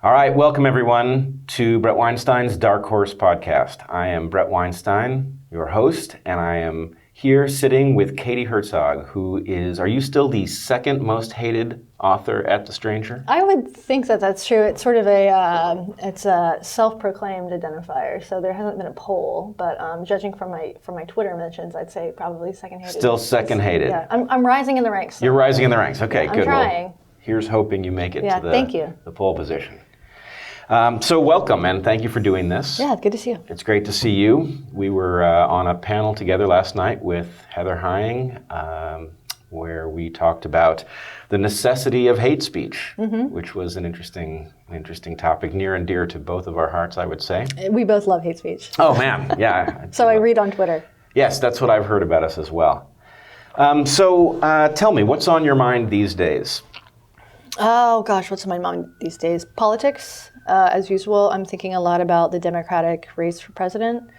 All right, welcome everyone to Bret Weinstein's DarkHorse podcast. I am Bret Weinstein, your host, and I am here sitting with Katie Herzog, who is, are you still the second most hated author at The Stranger? I would think that that's true. It's sort of it's a self-proclaimed identifier, so there hasn't been a poll, but judging from my Twitter mentions, I'd say probably second hated. Still second hated. Yeah, I'm rising in the ranks. So. You're rising in the ranks, okay, yeah, good. I'm trying. Well, here's hoping you make it to thank you. the pole position. So welcome, and thank you for doing this. Yeah, good to see you. It's great to see you. We were on a panel together last night with Heather Hying, where we talked about the necessity of hate speech, which was an interesting topic, near and dear to both of our hearts, I would say. We both love hate speech. Oh man, yeah. So I read on Twitter. Yes, that's what I've heard about us as well. So tell me, what's on your mind these days? Oh gosh, what's on my mind these days? Politics. As usual, I'm thinking a lot about the Democratic race for president.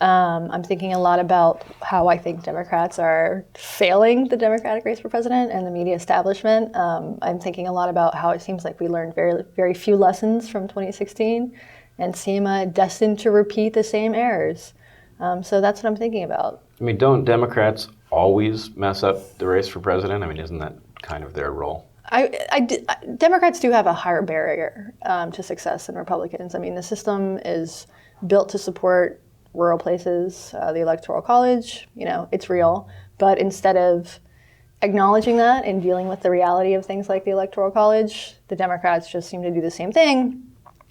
I'm thinking a lot about how I think Democrats are failing the Democratic race for president and the media establishment. I'm thinking a lot about how it seems like we learned very, very few lessons from 2016 and seem destined to repeat the same errors. So that's what I'm thinking about. I mean, don't Democrats always mess up the race for president? I mean, isn't that kind of their role? Democrats do have a higher barrier to success than Republicans. I mean, the system is built to support rural places, the Electoral College, it's real. But instead of acknowledging that and dealing with the reality of things like the Electoral College, the Democrats just seem to do the same thing,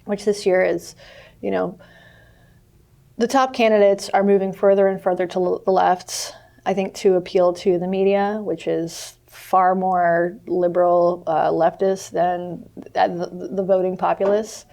which this year is, the top candidates are moving further and further to the left, I think, to appeal to the media, which is far more liberal leftist than the voting populace.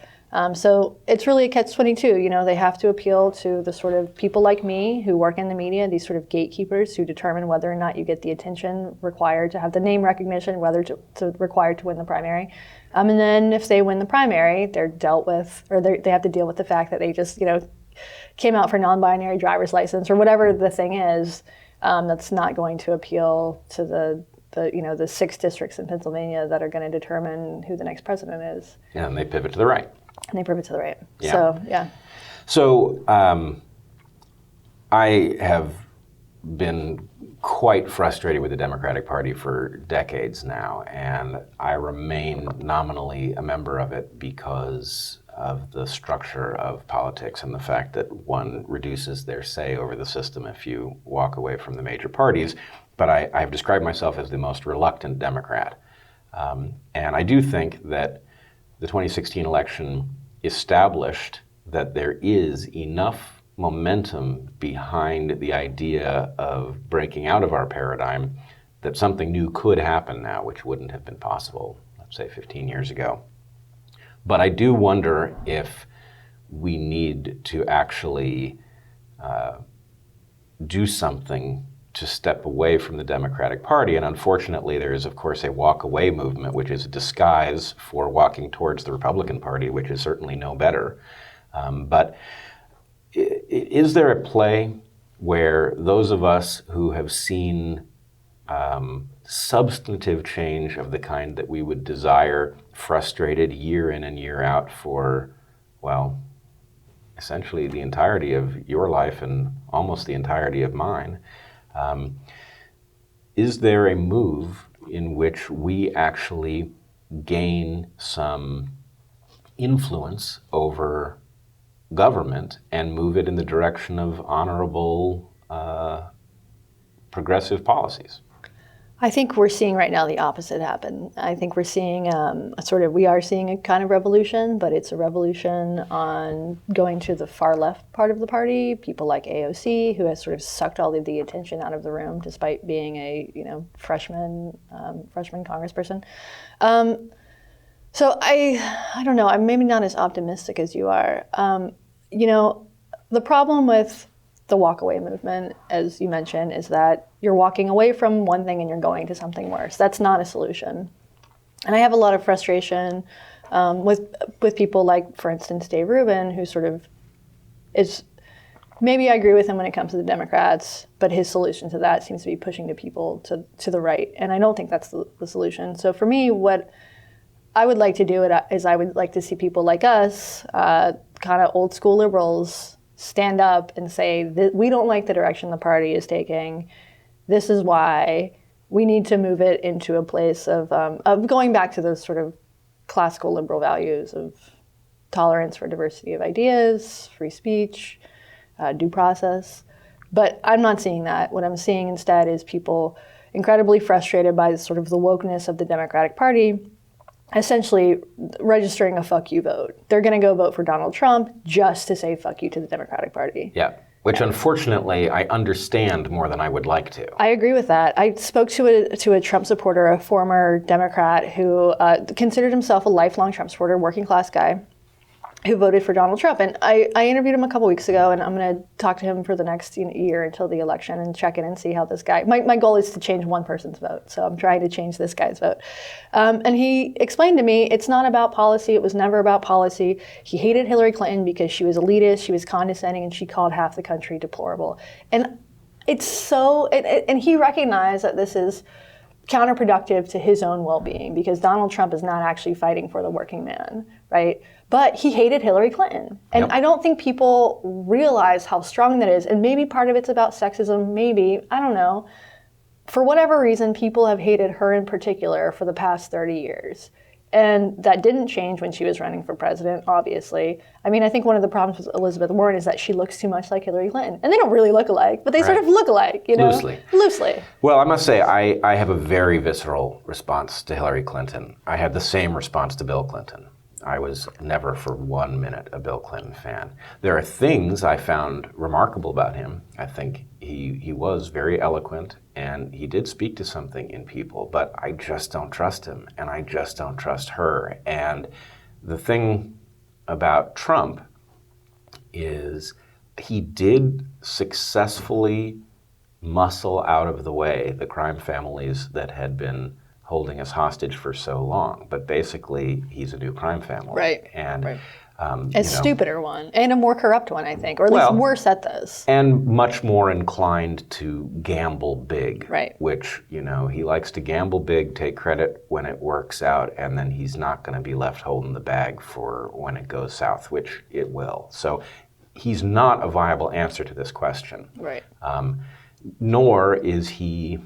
So it's really a catch-22. They have to appeal to the sort of people like me who work in the media, these sort of gatekeepers who determine whether or not you get the attention required to have the name recognition, whether to required to win the primary. And then if they win the primary, they're dealt with, or they have to deal with the fact that they just, came out for non-binary driver's license or whatever the thing is. That's not going to appeal to the 6 districts in Pennsylvania that are going to determine who the next president is. Yeah, and they pivot to the right. Yeah. So, yeah. So I have been quite frustrated with the Democratic Party for decades now, and I remain nominally a member of it because of the structure of politics and the fact that one reduces their say over the system if you walk away from the major parties. But I've described myself as the most reluctant Democrat. And I do think that the 2016 election established that there is enough momentum behind the idea of breaking out of our paradigm that something new could happen now, which wouldn't have been possible, let's say, 15 years ago. But I do wonder if we need to actually do something to step away from the Democratic Party. And unfortunately, there is, of course, a walk-away movement, which is a disguise for walking towards the Republican Party, which is certainly no better. But is there a play where those of us who have seen substantive change of the kind that we would desire, frustrated year in and year out for, well, essentially the entirety of your life and almost the entirety of mine, is there a move in which we actually gain some influence over government and move it in the direction of honorable, progressive policies? I think we're seeing right now the opposite happen. I think we're seeing we are seeing a kind of revolution, but it's a revolution on going to the far left part of the party. People like AOC, who has sort of sucked all of the attention out of the room, despite being a freshman congressperson. So I don't know. I'm maybe not as optimistic as you are. The problem with the walkaway movement, as you mentioned, is that you're walking away from one thing and you're going to something worse. That's not a solution. And I have a lot of frustration with people like, for instance, Dave Rubin, who sort of is, maybe I agree with him when it comes to the Democrats, but his solution to that seems to be pushing the people to the right. And I don't think that's the solution. So for me, what I would like to do it is I would like to see people like us, kind of old school liberals, stand up and say that we don't like the direction the party is taking. This is why we need to move it into a place of going back to those sort of classical liberal values of tolerance for diversity of ideas, free speech, due process. But I'm not seeing that. What I'm seeing instead is people incredibly frustrated by sort of the wokeness of the Democratic Party, essentially registering a fuck you vote. They're going to go vote for Donald Trump just to say fuck you to the Democratic Party. Yeah, which unfortunately I understand more than I would like to. I agree with that. I spoke to a Trump supporter, a former Democrat who considered himself a lifelong Trump supporter, working class guy, who voted for Donald Trump. And I interviewed him a couple weeks ago, and I'm going to talk to him for the next year until the election and check in and see how this guy, my goal is to change one person's vote. So I'm trying to change this guy's vote. And he explained to me, it's not about policy. It was never about policy. He hated Hillary Clinton because she was elitist, she was condescending, and she called half the country deplorable. And it's so, and he recognized that this is counterproductive to his own well-being because Donald Trump is not actually fighting for the working man, right? But he hated Hillary Clinton. And I don't think people realize how strong that is. And maybe part of it's about sexism, maybe, I don't know. For whatever reason, people have hated her in particular for the past 30 years. And that didn't change when she was running for president, obviously. I mean, I think one of the problems with Elizabeth Warren is that she looks too much like Hillary Clinton. And they don't really look alike, but they sort of look alike, you know? Loosely. Well, I must say, I have a very visceral response to Hillary Clinton. I had the same response to Bill Clinton. I was never for 1 minute a Bill Clinton fan. There are things I found remarkable about him. I think he was very eloquent and he did speak to something in people, but I just don't trust him and I just don't trust her. And the thing about Trump is he did successfully muscle out of the way the crime families that had been holding us hostage for so long. But basically, he's a new crime family. Right. And right. A stupider one, and a more corrupt one, I think, or at least worse at this. And much more inclined to gamble big. Right. Which, he likes to gamble big, take credit when it works out, and then he's not going to be left holding the bag for when it goes south, which it will. So he's not a viable answer to this question. Right. Nor is he,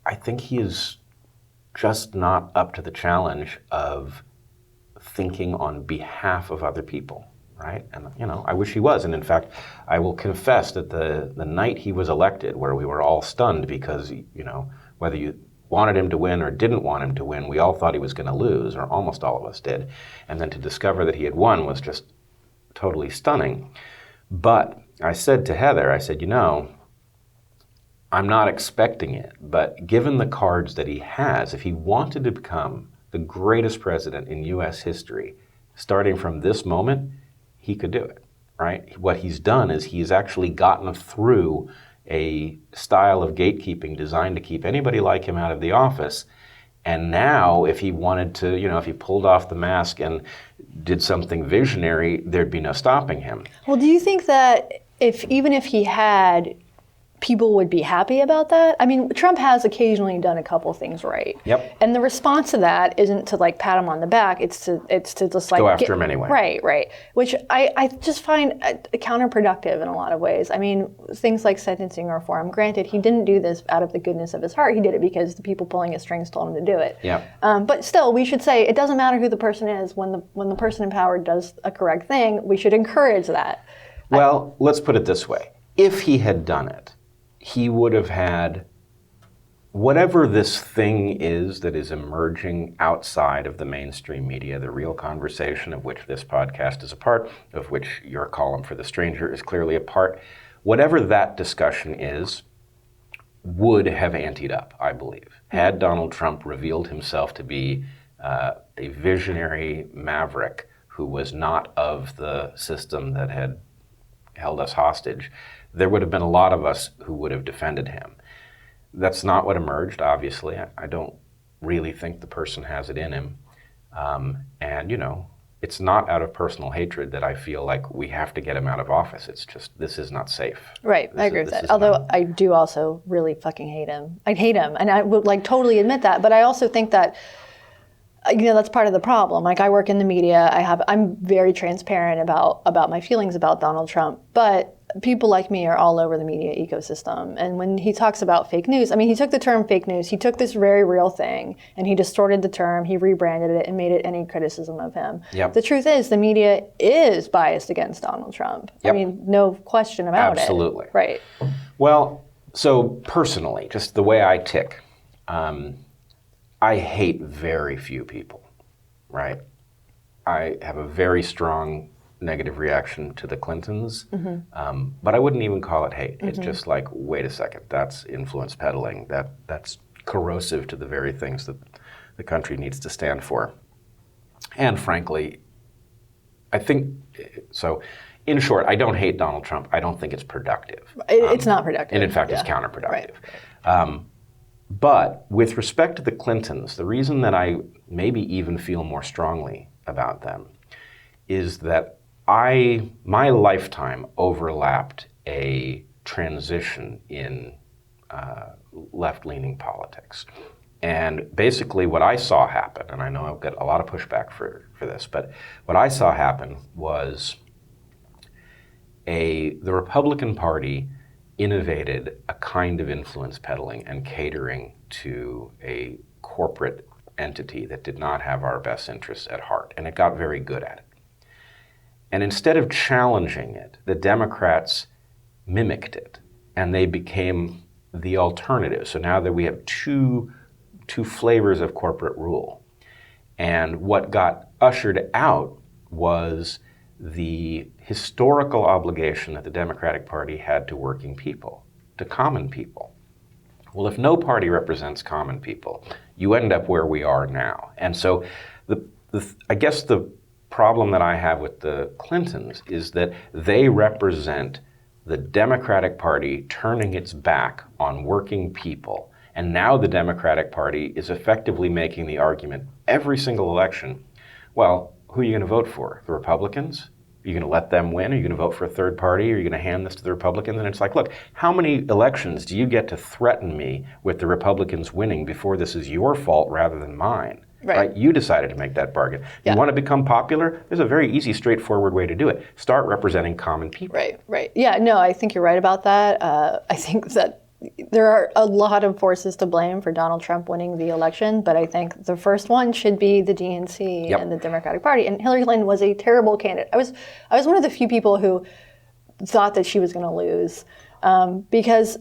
I think he is just not up to the challenge of thinking on behalf of other people, right? And, I wish he was. And in fact, I will confess that the night he was elected, where we were all stunned because, whether you wanted him to win or didn't want him to win, we all thought he was going to lose, or almost all of us did. And then to discover that he had won was just totally stunning. But I said to Heather, I said, I'm not expecting it, but given the cards that he has, if he wanted to become the greatest president in U.S. history, starting from this moment, he could do it, right? What he's done is he's actually gotten through a style of gatekeeping designed to keep anybody like him out of the office. And now, if he wanted to, if he pulled off the mask and did something visionary, there'd be no stopping him. Well, do you think that even if he had, people would be happy about that? I mean, Trump has occasionally done a couple things right. Yep. And the response to that isn't to pat him on the back. It's to just go after him anyway. Right. Which I just find counterproductive in a lot of ways. I mean, things like sentencing reform. Granted, he didn't do this out of the goodness of his heart. He did it because the people pulling his strings told him to do it. Yeah. But still, we should say it doesn't matter who the person is. When the person in power does a correct thing, we should encourage that. Well, let's put it this way. If he had done it, he would have had whatever this thing is that is emerging outside of the mainstream media, the real conversation of which this podcast is a part, of which your column for The Stranger is clearly a part, whatever that discussion is, would have anteed up, I believe. Had Donald Trump revealed himself to be a visionary maverick who was not of the system that had held us hostage, there would have been a lot of us who would have defended him. That's not what emerged, obviously. I don't really think the person has it in him. And, it's not out of personal hatred that I feel like we have to get him out of office. It's just, this is not safe. Right, I agree with that. Although I do also really fucking hate him. I hate him, and I would like totally admit that. But I also think that, that's part of the problem. Like, I work in the media. I'm very transparent about my feelings about Donald Trump. But people like me are all over the media ecosystem. And when he talks about fake news, I mean, he took the term fake news, he took this very real thing, and he distorted the term, he rebranded it, and made it any criticism of him. Yep. The truth is, the media is biased against Donald Trump. Yep. I mean, no question about Absolutely. it. Right. Well, so personally, just the way I tick, I hate very few people, right? I have a very strong negative reaction to the Clintons, but I wouldn't even call it hate. It's just like, wait a second, that's influence peddling. That's corrosive to the very things that the country needs to stand for. And frankly, I think, so in short, I don't hate Donald Trump. I don't think it's productive. It's not productive. And in fact, it's counterproductive. Right. But with respect to the Clintons, the reason that I maybe even feel more strongly about them is that my lifetime overlapped a transition in left-leaning politics. And basically what I saw happen, and I know I'll get a lot of pushback for this, but what I saw happen was the Republican Party innovated a kind of influence peddling and catering to a corporate entity that did not have our best interests at heart, and it got very good at it. And instead of challenging it, the Democrats mimicked it, and they became the alternative. So now that we have two flavors of corporate rule. And what got ushered out was the historical obligation that the Democratic Party had to working people, to common people. Well, if no party represents common people, you end up where we are now. And so I guess the problem that I have with the Clintons is that they represent the Democratic Party turning its back on working people. And now the Democratic Party is effectively making the argument every single election, well, who are you going to vote for? The Republicans? Are you going to let them win? Are you going to vote for a third party? Are you going to hand this to the Republicans? And it's like, look, how many elections do you get to threaten me with the Republicans winning before this is your fault rather than mine? Right? You decided to make that bargain. You want to become popular? There's a very easy, straightforward way to do it. Start representing common people. Right. Yeah, no, I think you're right about that. I think that there are a lot of forces to blame for Donald Trump winning the election, but I think the first one should be the DNC and the Democratic Party. And Hillary Clinton was a terrible candidate. I was one of the few people who thought that she was going to lose because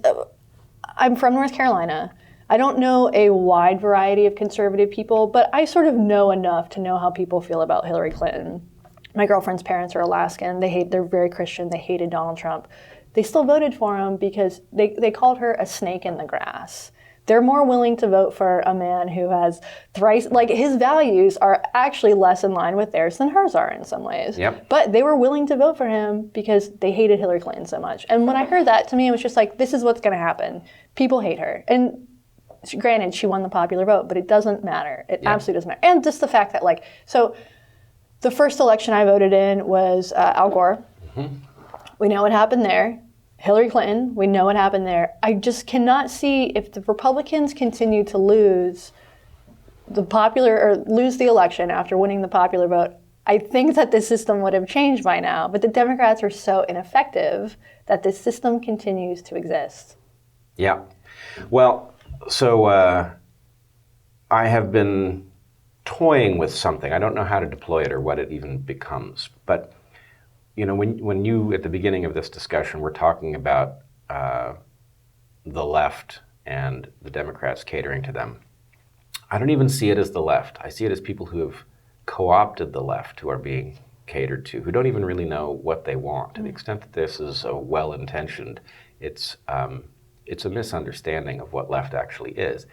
I'm from North Carolina. I don't know a wide variety of conservative people, but I sort of know enough to know how people feel about Hillary Clinton. My girlfriend's parents are Alaskan. They're very Christian. They hated Donald Trump. They still voted for him because they called her a snake in the grass. They're more willing to vote for a man who has his values are actually less in line with theirs than hers are in some ways. Yep. But they were willing to vote for him because they hated Hillary Clinton so much. And when I heard that, to me, it was just like, this is what's going to happen. People hate her. And granted, she won the popular vote, but it doesn't matter. It absolutely doesn't matter. And just the fact that, so the first election I voted in was Al Gore. Mm-hmm. We know what happened there. Hillary Clinton, we know what happened there. I just cannot see if the Republicans continue to lose lose the election after winning the popular vote. I think that the system would have changed by now, but the Democrats are so ineffective that the system continues to exist. Yeah. Well, so I have been toying with something. I don't know how to deploy it or what it even becomes, but when you, at the beginning of this discussion, were talking about the left and the Democrats catering to them, I don't even see it as the left. I see it as people who have co-opted the left, who are being catered to, who don't even really know what they want. To the extent that this is well-intentioned, it's a misunderstanding of what left actually is.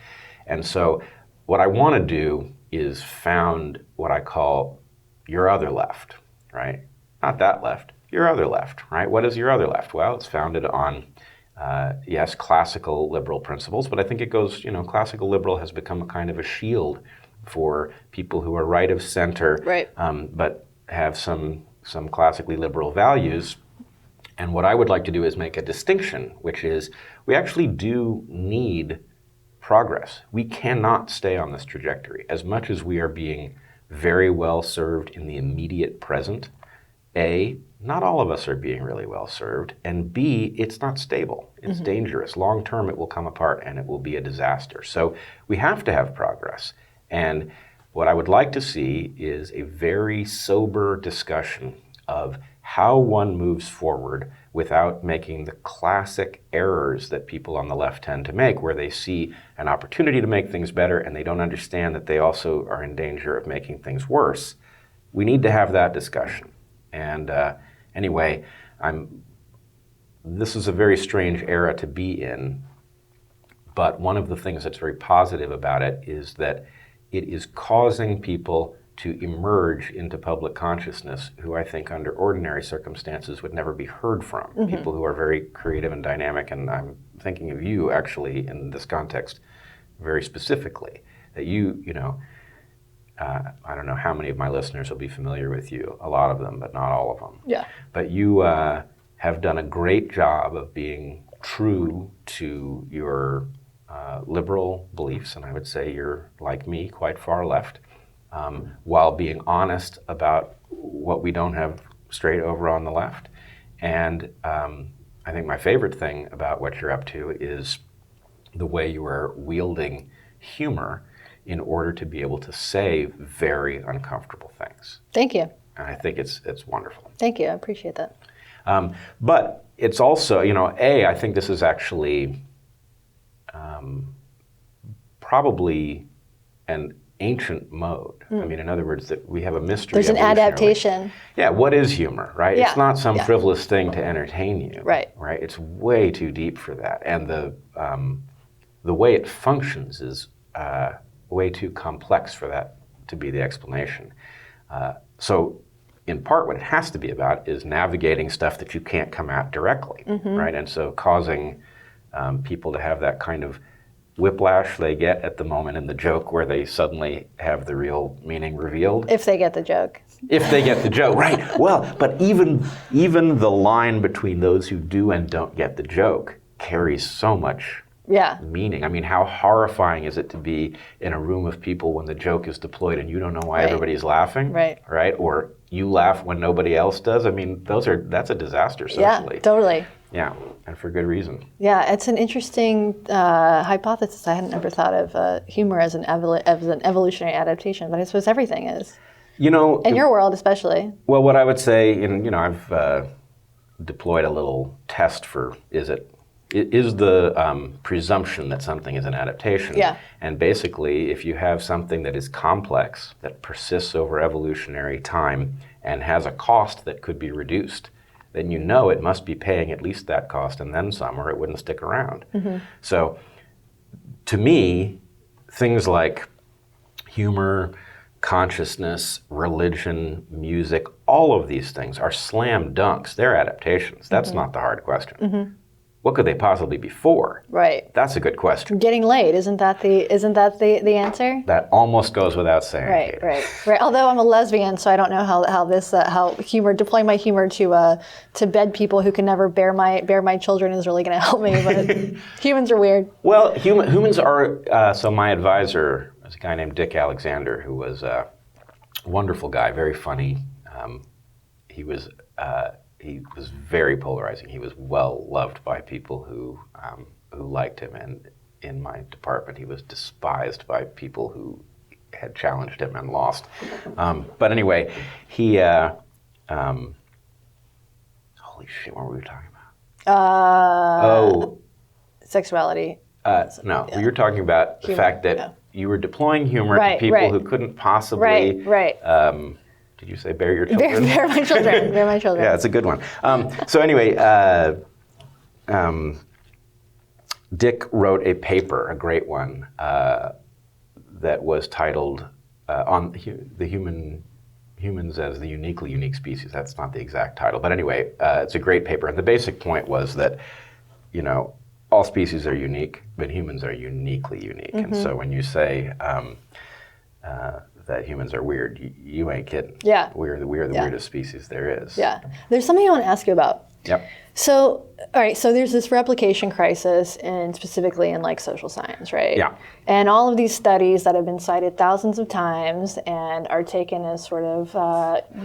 And so what I want to do is found what I call your other left, right? Not that left, your other left, right? What is your other left? Well, it's founded on, yes, classical liberal principles, but I think it goes, classical liberal has become a kind of a shield for people who are right of center, right. But have some classically liberal values. And what I would like to do is make a distinction, which is we actually do need progress. We cannot stay on this trajectory. As much as we are being very well served in the immediate present, A, not all of us are being really well served, and B, it's not stable. It's dangerous. Long term, it will come apart and it will be a disaster. So we have to have progress. And what I would like to see is a very sober discussion of how one moves forward without making the classic errors that people on the left tend to make, where they see an opportunity to make things better and they don't understand that they also are in danger of making things worse. We need to have that discussion. And anyway, this is a very strange era to be in, but one of the things that's very positive about it is that it is causing people to emerge into public consciousness who I think under ordinary circumstances would never be heard from. People who are very creative and dynamic, and I'm thinking of you actually in this context very specifically, that you know, I don't know how many of my listeners will be familiar with you, a lot of them, but not all of them. Yeah. But you have done a great job of being true to your liberal beliefs, and I would say you're, like me, quite far left, while being honest about what we don't have straight over on the left. And I think my favorite thing about what you're up to is the way you are wielding humor in order to be able to say very uncomfortable things. Thank you. And I think it's wonderful. Thank you. I appreciate that. But it's also, you know, I think this is actually probably an ancient mode. I mean, in other words, that we have a mystery. There's an adaptation. Yeah, what is humor, right? Yeah. It's not some frivolous thing to entertain you. Right. Right? It's way too deep for that. And the way it functions is way too complex for that to be the explanation. So in part what it has to be about is navigating stuff that you can't come at directly, right? And so causing people to have that kind of whiplash they get at the moment in the joke where they suddenly have the real meaning revealed. If they get the joke. If they get the joke, right. Well, but even the line between those who do and don't get the joke carries so much meaning. I mean, how horrifying is it to be in a room of people when the joke is deployed and you don't know why everybody's laughing? Right? Or you laugh when nobody else does. I mean, that's a disaster socially. Yeah, totally. Yeah, and for good reason. Yeah, it's an interesting hypothesis. I hadn't ever thought of humor as an evolutionary adaptation, but I suppose everything is. You know, in your world, especially. Well, what I would say, I've deployed a little test for is the presumption that something is an adaptation. Yeah. And basically, if you have something that is complex, that persists over evolutionary time, and has a cost that could be reduced, then you know it must be paying at least that cost and then some, or it wouldn't stick around. So, to me, things like humor, consciousness, religion, music, all of these things are slam dunks. They're adaptations. That's not the hard question. What could they possibly be for? Right. That's a good question. Getting laid, isn't that the answer? That almost goes without saying. Right. Although I'm a lesbian, so I don't know how humor, deploying my humor to bed people who can never bear my children is really going to help me. But humans are weird. Well, humans are. So my advisor was a guy named Dick Alexander, who was a wonderful guy, very funny. He was very polarizing. He was well loved by people who liked him, and in my department, he was despised by people who had challenged him and lost. But anyway, he holy shit, what were we talking about? Sexuality. No, we were talking about the fact that you were deploying humor to people who couldn't possibly. Did you say bear your children? Bear my children. Bear my children. Yeah, it's a good one. So anyway, Dick wrote a paper, a great one, that was titled "On the Humans as the Uniquely Unique Species." That's not the exact title, but anyway, it's a great paper. And the basic point was that, all species are unique, but humans are uniquely unique. And so when you say that humans are weird. You ain't kidding. Yeah. We're the weirdest species there is. Yeah. There's something I want to ask you about. Yep. So, all right, so there's this replication crisis, and specifically in like social science, right? Yeah. And all of these studies that have been cited thousands of times and are taken as sort of,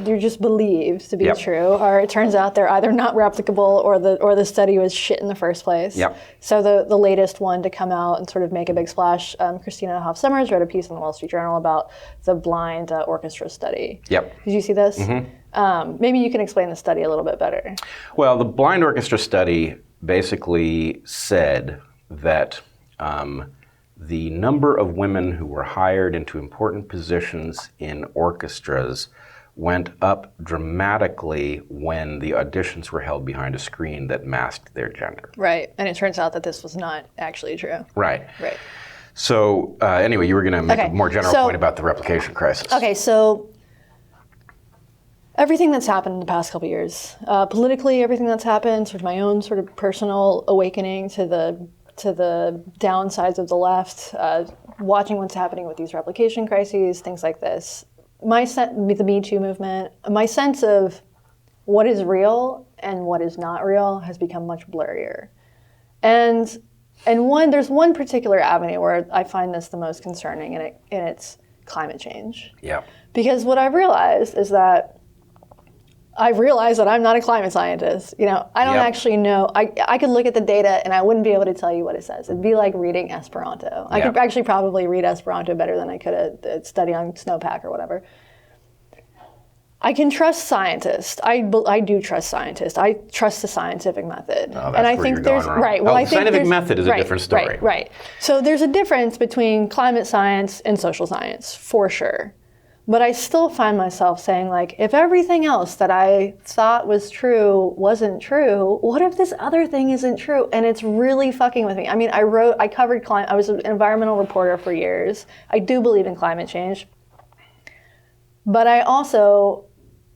they're just believed to be true, or it turns out they're either not replicable or the study was shit in the first place. Yep. So the latest one to come out and sort of make a big splash, Christina Hoff Sommers wrote a piece in the Wall Street Journal about the blind orchestra study. Yep. Did you see this? Mm-hmm. Maybe you can explain the study a little bit better. Well, the blind orchestra study basically said that the number of women who were hired into important positions in orchestras went up dramatically when the auditions were held behind a screen that masked their gender. Right, and it turns out that this was not actually true. Right. Right. So anyway, you were going to make a more general point about the replication crisis. Okay, so everything that's happened in the past couple of years, politically, everything that's happened, sort of my own sort of personal awakening to the downsides of the left, watching what's happening with these replication crises, things like this. The Me Too movement, my sense of what is real and what is not real has become much blurrier. And there's one particular avenue where I find this the most concerning, and it's climate change. Yeah. Because what I've realized is that I'm not a climate scientist. I don't actually know. I could look at the data and I wouldn't be able to tell you what it says. It'd be like reading Esperanto. I could actually probably read Esperanto better than I could study on snowpack or whatever. I can trust scientists. I do trust scientists. I trust the scientific method. Oh, that's and I where think you're there's going wrong. right. Well, I the think scientific method is a different story. Right. So there's a difference between climate science and social science, for sure. But I still find myself saying, like, if everything else that I thought was true wasn't true, what if this other thing isn't true? And it's really fucking with me. I mean, I covered climate, I was an environmental reporter for years. I do believe in climate change. But I also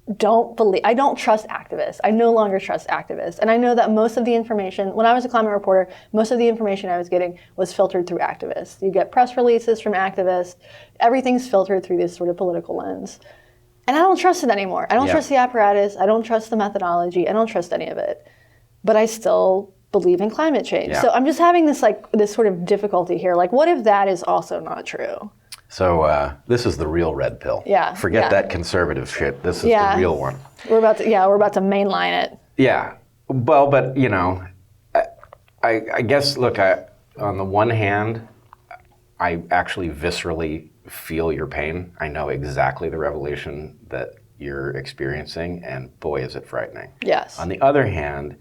I don't trust activists. I no longer trust activists. And I know that most of the information, when I was a climate reporter, most of the information I was getting was filtered through activists. You get press releases from activists. Everything's filtered through this sort of political lens. And I don't trust it anymore. I don't trust the apparatus. I don't trust the methodology. I don't trust any of it. But I still believe in climate change. Yeah. So I'm just having this sort of difficulty here. Like, what if that is also not true? So this is the real red pill. Yeah. Forget that conservative shit. This is the real one. We're about to mainline it. Yeah. Well, but I guess look, on the one hand, I actually viscerally feel your pain. I know exactly the revelation that you're experiencing, and boy, is it frightening. Yes. On the other hand,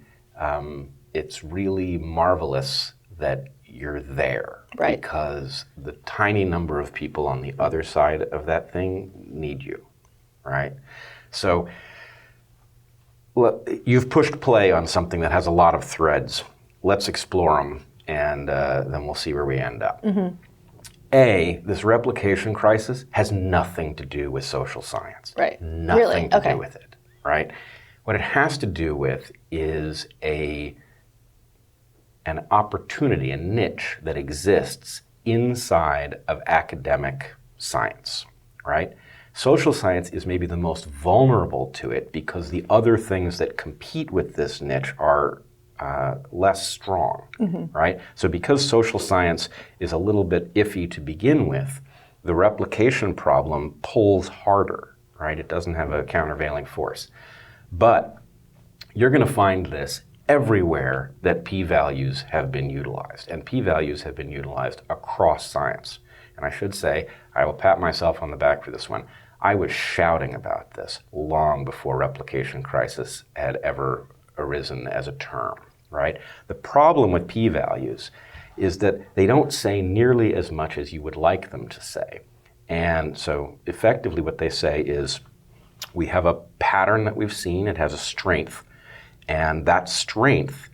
it's really marvelous that you're there. Right. Because the tiny number of people on the other side of that thing need you, right? So you've pushed play on something that has a lot of threads. Let's explore them, and then we'll see where we end up. Mm-hmm. This replication crisis has nothing to do with social science. Right. Nothing to do with it, right? What it has to do with is an opportunity, a niche that exists inside of academic science, right? Social science is maybe the most vulnerable to it because the other things that compete with this niche are less strong, right? So because social science is a little bit iffy to begin with, the replication problem pulls harder, right? It doesn't have a countervailing force. But you're going to find this everywhere that p-values have been utilized. And p-values have been utilized across science. And I should say, I will pat myself on the back for this one. I was shouting about this long before replication crisis had ever arisen as a term, right? The problem with p-values is that they don't say nearly as much as you would like them to say. And so effectively what they say is, we have a pattern that we've seen, it has a strength, and that strength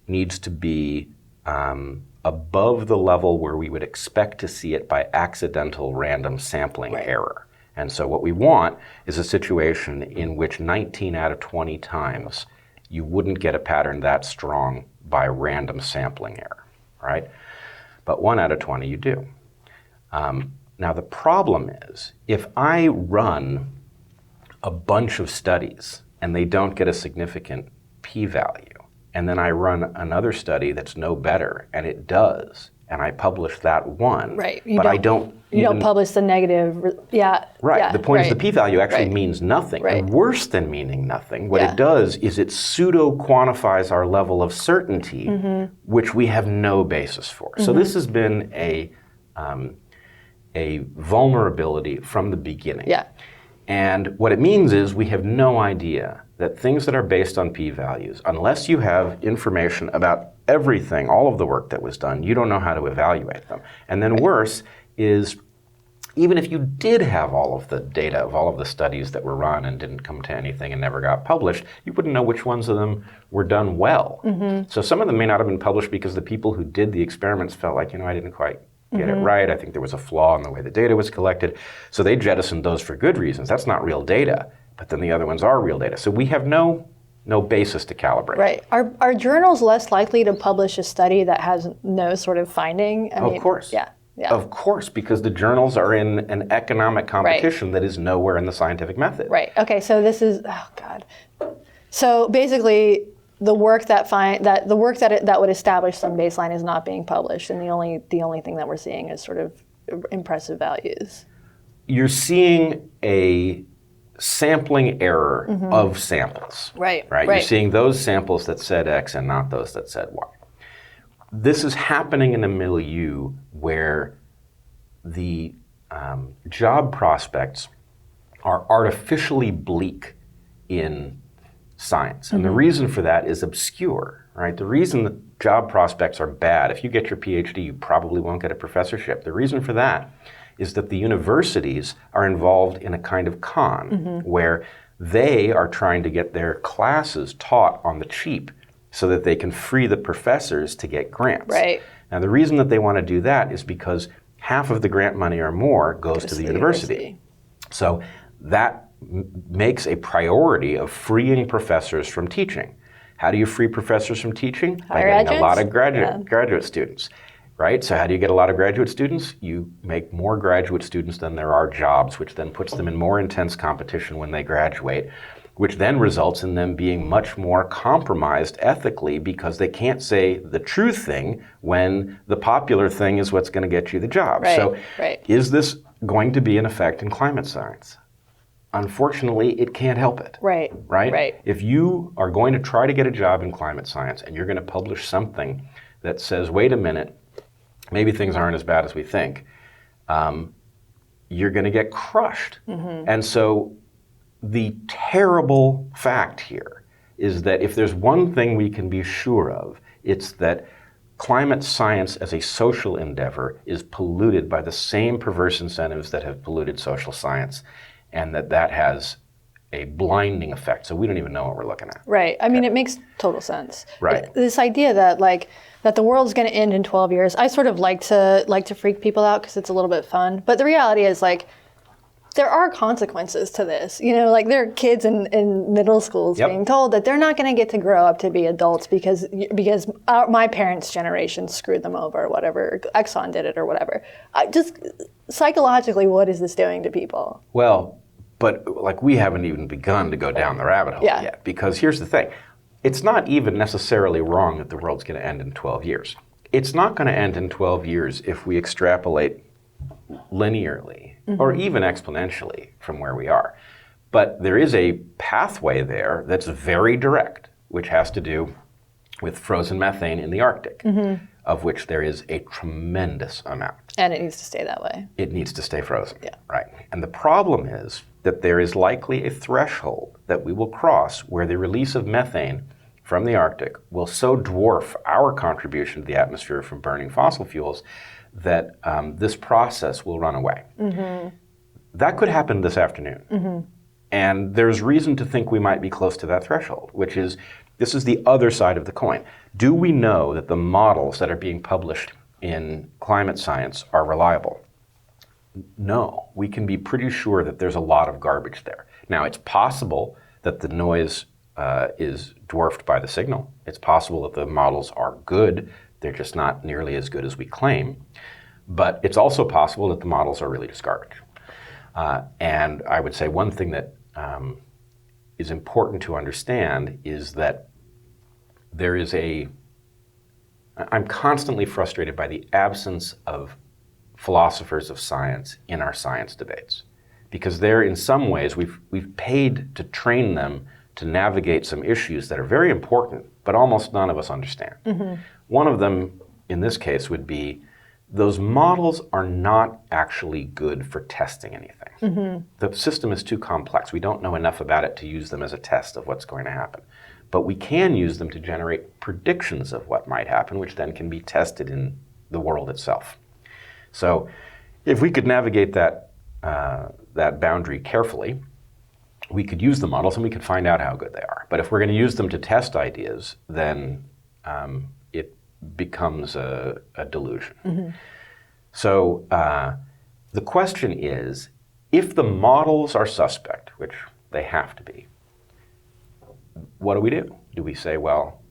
needs to be above the level where we would expect to see it by accidental random sampling error. And so what we want is a situation in which 19 out of 20 times you wouldn't get a pattern that strong by random sampling error, right? But 1 out of 20 you do. Now, the problem is, if I run a bunch of studies and they don't get a significant p-value, and then I run another study that's no better and it does, and I publish that one, Right. I don't you don't publish the negative. Right. Yeah, the point is right. the p-value actually Right. means nothing. Right. And worse than meaning nothing, what Yeah. it does is it pseudo-quantifies our level of certainty, which we have no basis for. So this has been a vulnerability from the beginning. Yeah. And what it means is we have no idea that things that are based on p-values, unless you have information about everything, all of the work that was done, you don't know how to evaluate them. And then worse is, even if you did have all of the data of all of the studies that were run and didn't come to anything and never got published, you wouldn't know which ones of them were done well. So some of them may not have been published because the people who did the experiments felt like, I didn't quite get it right. I think there was a flaw in the way the data was collected. So they jettisoned those for good reasons. That's not real data. But then the other ones are real data. So we have no basis to calibrate. Right. Are journals less likely to publish a study that has no sort of finding? Of course. Yeah. Yeah. Of course, because the journals are in an economic competition that is nowhere in the scientific method. Right. Okay. So this is, oh God. So basically, the work that would establish some baseline is not being published, and the only thing that we're seeing is sort of impressive values. You're seeing a sampling error of samples. Right. You're seeing those samples that said X and not those that said Y. This is happening in a milieu where the job prospects are artificially bleak in science. And the reason for that is obscure, right? The reason that job prospects are bad, if you get your PhD, you probably won't get a professorship. The reason for that is that the universities are involved in a kind of con where they are trying to get their classes taught on the cheap so that they can free the professors to get grants. Right. Now, the reason that they want to do that is because half of the grant money or more goes to the university. So that makes a priority of freeing professors from teaching. How do you free professors from teaching? By getting a lot of graduate students, right? So how do you get a lot of graduate students? You make more graduate students than there are jobs, which then puts them in more intense competition when they graduate, which then results in them being much more compromised ethically because they can't say the true thing when the popular thing is what's going to get you the job. Is this going to be an effect in climate science? Unfortunately, it can't help it. Right. If you are going to try to get a job in climate science and you're going to publish something that says, wait a minute, maybe things aren't as bad as we think, you're going to get crushed. And so the terrible fact here is that if there's one thing we can be sure of, it's that climate science as a social endeavor is polluted by the same perverse incentives that have polluted social science, and that has a blinding effect. So we don't even know what we're looking at. Right. I mean, it makes total sense. Right. This idea that that the world's going to end in 12 years, I sort of like to freak people out because it's a little bit fun. But the reality is there are consequences to this. There are kids in middle schools being told that they're not going to get to grow up to be adults because my parents' generation screwed them over or whatever. Exxon did it or whatever. Just psychologically, what is this doing to people? Well, but we haven't even begun to go down the rabbit hole yet. Because here's the thing. It's not even necessarily wrong that the world's going to end in 12 years. It's not going to end in 12 years if we extrapolate linearly or even exponentially from where we are. But there is a pathway there that's very direct, which has to do with frozen methane in the Arctic, of which there is a tremendous amount. And it needs to stay that way. It needs to stay frozen. Yeah. Right. And the problem is that there is likely a threshold that we will cross where the release of methane from the Arctic will so dwarf our contribution to the atmosphere from burning fossil fuels that this process will run away. That could happen this afternoon. And there's reason to think we might be close to that threshold, which is, this is the other side of the coin. Do we know that the models that are being published in climate science are reliable? No. We can be pretty sure that there's a lot of garbage there. Now, it's possible that the noise is dwarfed by the signal. It's possible that the models are good. They're just not nearly as good as we claim. But it's also possible that the models are really just garbage. And I would say one thing that is important to understand is that there is I'm constantly frustrated by the absence of philosophers of science in our science debates. Because they're, in some ways, we've paid to train them to navigate some issues that are very important, but almost none of us understand. Mm-hmm. One of them, in this case, would be those models are not actually good for testing anything. Mm-hmm. The system is too complex. We don't know enough about it to use them as a test of what's going to happen. But we can use them to generate predictions of what might happen, which then can be tested in the world itself. So if we could navigate that boundary carefully, we could use the models and we could find out how good they are. But if we're going to use them to test ideas, then it becomes a delusion. Mm-hmm. So the question is, if the models are suspect, which they have to be, what do? Do we say, well,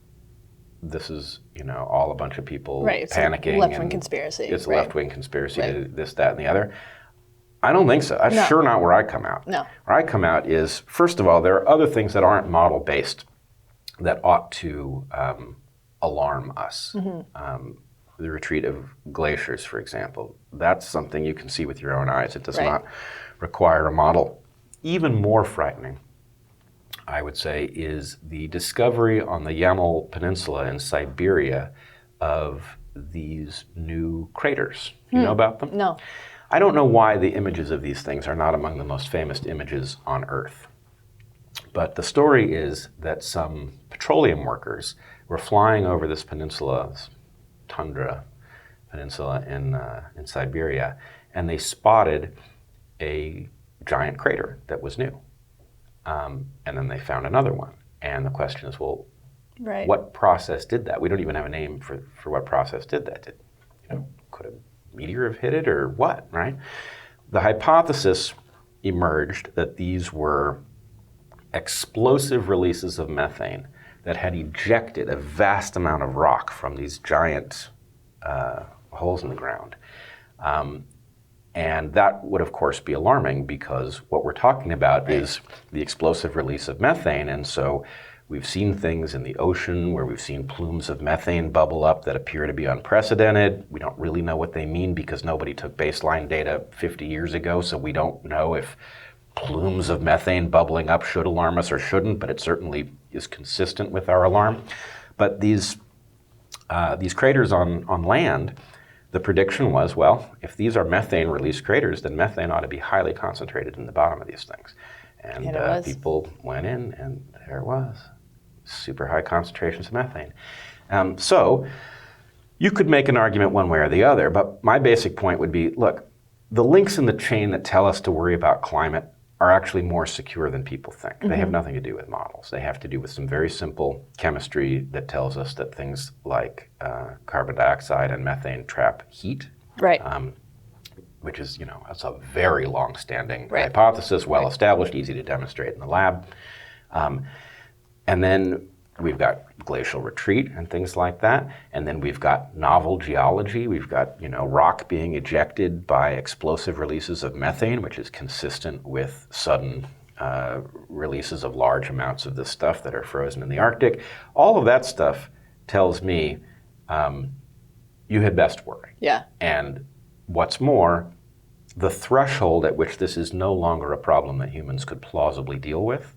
this is, all a bunch of people panicking. It's a left-wing conspiracy. It's a left-wing conspiracy, this, that, and the other. I don't think so. That's sure not where I come out. No. Where I come out is, first of all, there are other things that aren't model-based that ought to alarm us. Mm-hmm. The retreat of glaciers, for example. That's something you can see with your own eyes. It does not require a model. Even more frightening, I would say, is the discovery on the Yamal Peninsula in Siberia of these new craters. You know about them? No. I don't know why the images of these things are not among the most famous images on Earth. But the story is that some petroleum workers were flying over this peninsula, this tundra peninsula in Siberia, and they spotted a giant crater that was new. And then they found another one. And the question is, well, what process did that? We don't even have a name for what process did that. Could a meteor have hit it or what, right? The hypothesis emerged that these were explosive releases of methane that had ejected a vast amount of rock from these giant holes in the ground. And that would, of course, be alarming because what we're talking about is the explosive release of methane. And so we've seen things in the ocean where we've seen plumes of methane bubble up that appear to be unprecedented. We don't really know what they mean because nobody took baseline data 50 years ago, so we don't know if plumes of methane bubbling up should alarm us or shouldn't, but it certainly is consistent with our alarm. But these craters on land, the prediction was, well, if these are methane release craters, then methane ought to be highly concentrated in the bottom of these things. And people went in, and there it was, super high concentrations of methane. So you could make an argument one way or the other, but my basic point would be, look, the links in the chain that tell us to worry about climate are actually more secure than people think. Mm-hmm. They have nothing to do with models. They have to do with some very simple chemistry that tells us that things like carbon dioxide and methane trap heat. Right. Which is, that's a very long-standing hypothesis, well-established, easy to demonstrate in the lab. And then we've got glacial retreat and things like that. And then we've got novel geology. We've got, rock being ejected by explosive releases of methane, which is consistent with sudden releases of large amounts of this stuff that are frozen in the Arctic. All of that stuff tells me you had best worry. Yeah. And what's more, the threshold at which this is no longer a problem that humans could plausibly deal with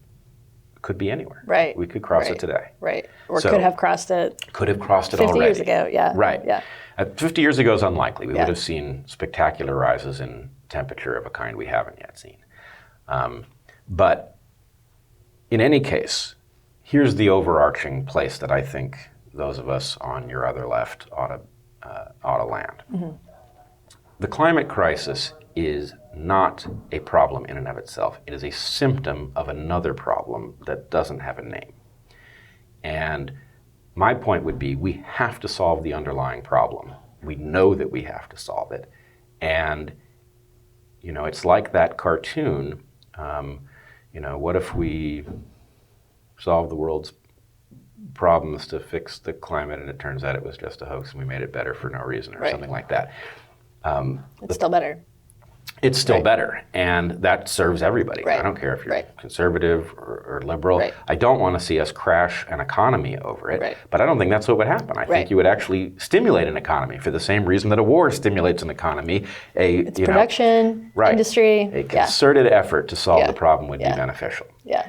could be anywhere. Right. We could cross it today. Right. Or could have crossed it. Could have crossed it 50 already. 50 years ago, yeah. Right. Yeah. 50 years ago is unlikely. We would have seen spectacular rises in temperature of a kind we haven't yet seen. But in any case, here's the overarching place that I think those of us on your other left ought to land. Mm-hmm. The climate crisis is not a problem in and of itself. It is a symptom of another problem that doesn't have a name. And my point would be we have to solve the underlying problem. We know that we have to solve it. And, it's like that cartoon, what if we solve the world's problems to fix the climate and it turns out it was just a hoax and we made it better for no reason or something like that. It's still better. It's still Right. better, and that serves everybody. Right. I don't care if you're Right. conservative or liberal. Right. I don't want to see us crash an economy over it, Right. but I don't think that's what would happen. I Right. think you would actually stimulate an economy for the same reason that a war stimulates an economy. It's production, industry. A concerted effort to solve Yeah. the problem would be Yeah. beneficial. Yeah.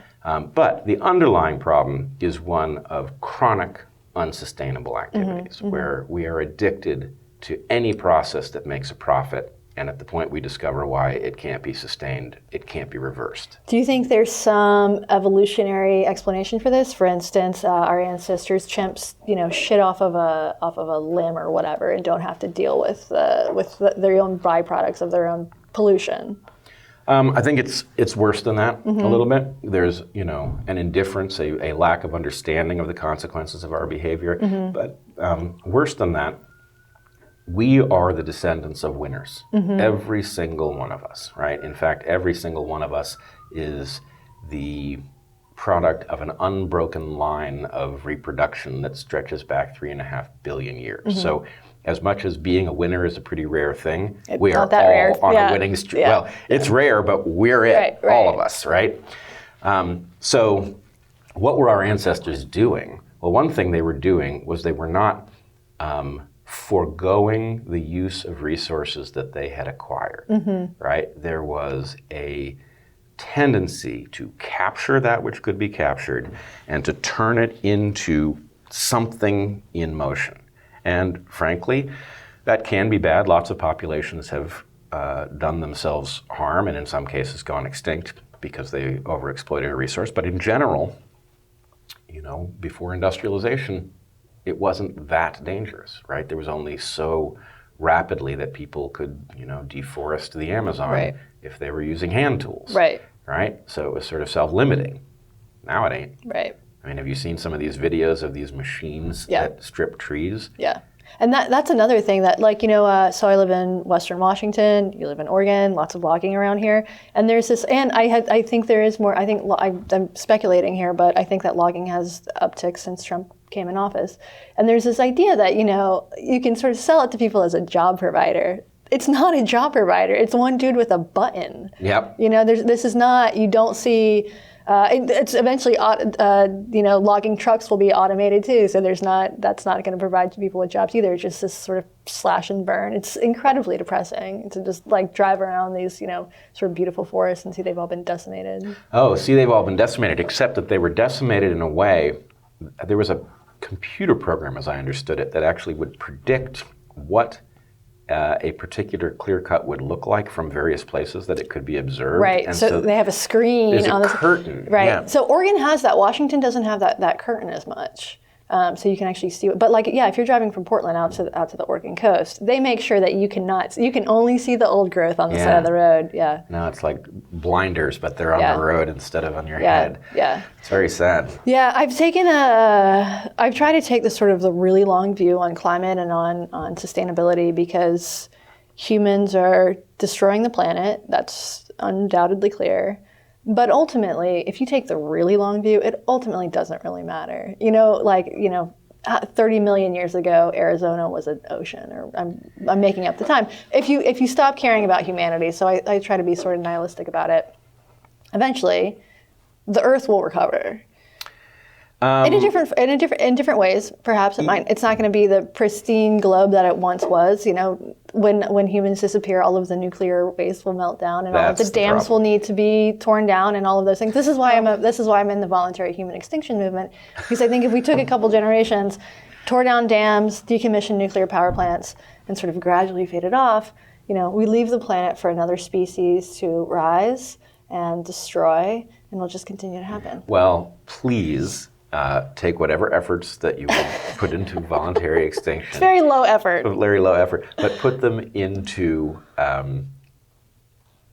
But the underlying problem is one of chronic, unsustainable activities, where we are addicted to any process that makes a profit, and at the point we discover why it can't be sustained, it can't be reversed. Do you think there's some evolutionary explanation for this? For instance, our ancestors, chimps, shit off of a limb or whatever, and don't have to deal with their own byproducts of their own pollution. I think it's worse than that a little bit. There's an indifference, a lack of understanding of the consequences of our behavior. But worse than that, we are the descendants of winners. Every single one of us, right? In fact, every single one of us is the product of an unbroken line of reproduction that stretches back 3.5 billion years. So as much as being a winner is a pretty rare thing, we are not that all rare. on Yeah. a winning streak. Yeah. Well, it's rare, but we're it, Right. all of us, right? So what were our ancestors doing? Well, one thing they were doing was they were not foregoing the use of resources that they had acquired, right? There was a tendency to capture that which could be captured and to turn it into something in motion. And frankly, that can be bad. Lots of populations have done themselves harm and in some cases gone extinct because they overexploited a resource. But in general, before industrialization, it wasn't that dangerous, right? There was only so rapidly that people could, deforest the Amazon Right. if they were using hand tools. Right. Right? So it was sort of self-limiting. Now it ain't. Right. I mean, have you seen some of these videos of these machines Yeah. that strip trees? Yeah. And that's another thing that, so I live in Western Washington, you live in Oregon, lots of logging around here. And there's this, and I think there is more, I'm speculating here, but I think that logging has uptick since Trump came in office. And there's this idea that, you can sort of sell it to people as a job provider. It's not a job provider. It's one dude with a button. Yep. This is not, you don't see, it's eventually, logging trucks will be automated too. So that's not going to provide people with jobs either. It's just this sort of slash and burn. It's incredibly depressing to just drive around these, sort of beautiful forests and see they've all been decimated. Oh, see, they've all been decimated, except that they were decimated in a way, there was a computer program, as I understood it, that actually would predict what a particular clear cut would look like from various places that it could be observed. Right. And So they have a screen there's on a the curtain. Right. Yeah. So Oregon has that. Washington doesn't have that curtain as much. So you can actually see it. But if you're driving from Portland out to the Oregon coast, they make sure that you can only see the old growth on the side of the road. Yeah. Now it's like blinders, but they're on the road instead of on your head. Yeah. It's very sad. Yeah, I've tried to take this sort of the really long view on climate and on sustainability because humans are destroying the planet. That's undoubtedly clear. But ultimately, if you take the really long view, it ultimately doesn't really matter. 30 million years ago, Arizona was an ocean, or I'm making up the time. If you stop caring about humanity, so I try to be sort of nihilistic about it, eventually, the Earth will recover. In different ways, perhaps it might. It's not going to be the pristine globe that it once was. When humans disappear, all of the nuclear waste will melt down, and all of the dams will need to be torn down, and all of those things. This is why I'm in the voluntary human extinction movement, because I think if we took a couple generations, tore down dams, decommissioned nuclear power plants, and sort of gradually faded off, we leave the planet for another species to rise and destroy, and it'll just continue to happen. Well, please. Take whatever efforts that you would put into voluntary extinction. It's very low effort. Very low effort, but put them into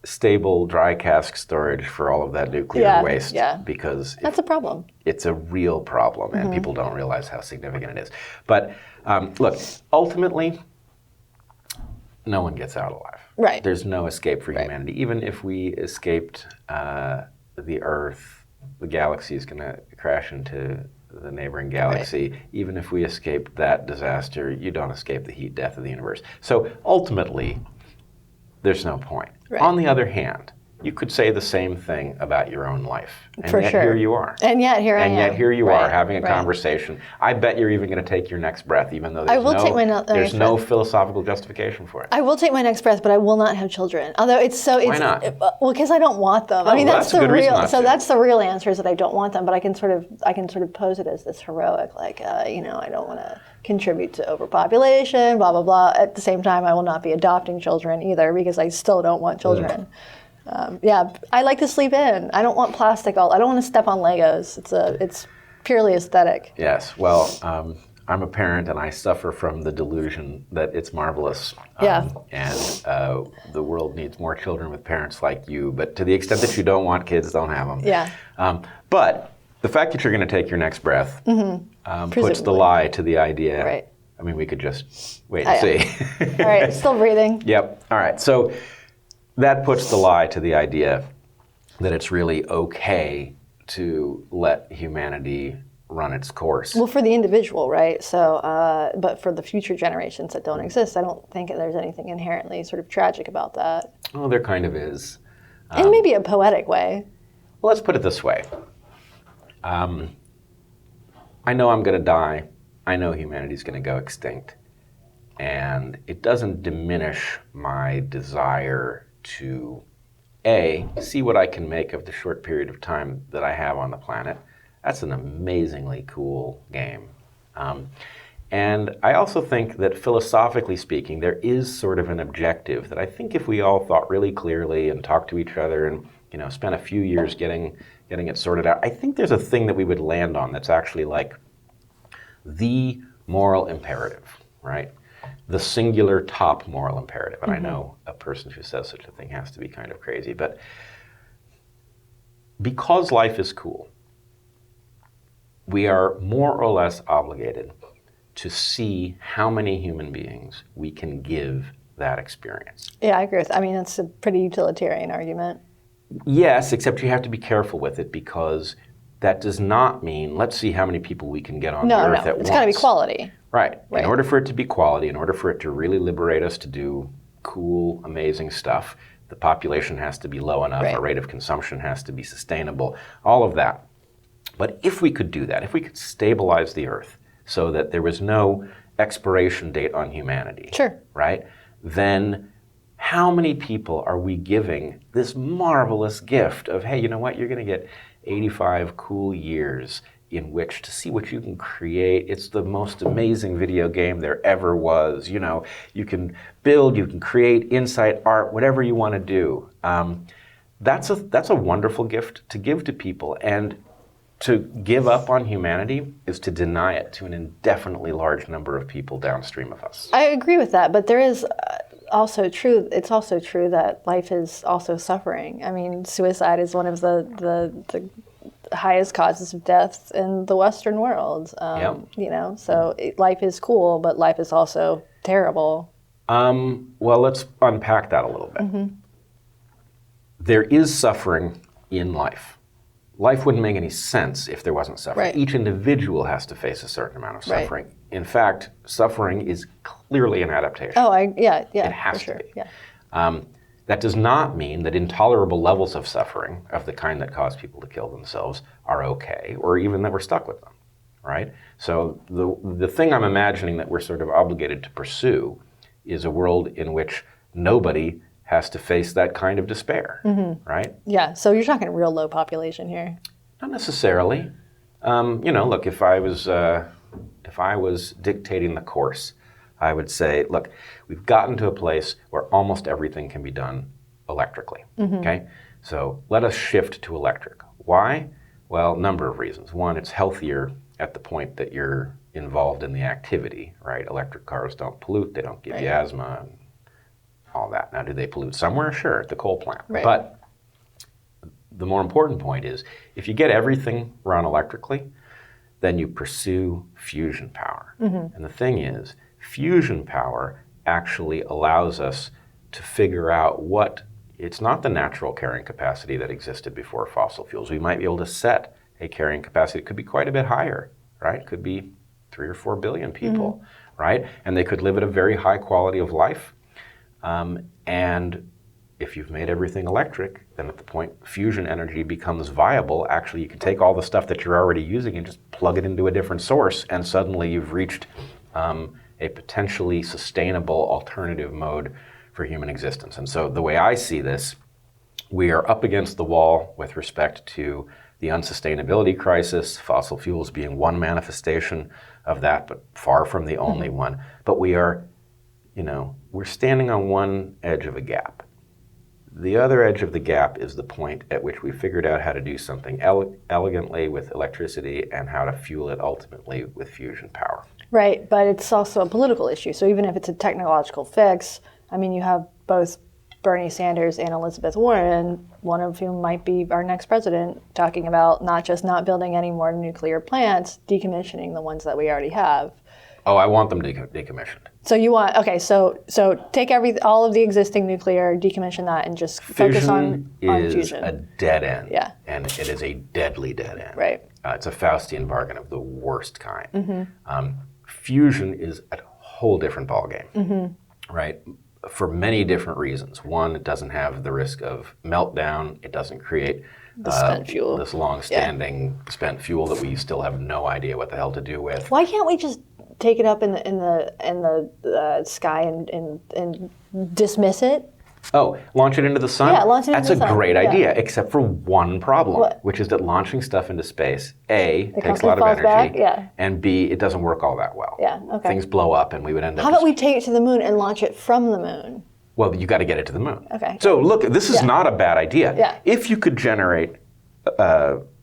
stable dry cask storage for all of that nuclear waste. Yeah. Because that's a problem. It's a real problem, and people don't realize how significant it is. But look, ultimately, no one gets out alive. Right. There's no escape for humanity. Even if we escaped the Earth, the galaxy is going to crash into the neighboring galaxy. Right. Even if we escape that disaster, you don't escape the heat death of the universe. So ultimately, there's no point. Right. On the other hand, you could say the same thing about your own life. And For yet sure. here you are. And yet here I am. And yet here you are having a right. conversation. I bet you're even going to take your next breath, even though I will take my there's next no breath. philosophical justification for it. I will take my next breath, but I will not have children. Although Why not? Well, because I don't want them. I mean, well, that's that's a the good reason real. not So to. that's the real answer is that I don't want them. But I can sort of pose it as this heroic, like I don't want to contribute to overpopulation, blah blah blah. At the same time, I will not be adopting children either because I still don't want children. I like to sleep in. I don't want plastic. I don't want to step on Legos. It's purely aesthetic. Yes. Well, I'm a parent, and I suffer from the delusion that it's marvelous. And the world needs more children with parents like you. But to the extent that you don't want kids, don't have them. Yeah. But the fact that you're going to take your next breath puts the Presumably. lie to the idea. Right. I mean, we could just wait and see. All right. Still breathing. Yep. All right. So that puts the lie to the idea that it's really okay to let humanity run its course. Well, for the individual, right? So, but for the future generations that don't exist, I don't think there's anything inherently sort of tragic about that. Well, there kind of is. In maybe a poetic way. Well, let's put it this way. I know I'm going to die. I know humanity's going to go extinct. And it doesn't diminish my desire to, A, see what I can make of the short period of time that I have on the planet. That's an amazingly cool game. And I also think that philosophically speaking, there is sort of an objective that I think if we all thought really clearly and talked to each other and spent a few years getting it sorted out, I think there's a thing that we would land on that's actually like the moral imperative, right? The singular top moral imperative. And I know a person who says such a thing has to be kind of crazy, but because life is cool, we are more or less obligated to see how many human beings we can give that experience. Yeah, I agree with that. I mean, it's a pretty utilitarian argument. Yes, except you have to be careful with it because that does not mean let's see how many people we can get on the earth at once. It's got to be quality. Right. In order for it to be quality, in order for it to really liberate us to do cool, amazing stuff, the population has to be low enough, our rate of consumption has to be sustainable, all of that. But if we could do that, if we could stabilize the earth so that there was no expiration date on humanity, right, then how many people are we giving this marvelous gift of, hey, you know what, you're going to get 85 cool years in which to see what you can create. It's the most amazing video game there ever was. You can build, you can create, insight, art, whatever you want to do. That's a wonderful gift to give to people. And to give up on humanity is to deny it to an indefinitely large number of people downstream of us. I agree with that, but there is also true. It's also true that life is also suffering. I mean, suicide is one of the highest causes of death in the Western world. So life is cool, but life is also terrible. Well, let's unpack that a little bit. There is suffering in life. Life wouldn't make any sense if there wasn't suffering. Each individual has to face a certain amount of suffering. In fact, suffering is clearly an adaptation. It has to be. That does not mean that intolerable levels of suffering, of the kind that cause people to kill themselves, are okay, or even that we're stuck with them, right? So the thing I'm imagining that we're sort of obligated to pursue is a world in which nobody has to face that kind of despair, right? Yeah, so you're talking real low population here. Not necessarily. Look, if I was dictating the course, I would say, look, we've gotten to a place where almost everything can be done electrically, okay? So let us shift to electric. Why? Well, a number of reasons. One, it's healthier at the point that you're involved in the activity, right? Electric cars don't pollute, they don't give you asthma, and all that. Now, do they pollute somewhere? Sure, at the coal plant. But the more important point is, if you get everything run electrically, then you pursue fusion power. And the thing is, fusion power actually allows us to figure out it's not the natural carrying capacity that existed before fossil fuels. We might be able to set a carrying capacity. It could be quite a bit higher, right? It could be 3 or 4 billion people, right? And they could live at a very high quality of life. And if you've made everything electric, then at the point fusion energy becomes viable, actually you can take all the stuff that you're already using and just plug it into a different source, and suddenly you've reached a potentially sustainable alternative mode for human existence. And so the way I see this, we are up against the wall with respect to the unsustainability crisis, fossil fuels being one manifestation of that, but far from the only one. But we are, we're standing on one edge of a gap. The other edge of the gap is the point at which we figured out how to do something elegantly with electricity and how to fuel it ultimately with fusion power. Right, but it's also a political issue. So even if it's a technological fix, I mean, you have both Bernie Sanders and Elizabeth Warren, one of whom might be our next president, talking about not just not building any more nuclear plants, decommissioning the ones that we already have. Oh, I want them decommissioned. So you want, okay, so take all of the existing nuclear, decommission that, and just focus on fusion. Fission is a dead end. Yeah. And it is a deadly dead end. Right. It's a Faustian bargain of the worst kind. Fusion is a whole different ballgame, right? For many different reasons. One, it doesn't have the risk of meltdown. It doesn't create the spent fuel. This long-standing spent fuel that we still have no idea what the hell to do with. Why can't we just take it up in the sky and dismiss it? Oh, launch it into the sun? Yeah, launch it into the sun. That's a great idea, except for one problem, which is that launching stuff into space, A, takes a lot of energy, and B, it doesn't work all that well. Yeah, okay. Things blow up and we would end up... How about we take it to the moon and launch it from the moon? Well, you got to get it to the moon. Okay. So look, this is not a bad idea. Yeah. If you could generate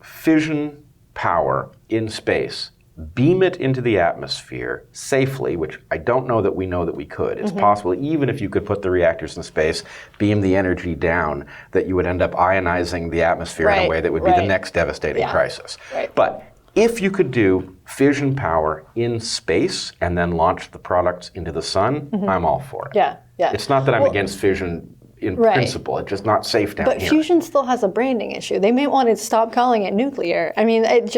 fission power in space, beam it into the atmosphere safely, which I don't know that we know that we could. It's possible, even if you could put the reactors in space, beam the energy down, that you would end up ionizing the atmosphere in a way that would be the next devastating crisis. Right. But if you could do fission power in space and then launch the products into the sun, I'm all for it. Yeah. It's not that I'm against fission in principle. It's just not safe down here. But fusion still has a branding issue. They may want to stop calling it nuclear. I mean, it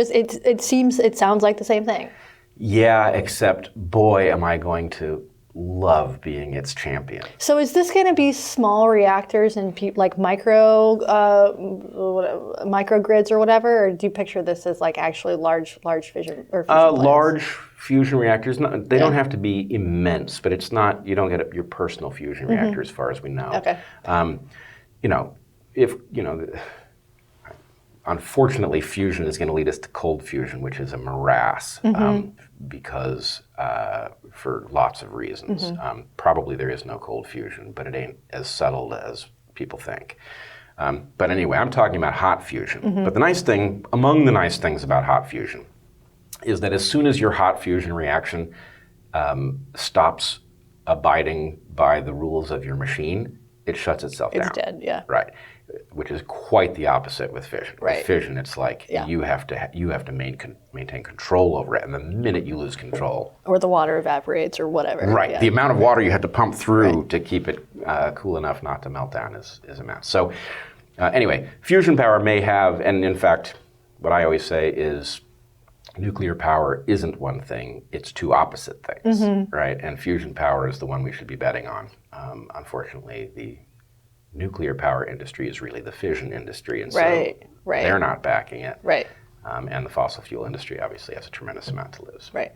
sounds like the same thing. Yeah, except boy, am I going to love being its champion. So is this going to be small reactors and like microgrids or whatever, or do you picture this as like actually large fission or fusion plants? Large fusion reactors. They don't have to be immense, but it's not. You don't get your personal fusion reactor, as far as we know. Okay. Unfortunately, fusion is going to lead us to cold fusion, which is a morass, because for lots of reasons. Probably there is no cold fusion, but it ain't as settled as people think. But anyway, I'm talking about hot fusion. But the nice thing, among the nice things about hot fusion, is that as soon as your hot fusion reaction stops abiding by the rules of your machine, it shuts itself down. It's dead, yeah. Right. Which is quite the opposite with fission. Right. With fission, it's like you have to maintain control over it, and the minute you lose control, or the water evaporates, or whatever. Right. Yeah. The amount of water you have to pump through to keep it cool enough not to melt down is immense. So, anyway, fusion power may have, and in fact, what I always say is, nuclear power isn't one thing; it's two opposite things, right? And fusion power is the one we should be betting on. Unfortunately, the nuclear power industry is really the fission industry, and so they're not backing it. Right. And the fossil fuel industry obviously has a tremendous amount to lose. Right.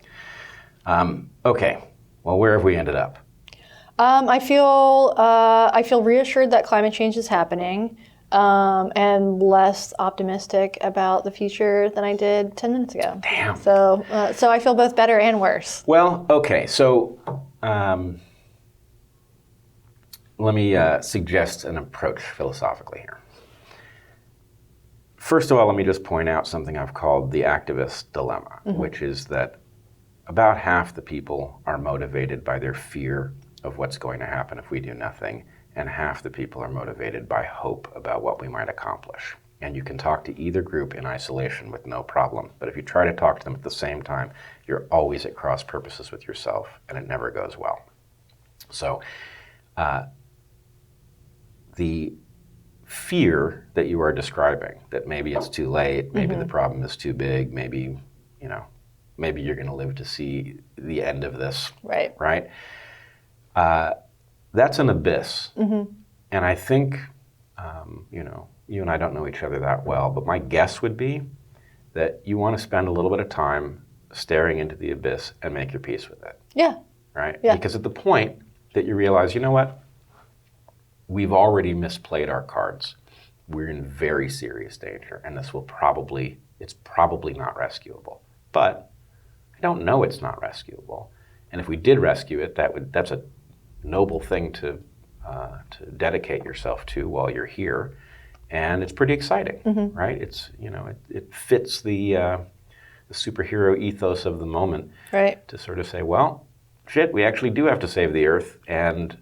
Okay. Well, where have we ended up? I feel reassured that climate change is happening, and less optimistic about the future than I did 10 minutes ago. Damn. So I feel both better and worse. Well, okay. So let me suggest an approach philosophically here. First of all, let me just point out something I've called the activist dilemma, which is that about half the people are motivated by their fear of what's going to happen if we do nothing, and half the people are motivated by hope about what we might accomplish. And you can talk to either group in isolation with no problem, but if you try to talk to them at the same time, you're always at cross purposes with yourself, and it never goes well. So, the fear that you are describing, that maybe it's too late, maybe the problem is too big, maybe you're going to live to see the end of this. Right. Right? That's an abyss. And And I think, you and I don't know each other that well, but my guess would be that you want to spend a little bit of time staring into the abyss and make your peace with it. Yeah. Right? Yeah. Because at the point that you realize, you know what? We've already misplayed our cards. We're in very serious danger, and it's probably not rescuable. But I don't know it's not rescuable. And if we did rescue it, that's a noble thing to dedicate yourself to while you're here. And it's pretty exciting, right? It's, it fits the superhero ethos of the moment, right? To sort of say, well, shit, we actually do have to save the Earth, and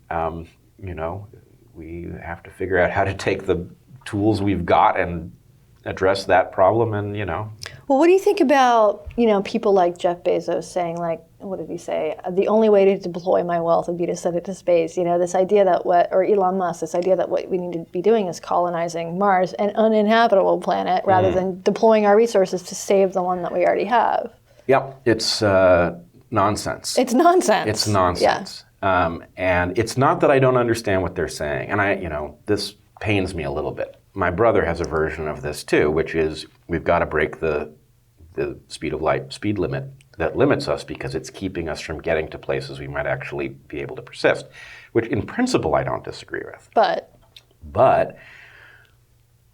we have to figure out how to take the tools we've got and address that problem, and Well, what do you think about people like Jeff Bezos saying, like, what did he say? The only way to deploy my wealth would be to send it to space. This idea that or Elon Musk, this idea that what we need to be doing is colonizing Mars, an uninhabitable planet, rather than deploying our resources to save the one that we already have. Yep, it's nonsense. It's nonsense. It's nonsense. Yeah. And it's not that I don't understand what they're saying, and this pains me a little bit. My brother has a version of this too, which is we've got to break the speed of light speed limit that limits us because it's keeping us from getting to places we might actually be able to persist, which in principle I don't disagree with. But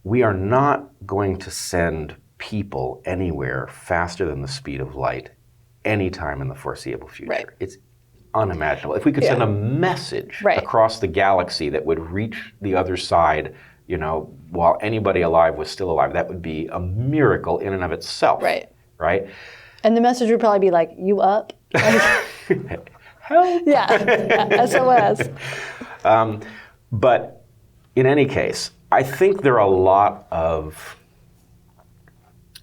we are not going to send people anywhere faster than the speed of light anytime in the foreseeable future. Right. It's unimaginable. If we could send a message across the galaxy that would reach the other side, while anybody alive was still alive, that would be a miracle in and of itself. Right? And the message would probably be like, you up? Help! Yeah, SOS. But in any case, I think there are a lot of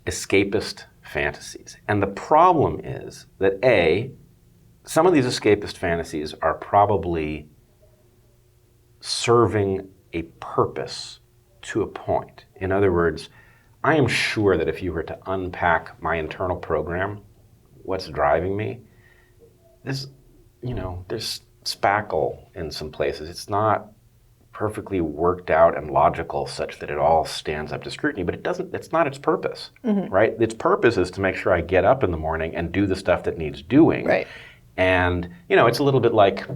escapist fantasies. And the problem is that some of these escapist fantasies are probably serving a purpose to a point. In other words, I am sure that if you were to unpack my internal program, what's driving me, there's spackle in some places. It's not perfectly worked out and logical such that it all stands up to scrutiny, but it's not its purpose, right? Its purpose is to make sure I get up in the morning and do the stuff that needs doing. Right. And, it's a little bit like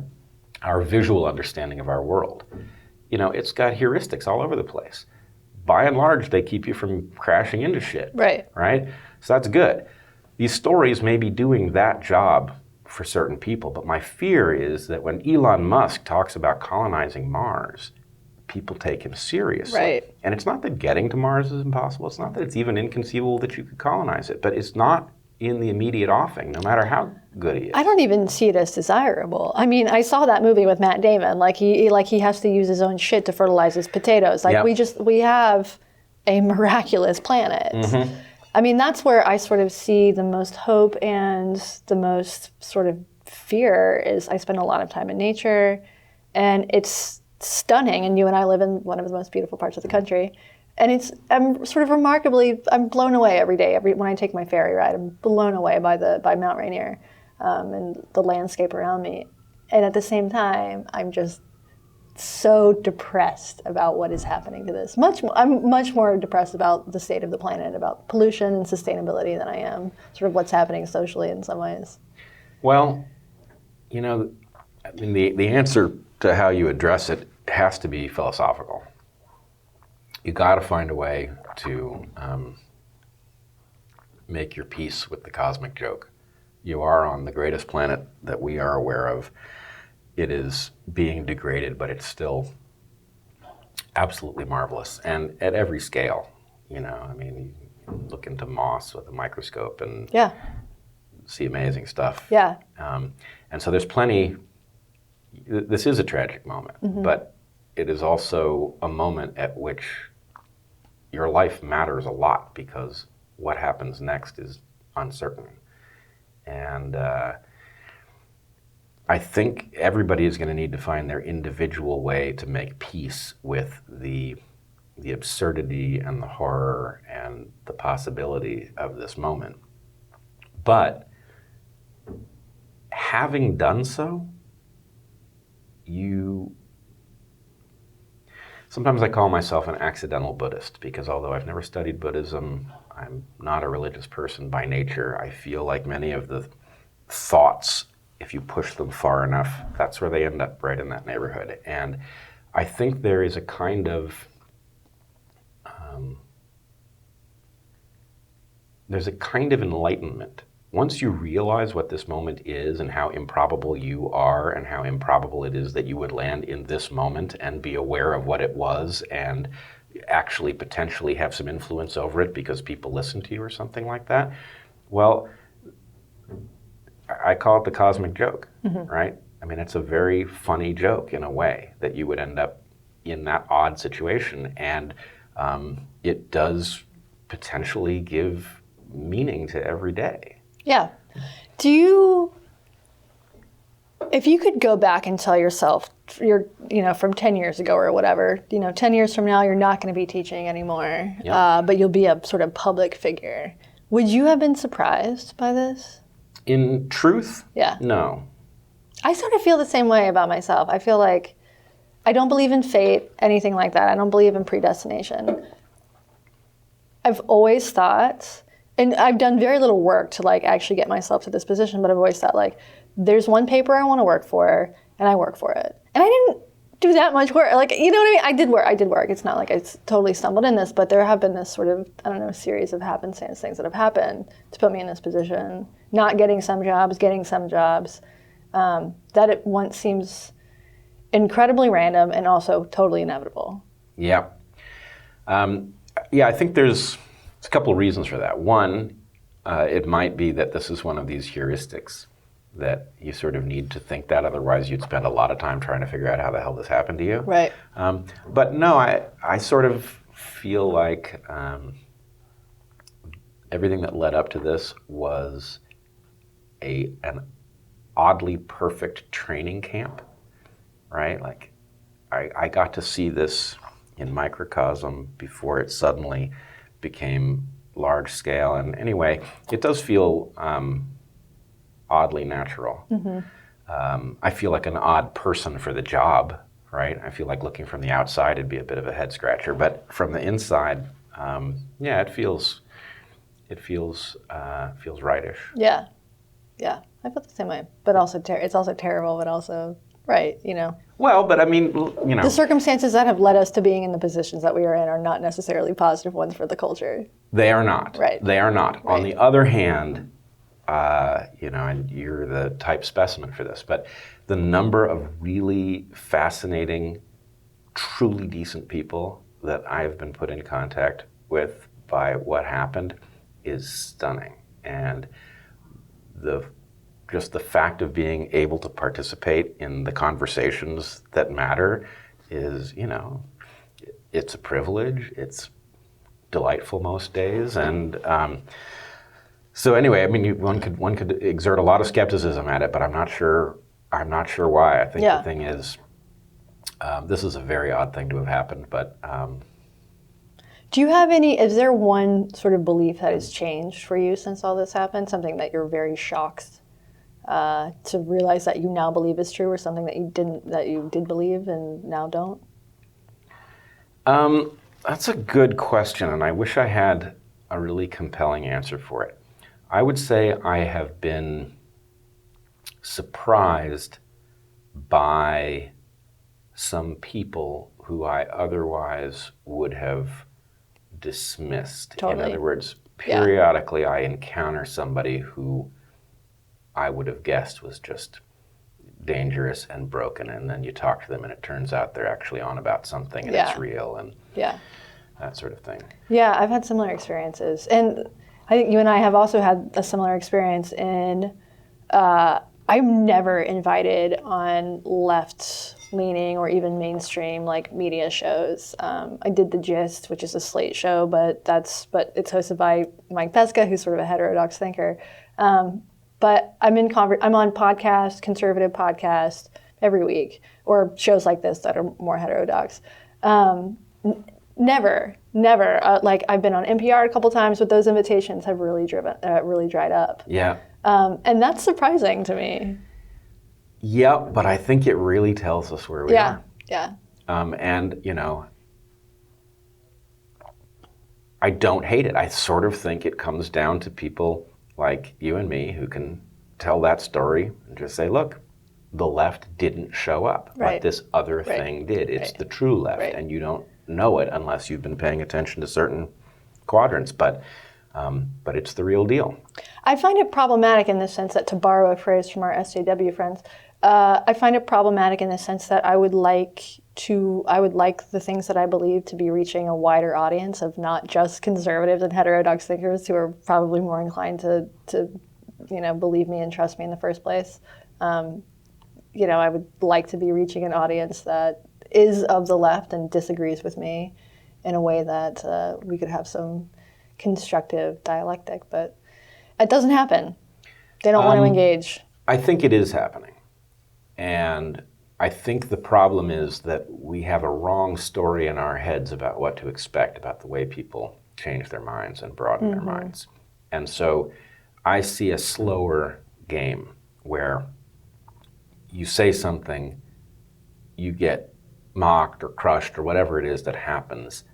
our visual understanding of our world. It's got heuristics all over the place. By and large, they keep you from crashing into shit. Right. So that's good. These stories may be doing that job for certain people, but my fear is that when Elon Musk talks about colonizing Mars, people take him seriously. Right. And it's not that getting to Mars is impossible. It's not that it's even inconceivable that you could colonize it, but it's not in the immediate offing, no matter how good he is. I don't even see it as desirable. I mean, I saw that movie with Matt Damon. Like he has to use his own shit to fertilize his potatoes. Like we have a miraculous planet. Mm-hmm. I mean, that's where I sort of see the most hope and the most sort of fear is I spend a lot of time in nature, and it's stunning. And you and I live in one of the most beautiful parts of the country. And I'm sort of I'm blown away every day. When I take my ferry ride, I'm blown away by Mount Rainier and the landscape around me. And at the same time, I'm just so depressed about what is happening to this. I'm much more depressed about the state of the planet, about pollution and sustainability than I am sort of what's happening socially in some ways. Well, the answer to how you address it has to be philosophical. You got to find a way to make your peace with the cosmic joke. You are on the greatest planet that we are aware of. It is being degraded, but it's still absolutely marvelous. And at every scale, you look into moss with a microscope and see amazing stuff. Yeah. And so there's plenty, this is a tragic moment, but it is also a moment at which your life matters a lot because what happens next is uncertain. And I think everybody is going to need to find their individual way to make peace with the absurdity and the horror and the possibility of this moment. But having done so, Sometimes I call myself an accidental Buddhist because although I've never studied Buddhism, I'm not a religious person by nature. I feel like many of the thoughts, if you push them far enough, that's where they end up, right in that neighborhood. And I think there is a kind of enlightenment. Once you realize what this moment is and how improbable you are and how improbable it is that you would land in this moment and be aware of what it was and actually potentially have some influence over it because people listen to you or something like that, well, I call it the cosmic joke, right? I mean, it's a very funny joke in a way that you would end up in that odd situation, and it does potentially give meaning to every day. Yeah. If you could go back and tell yourself, from 10 years ago or whatever, 10 years from now, you're not going to be teaching anymore, but you'll be a sort of public figure. Would you have been surprised by this? In truth? Yeah. No. I sort of feel the same way about myself. I feel like I don't believe in fate, anything like that. I don't believe in predestination. I've always thought, and I've done very little work to actually get myself to this position, but I've always thought there's one paper I want to work for, and I work for it. And I didn't do that much work. You know what I mean? I did work. It's not like I totally stumbled in this, but there have been this sort of, series of happenstance things that have happened to put me in this position. Not getting some jobs, getting some jobs. That at once seems incredibly random and also totally inevitable. Yeah. I think there's a couple of reasons for that. One, it might be that this is one of these heuristics that you sort of need to think that, otherwise you'd spend a lot of time trying to figure out how the hell this happened to you. Right. But no, I sort of feel like everything that led up to this was an oddly perfect training camp, right? I got to see this in microcosm before it suddenly became large scale. And anyway, it does feel oddly natural. I feel like an odd person for the job, right? I feel like looking from the outside it'd be a bit of a head scratcher, but from the inside, it feels rightish. Yeah. Yeah, I felt the same way, but also it's also terrible, but also right, Well, but I mean, the circumstances that have led us to being in the positions that we are in are not necessarily positive ones for the culture. They are not. Right. They are not. Right. On the other hand, and you're the type specimen for this, but the number of really fascinating, truly decent people that I have been put in contact with by what happened is stunning. And just the fact of being able to participate in the conversations that matter is, it's a privilege. It's delightful most days. And so anyway, I mean, one could exert a lot of skepticism at it, but I'm not sure why. I think the thing is, this is a very odd thing to have happened, but do you have is there one sort of belief that has changed for you since all this happened? Something that you're very shocked to realize that you now believe is true, or something that you did believe and now don't? That's a good question, and I wish I had a really compelling answer for it. I would say I have been surprised by some people who I otherwise would have dismissed. Totally. In other words, periodically I encounter somebody who I would have guessed was just dangerous and broken, and then you talk to them and it turns out they're actually on about something and it's real and that sort of thing. Yeah, I've had similar experiences. And I think you and I have also had a similar experience in I'm never invited on left-leaning or even mainstream media shows. I did The Gist, which is a Slate show, but it's hosted by Mike Pesca, who's sort of a heterodox thinker. But I'm on conservative podcasts every week, or shows like this that are more heterodox. Never. I've been on NPR a couple times, but those invitations have really dried up. Yeah. And that's surprising to me. Yeah, but I think it really tells us where we are. Yeah. And, I don't hate it. I sort of think it comes down to people like you and me who can tell that story and just say, look, the left didn't show up, but this other thing did. It's the true left, and you don't know it unless you've been paying attention to certain quadrants, but it's the real deal. I find it problematic in the sense that, to borrow a phrase from our SJW friends, I find it problematic in the sense that I would like the things that I believe to be reaching a wider audience of not just conservatives and heterodox thinkers who are probably more inclined to believe me and trust me in the first place. I would like to be reaching an audience that is of the left and disagrees with me in a way that we could have some constructive dialectic, but it doesn't happen. They don't want to engage. I think it is happening. And I think the problem is that we have a wrong story in our heads about what to expect about the way people change their minds and broaden their minds. And so I see a slower game where you say something, you get mocked or crushed or whatever it is that happens,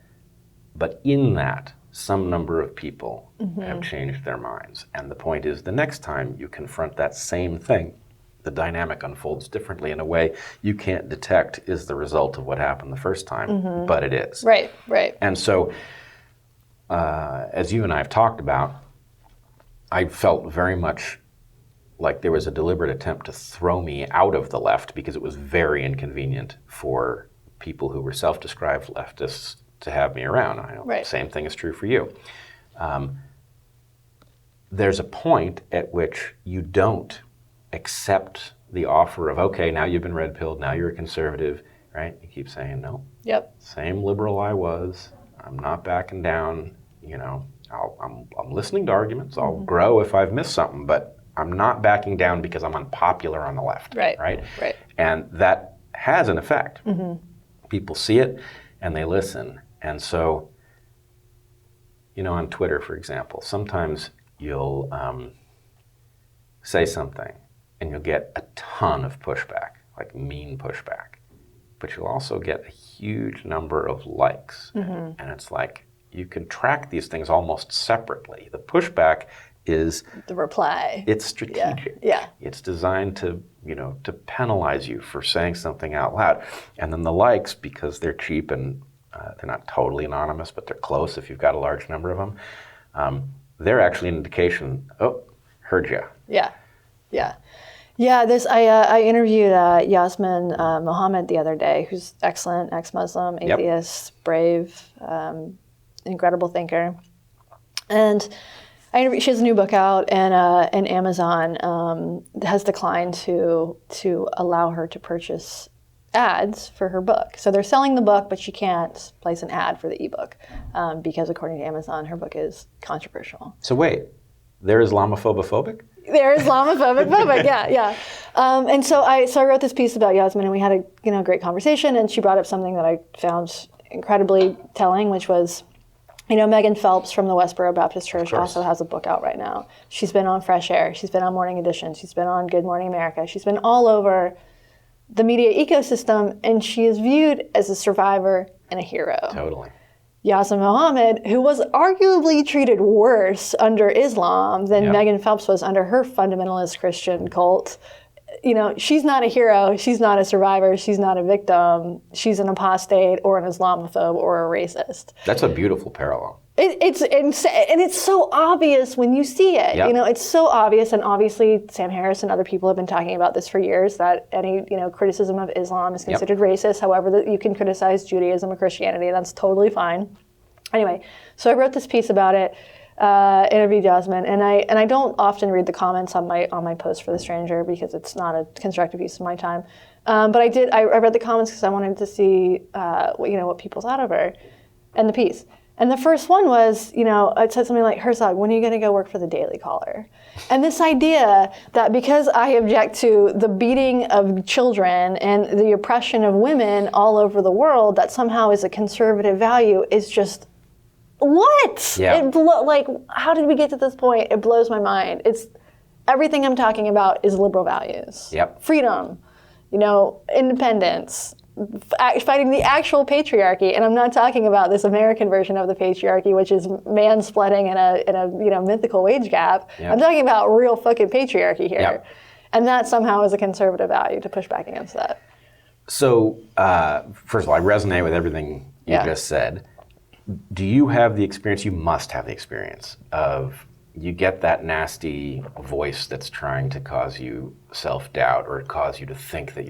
but in that, some number of people have changed their minds. And the point is, the next time you confront that same thing, the dynamic unfolds differently in a way you can't detect is the result of what happened the first time, but it is. Right. And so, as you and I have talked about, I felt very much like there was a deliberate attempt to throw me out of the left because it was very inconvenient for people who were self-described leftists to have me around. I know the same thing is true for you. There's a point at which you don't accept the offer of, okay, now you've been red-pilled, now you're a conservative, right? You keep saying, no. Yep. Same liberal I was. I'm not backing down. I'm listening to arguments. I'll grow if I've missed something, but I'm not backing down because I'm unpopular on the left. Right. And that has an effect. People see it and they listen. And so, on Twitter, for example, sometimes you'll say something and you'll get a ton of pushback, like mean pushback. But you'll also get a huge number of likes. And it's like, you can track these things almost separately. The pushback is the reply. It's strategic. Yeah. It's designed to penalize you for saying something out loud. And then the likes, because they're cheap and they're not totally anonymous, but they're close if you've got a large number of them, they're actually an indication, oh, heard you. Yeah. I interviewed Yasmin Mohammed the other day, who's excellent, ex-Muslim, atheist, brave, incredible thinker. And she has a new book out, and Amazon has declined to allow her to purchase ads for her book. So they're selling the book, but she can't place an ad for the ebook because, according to Amazon, her book is controversial. So wait, they're Islamophobic? They're Islamophobic, yeah. And so I wrote this piece about Yasmin, and we had a great conversation, and she brought up something that I found incredibly telling, which was, Megan Phelps from the Westboro Baptist Church also has a book out right now. She's been on Fresh Air. She's been on Morning Edition. She's been on Good Morning America. She's been all over the media ecosystem, and she is viewed as a survivor and a hero. Totally. Yasmin Mohammed, who was arguably treated worse under Islam than Megan Phelps was under her fundamentalist Christian cult, she's not a hero, she's not a survivor, she's not a victim, she's an apostate or an Islamophobe or a racist. That's a beautiful parallel. It's insane, and it's so obvious when you see it. Yep. It's so obvious, and obviously Sam Harris and other people have been talking about this for years, that any criticism of Islam is considered racist. However, that you can criticize Judaism or Christianity, that's totally fine. Anyway, so I wrote this piece about it, interviewed Yasmin, and I don't often read the comments on my post for The Stranger because it's not a constructive use of my time. But I read the comments because I wanted to see what people thought of her and the piece. And the first one was, it said something like, Herzog, when are you going to go work for the Daily Caller? And this idea that because I object to the beating of children and the oppression of women all over the world, that somehow is a conservative value is just, what? Yeah. How did we get to this point? It blows my mind. It's everything I'm talking about is liberal values. Yep. Freedom, independence, fighting the actual patriarchy. And I'm not talking about this American version of the patriarchy, which is man-splitting in a mythical wage gap. Yep. I'm talking about real fucking patriarchy here. Yep. And that somehow is a conservative value to push back against that. So, first of all, I resonate with everything you just said. Do you have the experience, you must have the experience, of you get that nasty voice that's trying to cause you self-doubt or cause you to think that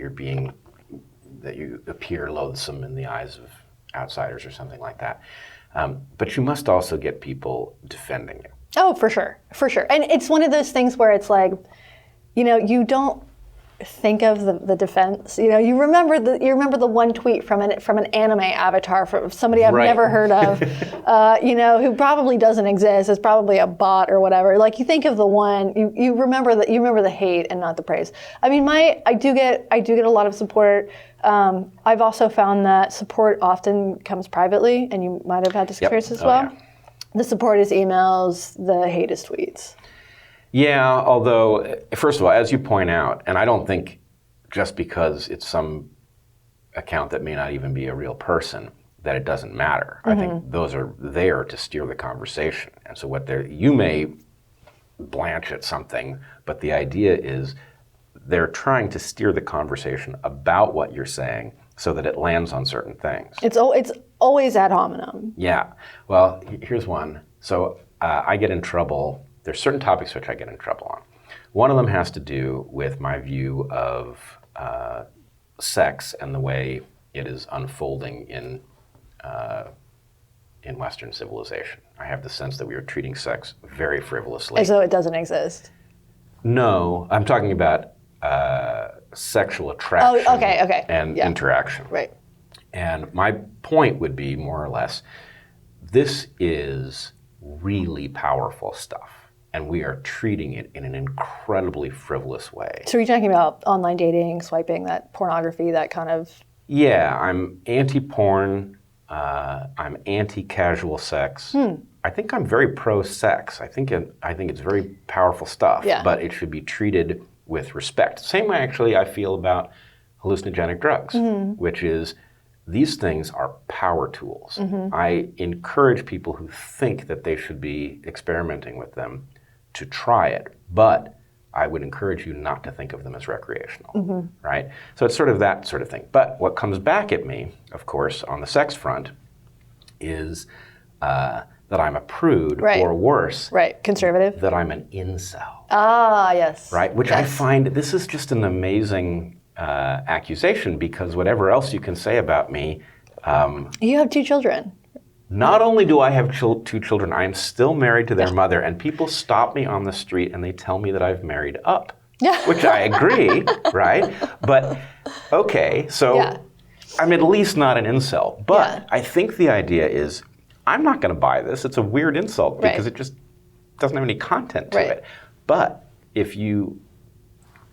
that you appear loathsome in the eyes of outsiders or something like that. But you must also get people defending you. Oh, for sure. For sure. And it's one of those things where it's like, you don't think of the defense. You remember the one tweet from an anime avatar from somebody I've never heard of, who probably doesn't exist. It's probably a bot or whatever. Like, you think of the one, you remember the hate and not the praise. I mean, I do get a lot of support. I've also found that support often comes privately, and you might have had this experience as well. Yeah. The support is emails, the hate is tweets. Yeah, although, first of all, as you point out, and I don't think just because it's some account that may not even be a real person, that it doesn't matter. Mm-hmm. I think those are there to steer the conversation. And so you may blanch at something, but the idea is they're trying to steer the conversation about what you're saying so that it lands on certain things. It's always ad hominem. Yeah. Well, here's one. So I get in trouble. There's certain topics which I get in trouble on. One of them has to do with my view of sex and the way it is unfolding in Western civilization. I have the sense that we are treating sex very frivolously. As though it doesn't exist. No, I'm talking about sexual attraction and interaction. Right. And my point would be, more or less, this is really powerful stuff. And we are treating it in an incredibly frivolous way. So you're talking about online dating, swiping, that pornography, that kind of... Yeah, I'm anti-porn. I'm anti-casual sex. I think I'm very pro-sex. I think it's very powerful stuff, but it should be treated with respect. Same way, actually, I feel about hallucinogenic drugs, which is these things are power tools. I encourage people who think that they should be experimenting with them to try it, but I would encourage you not to think of them as recreational, right? So it's sort of that sort of thing. But what comes back at me, of course, on the sex front is that I'm a prude, or worse. Right, conservative. That I'm an incel. Ah, yes. Right, which I find, this is just an amazing accusation, because whatever else you can say about me... you have 2 children. Not only do I have 2 children, I am still married to their mother, and people stop me on the street and they tell me that I've married up, which I agree, right? But, okay, so I'm at least not an incel. But I think the idea is, I'm not going to buy this. It's a weird insult because it just doesn't have any content to it. But if you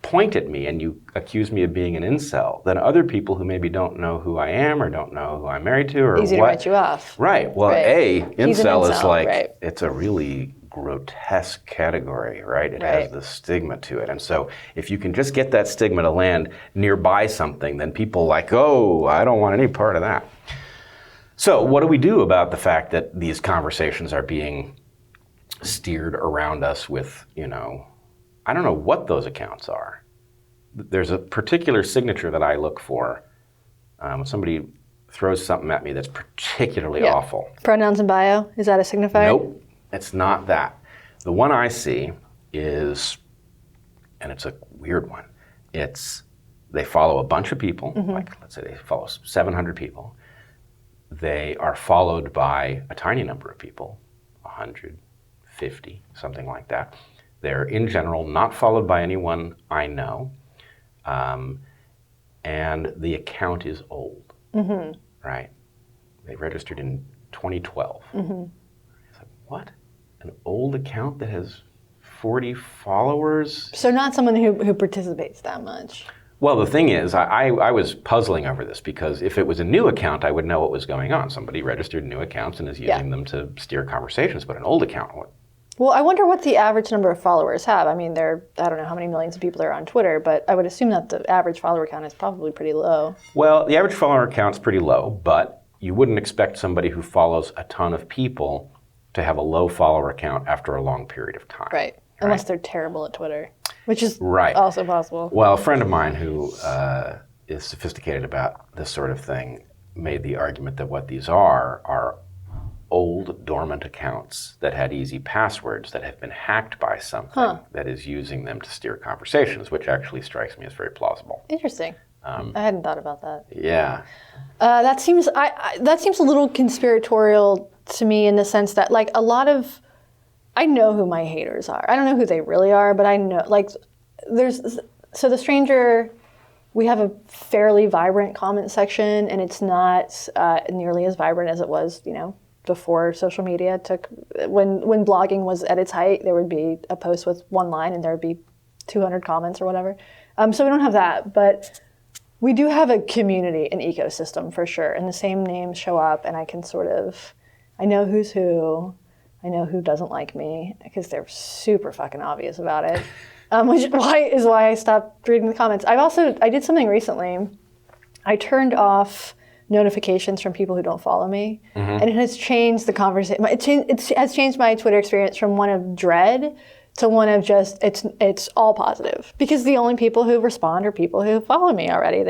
point at me and you accuse me of being an incel, then other people who maybe don't know who I am or don't know who I'm married to or easy to write you off. Right. Well, incel is like, it's a really grotesque category, right? It has the stigma to it. And so if you can just get that stigma to land nearby something, then people like, oh, I don't want any part of that. So what do we do about the fact that these conversations are being steered around us with, I don't know what those accounts are. There's a particular signature that I look for when somebody throws something at me that's particularly awful. Pronouns in bio, is that a signifier? Nope, it's not that. The one I see is, and it's a weird one, they follow a bunch of people, like let's say they follow 700 people. They are followed by a tiny number of people, 150, something like that. They're, in general, not followed by anyone I know, and the account is old, right? They registered in 2012. It's like, what? An old account that has 40 followers? So not someone who participates that much. Well, the thing is, I was puzzling over this, because if it was a new account, I would know what was going on. Somebody registered new accounts and is using them to steer conversations, but an old account, Well, I wonder what the average number of followers have. I mean, I don't know how many millions of people are on Twitter, but I would assume that the average follower count is probably pretty low. Well, the average follower count's pretty low, but you wouldn't expect somebody who follows a ton of people to have a low follower count after a long period of time. Right. Unless they're terrible at Twitter, which is right. also possible. Well, a friend of mine who is sophisticated about this sort of thing made the argument that what these are old dormant accounts that had easy passwords that have been hacked by something that is using them to steer conversations, which actually strikes me as very plausible. Interesting. I hadn't thought about that. Yeah. That seems a little conspiratorial to me in the sense that, like, I know who my haters are. I don't know who they really are, but I know, like, so The Stranger, we have a fairly vibrant comment section, and it's not nearly as vibrant as it was, before social media when blogging was at its height. There would be a post with one line and there would be 200 comments or whatever. So we don't have that, but we do have a community, an ecosystem for sure. And the same names show up, and I know who's who. I know who doesn't like me because they're super fucking obvious about it. Which is why I stopped reading the comments. I did something recently. I turned off notifications from people who don't follow me, and it has changed the conversation. It has changed my Twitter experience from one of dread to one of just it's all positive, because the only people who respond are people who follow me already.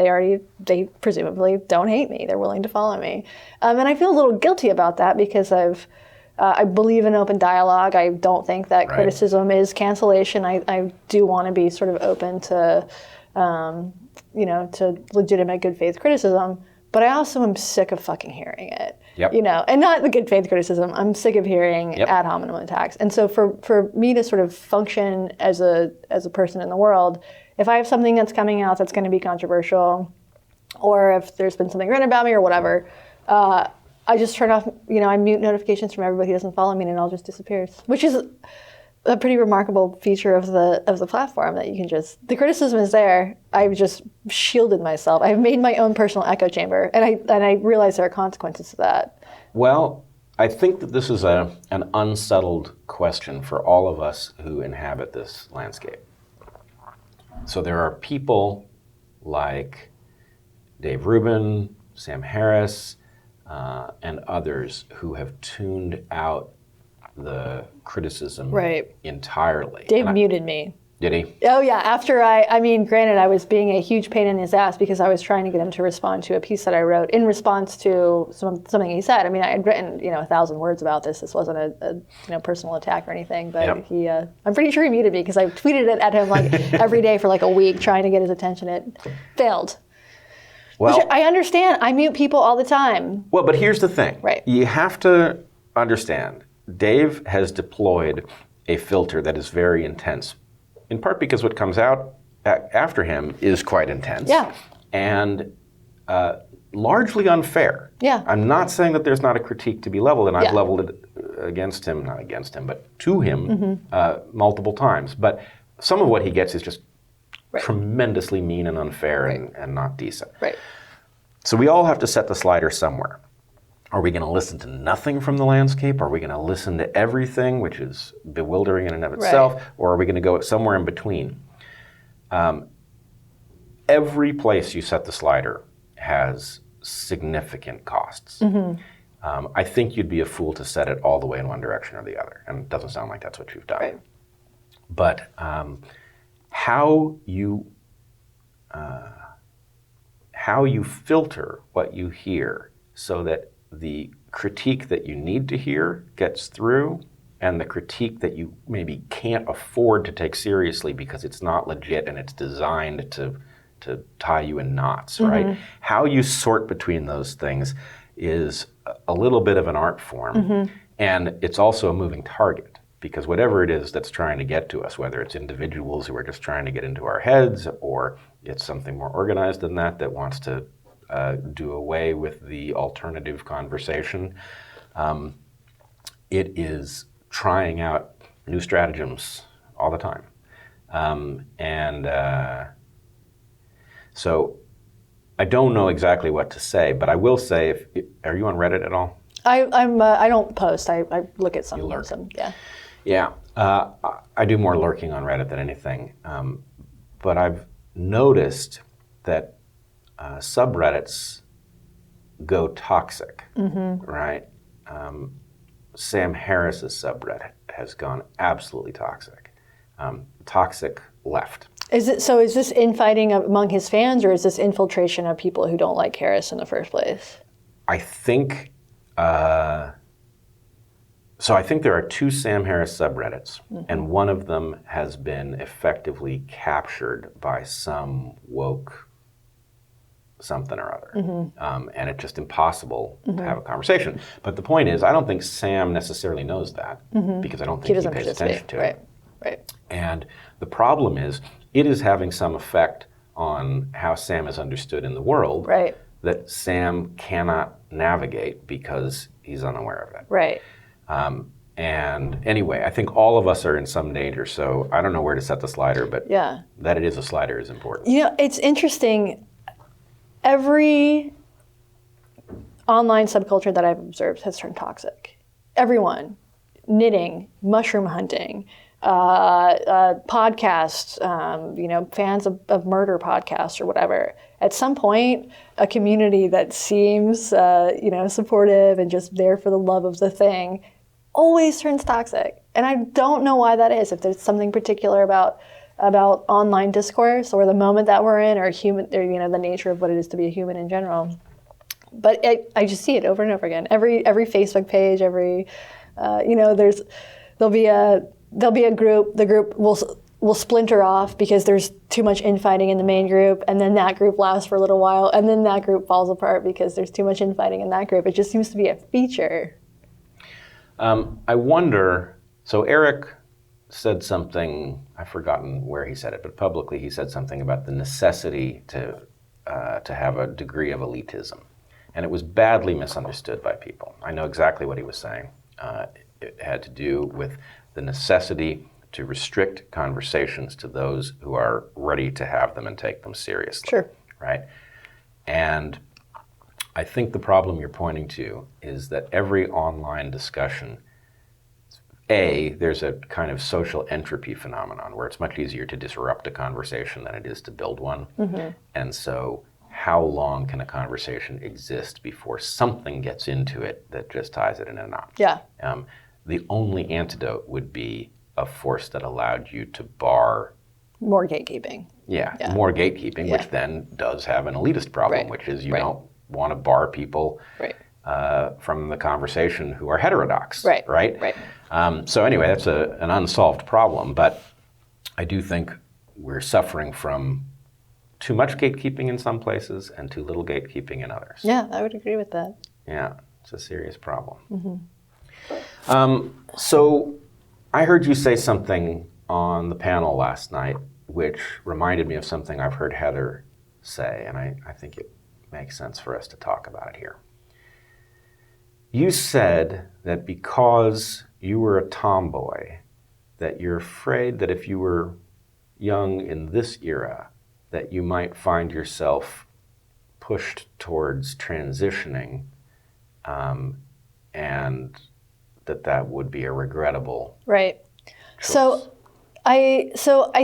They presumably don't hate me. They're willing to follow me, and I feel a little guilty about that because I believe in open dialogue. I don't think that criticism is cancellation. I do want to be sort of open to to legitimate good faith criticism. But I also am sick of fucking hearing it, and not the good faith criticism. I'm sick of hearing ad hominem attacks. And so for me to sort of function as a person in the world, if I have something that's coming out that's going to be controversial, or if there's been something written about me or whatever, I just turn off, I mute notifications from everybody who doesn't follow me, and it all just disappears, which is a pretty remarkable feature of the platform, that you can the criticism is there. I've just shielded myself. I've made my own personal echo chamber, and I realize there are consequences to that. Well, I think that this is an unsettled question for all of us who inhabit this landscape. So there are people like Dave Rubin, Sam Harris, and others who have tuned out the criticism entirely. Dave muted me. Did he? Oh yeah, after granted, I was being a huge pain in his ass because I was trying to get him to respond to a piece that I wrote in response to something he said. I mean, I had written 1,000 words about this. This wasn't a personal attack or anything, but I'm pretty sure he muted me because I tweeted it at him like every day for like a week trying to get his attention. It failed. Well, which I understand. I mute people all the time. Well, but here's the thing. Right. You have to understand, Dave has deployed a filter that is very intense, in part because what comes out after him is quite intense. Yeah. And largely unfair. Yeah. I'm not saying that there's not a critique to be leveled, and I've leveled it not against him, but to him multiple times. But some of what he gets is just tremendously mean and unfair and not decent. Right. So we all have to set the slider somewhere. Are we going to listen to nothing from the landscape? Are we going to listen to everything, which is bewildering in and of itself? Or are we going to go somewhere in between? Every place you set the slider has significant costs. I think you'd be a fool to set it all the way in one direction or the other. And it doesn't sound like that's what you've done. Right. But how you filter what you hear so that the critique that you need to hear gets through, and the critique that you maybe can't afford to take seriously because it's not legit and it's designed to tie you in knots, right? How you sort between those things is a little bit of an art form, and it's also a moving target, because whatever it is that's trying to get to us, whether it's individuals who are just trying to get into our heads, or it's something more organized than that wants to do away with the alternative conversation, it is trying out new stratagems all the time. So I don't know exactly what to say, but I will say, are you on Reddit at all? I don't post. I look at some. You lurk. Yeah. Yeah, I do more lurking on Reddit than anything, but I've noticed that subreddits go toxic, right? Sam Harris's subreddit has gone absolutely toxic. Toxic left. Is this infighting among his fans, or is this infiltration of people who don't like Harris in the first place? I think, so I think there are two Sam Harris subreddits, and one of them has been effectively captured by some woke something or other. And it's just impossible to have a conversation. But the point is, I don't think Sam necessarily knows that, because I don't think he pays attention to it. Right. And the problem is, it is having some effect on how Sam is understood in the world that Sam cannot navigate because he's unaware of it. Right. And anyway, I think all of us are in some danger, so I don't know where to set the slider, but that it is a slider is important. You know, it's interesting. Every online subculture that I've observed has turned toxic. Everyone. Knitting, mushroom hunting, podcasts, fans of murder podcasts or whatever. At some point, a community that seems, supportive and just there for the love of the thing always turns toxic. And I don't know why that is. If there's something particular about online discourse or the moment that we're in, or human, or the nature of what it is to be a human in general. But I just see it over and over again. Every Facebook page, there'll be a group. The group will splinter off because there's too much infighting in the main group, and then that group lasts for a little while, and then that group falls apart because there's too much infighting in that group. It just seems to be a feature. I wonder. So Eric said something. I've forgotten where he said it, but publicly he said something about the necessity to have a degree of elitism, and it was badly misunderstood by people. I know exactly what he was saying. It had to do with the necessity to restrict conversations to those who are ready to have them and take them seriously. Sure. Right? And I think the problem you're pointing to is that every online discussion, there's a kind of social entropy phenomenon where it's much easier to disrupt a conversation than it is to build one. And so how long can a conversation exist before something gets into it that just ties it in a knot? Yeah. The only antidote would be a force that allowed you to bar more gatekeeping. More gatekeeping, which then does have an elitist problem, which is you don't want to bar people from the conversation who are heterodox. Right. So anyway, that's an unsolved problem, but I do think we're suffering from too much gatekeeping in some places and too little gatekeeping in others. Yeah, I would agree with that. Yeah, it's a serious problem. So I heard you say something on the panel last night which reminded me of something I've heard Heather say, and I think it makes sense for us to talk about it here. You said that because you were a tomboy, that you're afraid that if you were young in this era, that you might find yourself pushed towards transitioning, and that would be a regrettable choice. So I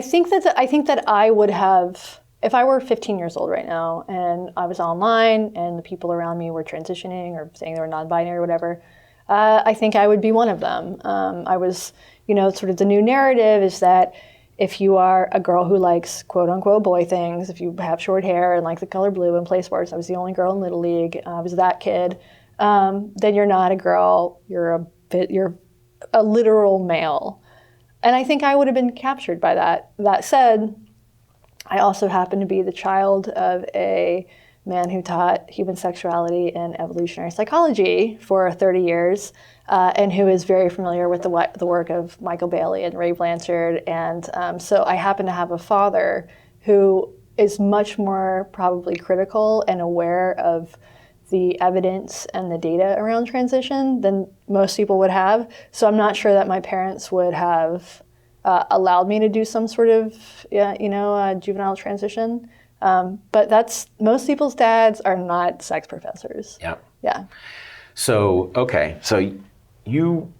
think that I would have, if I were 15 years old right now and I was online and the people around me were transitioning or saying they were non-binary or whatever, I think I would be one of them. I was, sort of the new narrative is that if you are a girl who likes quote unquote boy things, if you have short hair and like the color blue and play sports, I was the only girl in Little League, I was that kid, then you're not a girl, you're a literal male. And I think I would have been captured by that. That said, I also happen to be the child of a man who taught human sexuality and evolutionary psychology for 30 years, and who is very familiar with the work of Michael Bailey and Ray Blanchard. And so I happen to have a father who is much more probably critical and aware of the evidence and the data around transition than most people would have. So I'm not sure that my parents would have allowed me to do some sort of, juvenile transition. But most people's dads are not sex professors. Yeah. Yeah. So, okay. So you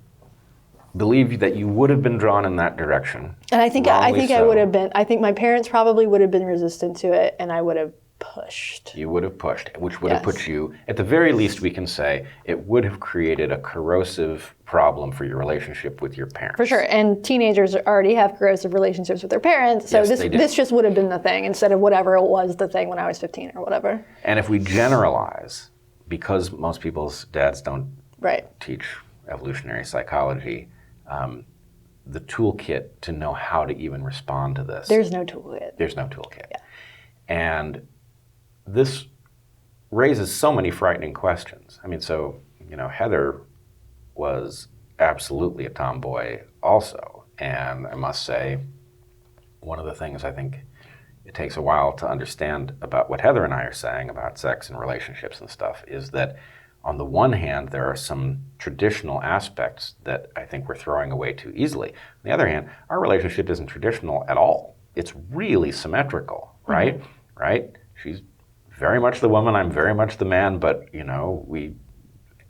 believe that you would have been drawn in that direction. And I think Wrongly I so. would have been. I think my parents probably would have been resistant to it, and I would have pushed. You would have pushed, which would have Yes. put you, at the very least we can say, it would have created a corrosive problem for your relationship with your parents. For sure. And teenagers already have corrosive relationships with their parents, so Yes, they do. this just would have been the thing instead of whatever it was the thing when I was 15 or whatever. And if we generalize, because most people's dads don't Right. teach evolutionary psychology, the toolkit to know how to even respond to this. There's no toolkit. There's no toolkit. Yeah. And this raises so many frightening questions. I mean, so, Heather was absolutely a tomboy also. And I must say, one of the things I think it takes a while to understand about what Heather and I are saying about sex and relationships and stuff is that on the one hand, there are some traditional aspects that I think we're throwing away too easily. On the other hand, our relationship isn't traditional at all. It's really symmetrical, right? Mm-hmm. Right? She's very much the woman, I'm very much the man, but, we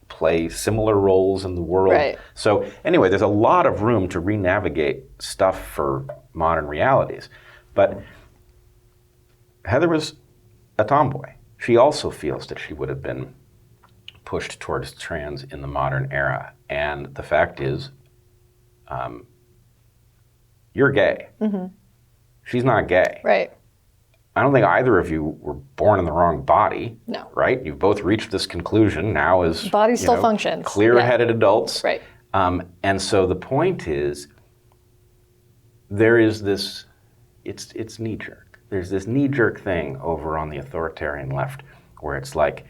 play similar roles in the world. Right. So anyway, there's a lot of room to re-navigate stuff for modern realities. But Heather was a tomboy. She also feels that she would have been pushed towards trans in the modern era. And the fact is, you're gay. Mm-hmm. She's not gay. Right. I don't think either of you were born in the wrong body. No. Right? You've both reached this conclusion now as body still functions. Clear-headed adults. Right. And so the point is, there is this, it's knee-jerk. There's this knee-jerk thing over on the authoritarian left where it's like,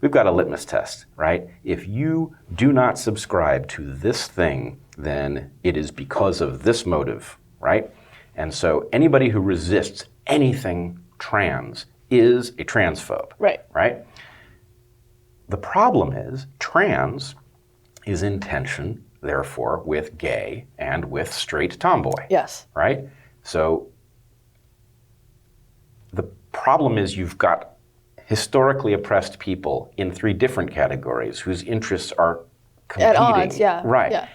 we've got a litmus test, right? If you do not subscribe to this thing, then it is because of this motive, right? And so anybody who resists anything trans is a transphobe, right? The problem is trans is in tension, therefore, with gay and with straight tomboy. Yes. Right? So the problem is you've got historically oppressed people in three different categories whose interests are competing. At odds, yeah. Right. Yeah.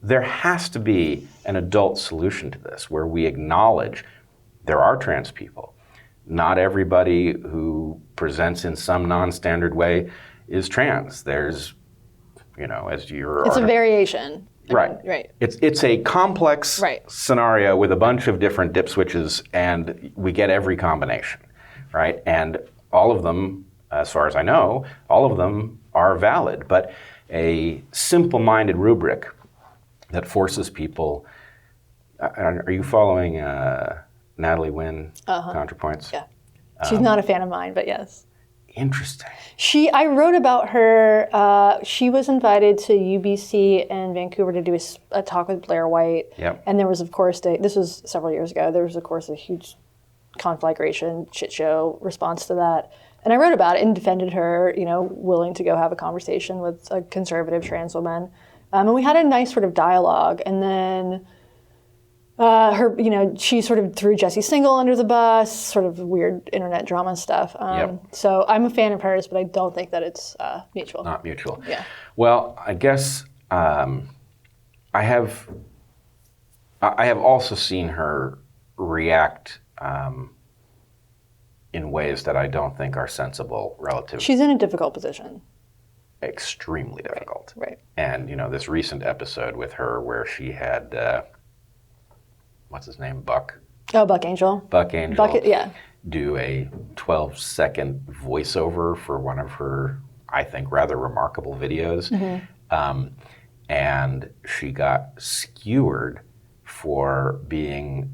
There has to be an adult solution to this where we acknowledge there are trans people. Not everybody who presents in some non-standard way is trans. There's, as you're... It's a variation. Right. Right. It's a complex scenario with a bunch of different dip switches, and we get every combination, right? And all of them, as far as I know, all of them are valid. But a simple-minded rubric that forces people... Are you following Natalie Wynn, ContraPoints? Yeah. She's not a fan of mine, but yes. Interesting. I wrote about her. She was invited to UBC in Vancouver to do a talk with Blair White. Yep. And there was, of course, this was several years ago, there was, of course, a huge conflagration, shit show response to that. And I wrote about it and defended her, willing to go have a conversation with a conservative trans woman. And we had a nice sort of dialogue. And then she sort of threw Jesse Singal under the bus, sort of weird internet drama stuff. So I'm a fan of hers, but I don't think that it's mutual. Not mutual. Yeah. Well, I guess I have also seen her react in ways that I don't think are sensible relative. She's in a difficult position. Extremely difficult. Right. And, this recent episode with her where she had... what's his name? Buck? Oh, Buck Angel. Buck Angel. Yeah. Do a 12-second voiceover for one of her, I think, rather remarkable videos. Mm-hmm. And she got skewered for being,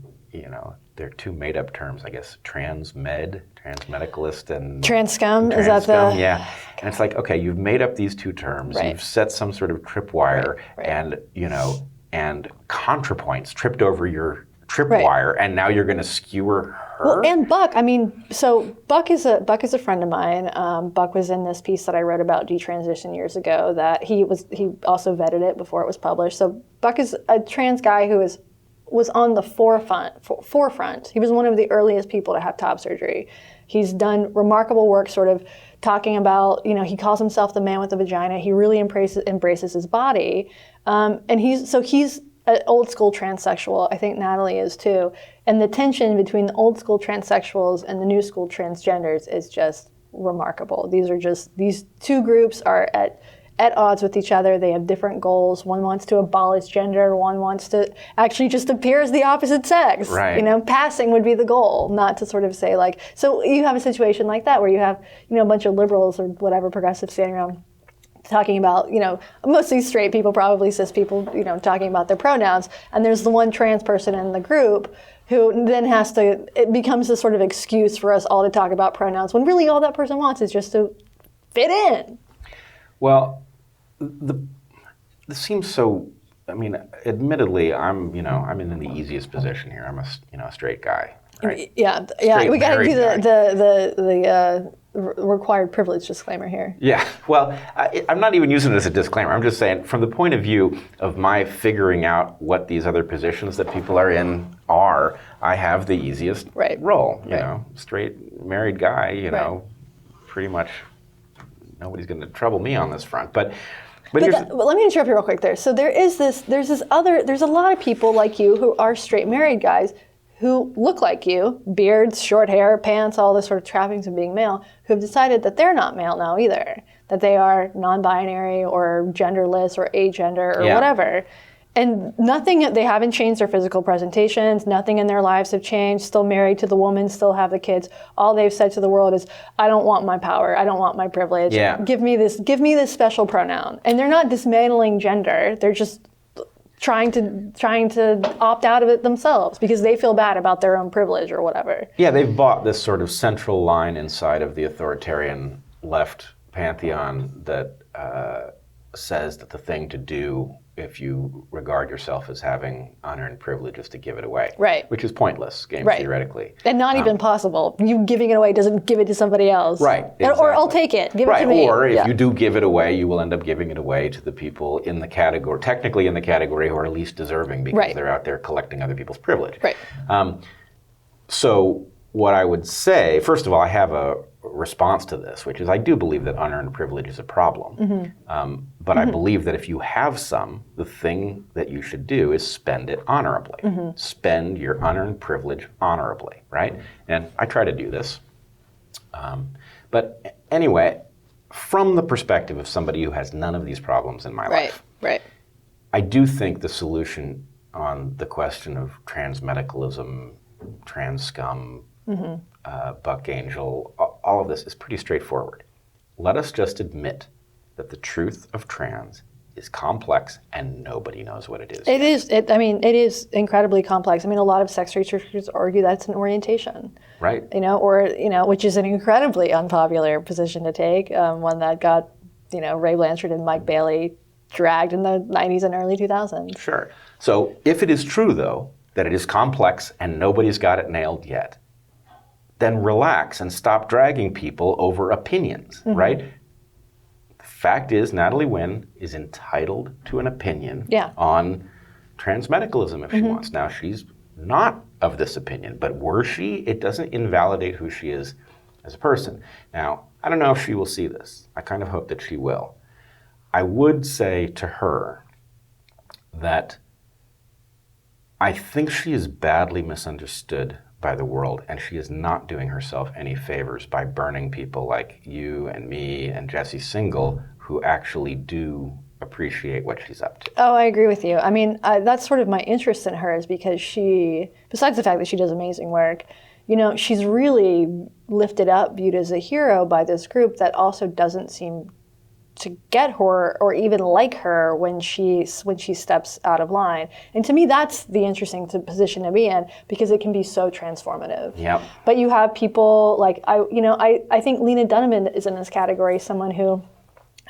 they're two made-up terms, I guess, transmedicalist and... Trans scum? Is that the... Yeah. And it's like, okay, you've made up these two terms. Right. You've set some sort of tripwire and, and ContraPoints tripped over your tripwire, and now you're going to skewer her? Well, and Buck, so Buck is a friend of mine. Buck was in this piece that I wrote about detransition years ago that he also vetted it before it was published. So Buck is a trans guy who was on the forefront. He was one of the earliest people to have top surgery. He's done remarkable work sort of talking about, he calls himself the man with the vagina. He really embraces his body. And he's an old school transsexual. I think Natalie is too. And the tension between the old school transsexuals and the new school transgenders is just remarkable. These two groups are at odds with each other. They have different goals. One wants to abolish gender. One wants to actually just appear as the opposite sex. Right. Passing would be the goal, not to sort of say like, so you have a situation like that where you have, a bunch of liberals or whatever progressives standing around talking about, mostly straight people, probably cis people, talking about their pronouns. And there's the one trans person in the group who then it becomes this sort of excuse for us all to talk about pronouns when really all that person wants is just to fit in. Well, this seems so. I mean, admittedly, I'm in the easiest position here. I'm a straight guy, right? Yeah. Straight We got to do married the required privilege disclaimer here. Yeah. Well, I'm not even using it as a disclaimer. I'm just saying, from the point of view of my figuring out what these other positions that people are in are, I have the easiest role. You know, straight married guy. Pretty much. Nobody's going to trouble me on this front, but let me interrupt you real quick there. So there's a lot of people like you who are straight married guys who look like you, beards, short hair, pants, all this sort of trappings of being male, who have decided that they're not male now either, that they are non-binary or genderless or agender or whatever. And they haven't changed their physical presentations, nothing in their lives have changed, still married to the woman, still have the kids. All they've said to the world is, I don't want my power, I don't want my privilege. Yeah. Give me this special pronoun. And they're not dismantling gender, they're just trying to opt out of it themselves because they feel bad about their own privilege or whatever. Yeah, they've bought this sort of central line inside of the authoritarian left pantheon that says that the thing to do if you regard yourself as having honor and privilege is to give it away. Right. Which is pointless, game theoretically. And not even possible. You giving it away doesn't give it to somebody else. Right. Exactly. Or I'll take it. Give it to me. Or if you do give it away, you will end up giving it away to the people in the category, technically in the category who are least deserving because they're out there collecting other people's privilege. Right. So what I would say, first of all, I have a response to this, which is I do believe that unearned privilege is a problem. But I believe that if you have some, the thing that you should do is spend it honorably. Spend your unearned privilege honorably, right? And I try to do this. But anyway, from the perspective of somebody who has none of these problems in my life, I do think the solution on the question of transmedicalism, trans scum, Buck Angel, all of this is pretty straightforward. Let us just admit that the truth of trans is complex and nobody knows what it is. It is incredibly complex. I mean, a lot of sex researchers argue that's an orientation. Right. Which is an incredibly unpopular position to take, one that got, Ray Blanchard and Mike Bailey dragged in the 90s and early 2000s. Sure. So if it is true, though, that it is complex and nobody's got it nailed yet, then relax and stop dragging people over opinions, right? The fact is, Natalie Wynn is entitled to an opinion on transmedicalism if she wants. Now, she's not of this opinion, but were she, it doesn't invalidate who she is as a person. Now, I don't know if she will see this. I kind of hope that she will. I would say to her that I think she is badly misunderstood by the world, and she is not doing herself any favors by burning people like you and me and Jesse Singal who actually do appreciate what she's up to. Oh, I agree with you. I mean, that's sort of my interest in her is because she, besides the fact that she does amazing work, she's really lifted up, viewed as a hero by this group that also doesn't seem to get her or even like her when she steps out of line. And to me, that's the interesting position to be in because it can be so transformative. Yep. But you have people like, I think Lena Dunham is in this category, someone who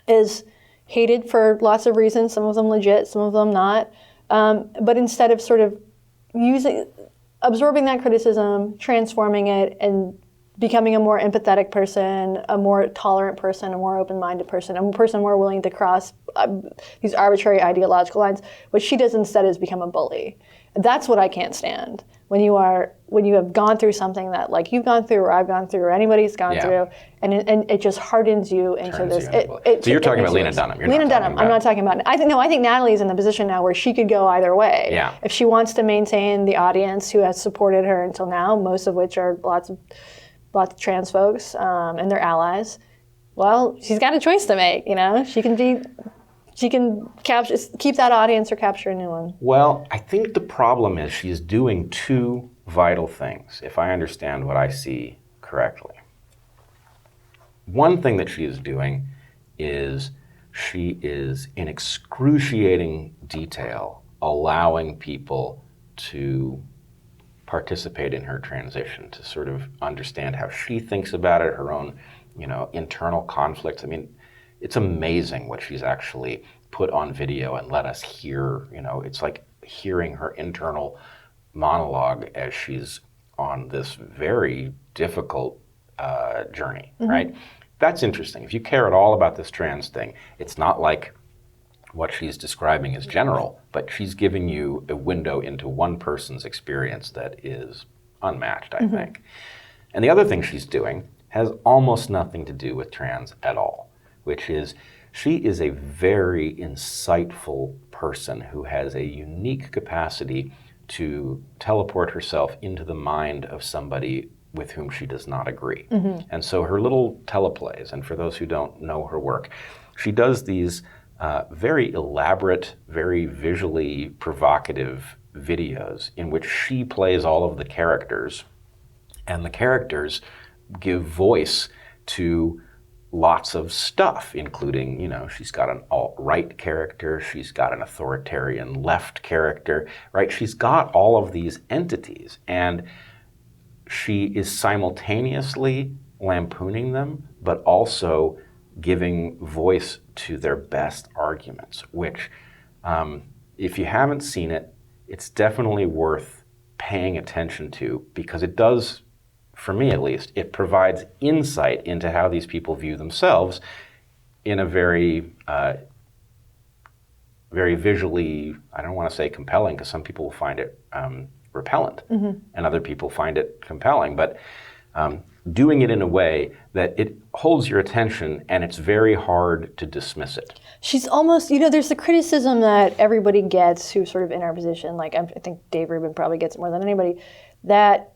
is hated for lots of reasons, some of them legit, some of them not. But instead of sort of absorbing that criticism, transforming it, and becoming a more empathetic person, a more tolerant person, a more open-minded person, a person more willing to cross these arbitrary ideological lines. What she does instead is become a bully. That's what I can't stand. when you have gone through something that like you've gone through or I've gone through or anybody's gone through, and it just hardens you into this. So you're talking about Lena Dunham. Lena Dunham. I'm not talking about. I think Natalie's in the position now where she could go either way. Yeah. If she wants to maintain the audience who has supported her until now, most of which are lots of trans folks and their allies, well, she's got a choice to make. She can keep that audience or capture a new one. Well, I think the problem is she's doing two vital things, if I understand what I see correctly. One thing that she is doing is she is, in excruciating detail, allowing people to participate in her transition, to sort of understand how she thinks about it, her own, internal conflicts. I mean, it's amazing what she's actually put on video and let us hear. It's like hearing her internal monologue as she's on this very difficult journey, right? That's interesting. If you care at all about this trans thing, it's not like what she's describing is general, but she's giving you a window into one person's experience that is unmatched, I think. And the other thing she's doing has almost nothing to do with trans at all, which is she is a very insightful person who has a unique capacity to teleport herself into the mind of somebody with whom she does not agree. And so her little teleplays, and for those who don't know her work, she does these very elaborate, very visually provocative videos in which she plays all of the characters, and the characters give voice to lots of stuff, including, she's got an alt-right character, she's got an authoritarian left character, right? She's got all of these entities, and she is simultaneously lampooning them, but also giving voice to their best arguments, which, if you haven't seen it, it's definitely worth paying attention to, because it does, for me at least, it provides insight into how these people view themselves in a very, very visually, I don't want to say compelling, because some people will find it repellent, and other people find it compelling, but doing it in a way that it holds your attention and it's very hard to dismiss it. She's almost, there's the criticism that everybody gets who's sort of in our position, like I think Dave Rubin probably gets it more than anybody, that,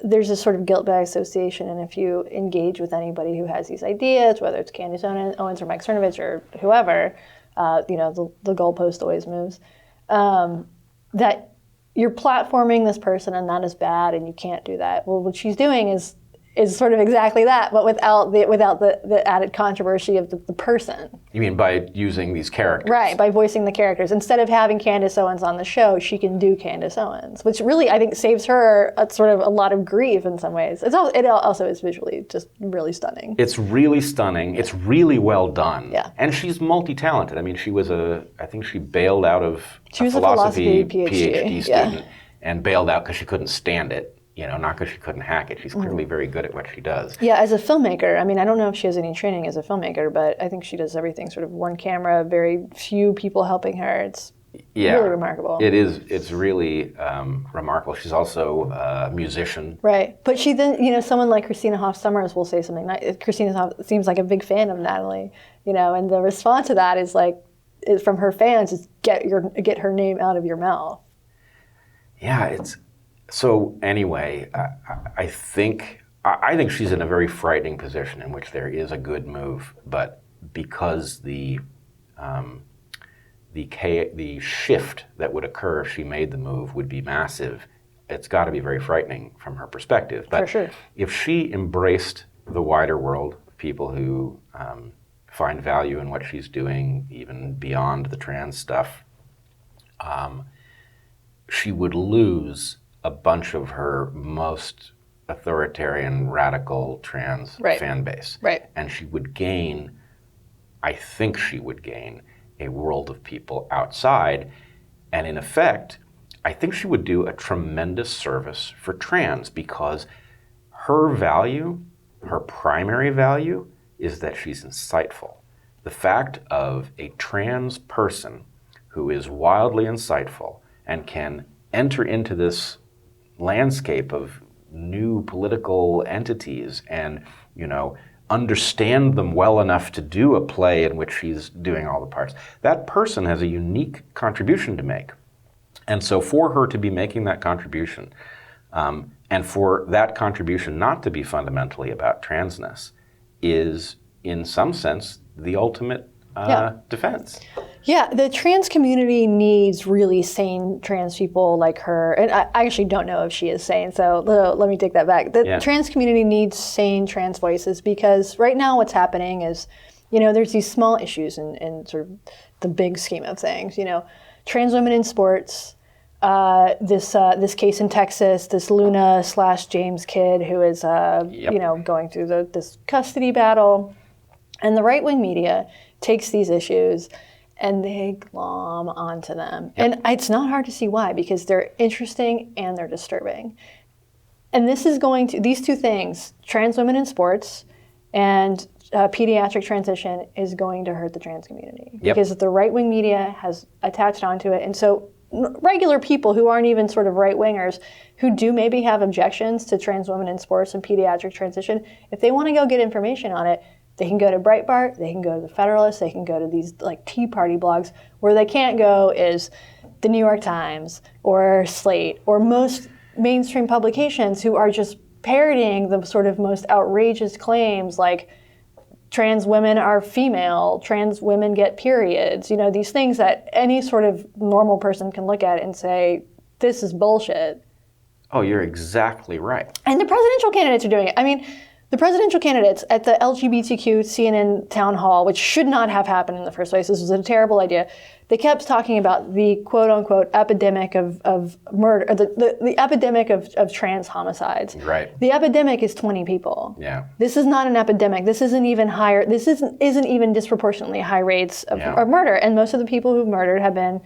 there's this sort of guilt by association, and if you engage with anybody who has these ideas, whether it's Candace Owens or Mike Cernovich or whoever, the goalpost always moves, that you're platforming this person and that is bad and you can't do that. Well, what she's doing is sort of exactly that, but without the added controversy of the person. You mean by using these characters? Right, by voicing the characters. Instead of having Candace Owens on the show, she can do Candace Owens, which really, I think, saves her a lot of grief in some ways. It also is visually just really stunning. It's really stunning. It's really well done. Yeah. And she's multi-talented. I mean, I think she bailed out of a philosophy PhD student and bailed out because she couldn't stand it. Not because she couldn't hack it. She's clearly very good at what she does. Yeah, as a filmmaker, I mean, I don't know if she has any training as a filmmaker, but I think she does everything sort of one camera, very few people helping her. It's really remarkable. It is. It's really remarkable. She's also a musician. Right. But she then, someone like Christina Hoff Sommers will say something. Christina Hoff seems like a big fan of Natalie, and the response to that is from her fans, is get her name out of your mouth. Yeah, so anyway, I think she's in a very frightening position in which there is a good move, but because the shift that would occur if she made the move would be massive, it's got to be very frightening from her perspective. But for sure. If she embraced the wider world, people who find value in what she's doing, even beyond the trans stuff, she would lose a bunch of her most authoritarian, radical trans fan base. Right. And she would gain, I think she would gain, a world of people outside. And in effect, I think she would do a tremendous service for trans, because her value, her primary value, is that she's insightful. The fact of a trans person who is wildly insightful and can enter into this landscape of new political entities and, understand them well enough to do a play in which he's doing all the parts. That person has a unique contribution to make. And so for her to be making that contribution, and for that contribution not to be fundamentally about transness, is, in some sense, the ultimate defense. Yeah, the trans community needs really sane trans people like her. And I actually don't know if she is sane, so let me take that back. The trans community needs sane trans voices, because right now what's happening is, there's these small issues in sort of the big scheme of things. Trans women in sports, this case in Texas, this Luna/James kid who is, going through this custody battle. And the right-wing media takes these issues and they glom onto them. Yep. And it's not hard to see why, because they're interesting and they're disturbing. And these two things, trans women in sports and pediatric transition, is going to hurt the trans community. Yep. Because the right-wing media has attached onto it. And so regular people who aren't even sort of right-wingers, who do maybe have objections to trans women in sports and pediatric transition, if they want to go get information on it, they can go to Breitbart, they can go to the Federalist, they can go to these Tea Party blogs. Where they can't go is the New York Times or Slate or most mainstream publications, who are just parroting the sort of most outrageous claims like trans women are female, trans women get periods, these things that any sort of normal person can look at and say, this is bullshit. Oh, you're exactly right. And the presidential candidates are doing it. The presidential candidates at the LGBTQ CNN town hall, which should not have happened in the first place, this was a terrible idea, they kept talking about the quote-unquote epidemic of murder, or the epidemic of trans homicides. Right. The epidemic is 20 people. Yeah. This is not an epidemic. This isn't even higher. This isn't even disproportionately high rates of murder. And most of the people who've murdered have been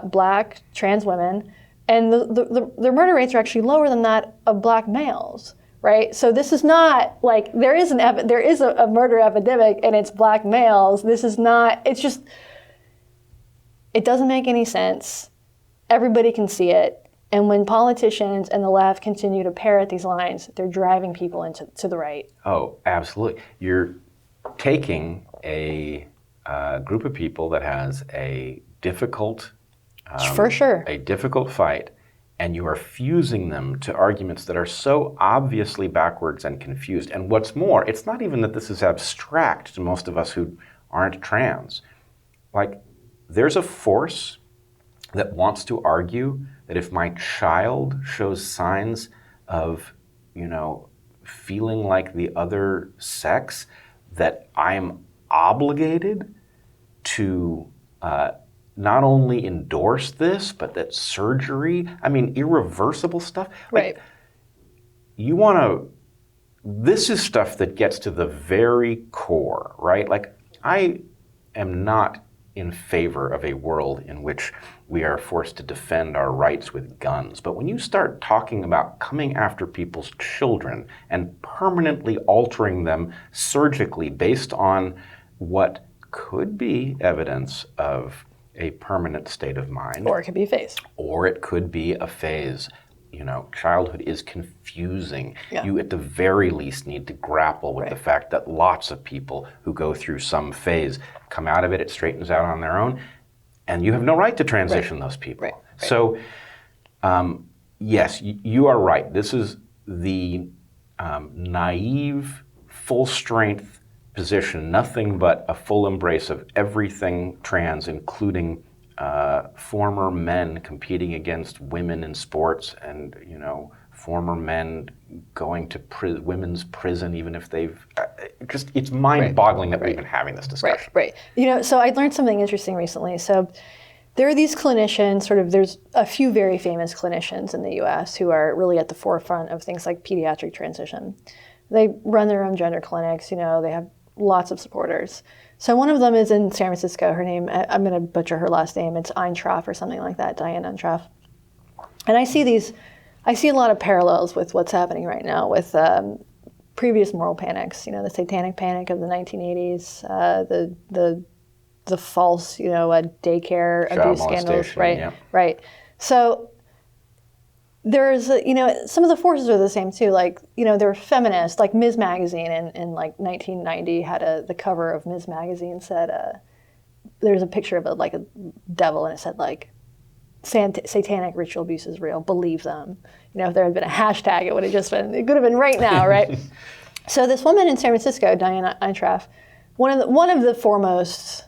black trans women, and the murder rates are actually lower than that of black males. Right, so this is not like there is a murder epidemic and it's black males. This is not. It's just, it doesn't make any sense. Everybody can see it, and when politicians and the left continue to parrot these lines, they're driving people to the right. Oh, absolutely. You're taking a group of people that has a difficult, for sure, a difficult fight, and you are fusing them to arguments that are so obviously backwards and confused. And what's more, it's not even that this is abstract to most of us who aren't trans. There's a force that wants to argue that if my child shows signs of, feeling like the other sex, that I am obligated to not only endorse this, but that surgery, irreversible stuff. Right. This is stuff that gets to the very core, right? I am not in favor of a world in which we are forced to defend our rights with guns. But when you start talking about coming after people's children and permanently altering them surgically based on what could be evidence of a permanent state of mind. Or it could be a phase. Or it could be a phase. Childhood is confusing. Yeah. You, at the very least, need to grapple with the fact that lots of people who go through some phase come out of it, it straightens out on their own, and you have no right to transition those people. Right. So, yes, you are right. This is the naive, full-strength position, nothing but a full embrace of everything trans, including former men competing against women in sports, and former men going to women's prison, even if they've it's mind-boggling that we've been having this discussion. Right. So I learned something interesting recently. So there are these clinicians, there's a few very famous clinicians in the U.S. who are really at the forefront of things like pediatric transition. They run their own gender clinics. They have lots of supporters. So one of them is in San Francisco. Her name, I'm going to butcher her last name. It's Eintraff or something like that, Diane Eintraff. And I see a lot of parallels with what's happening right now with previous moral panics. The satanic panic of the 1980s, the false, daycare abuse scandals. Right. So there's, some of the forces are the same too. Like, there were feminists, like Ms. Magazine in like 1990 had the cover of Ms. Magazine said, there's a picture of like a devil, and it said like, satanic ritual abuse is real, believe them. If there had been a hashtag, it could have been right now, right? So this woman in San Francisco, Diane Eintraff, one of the foremost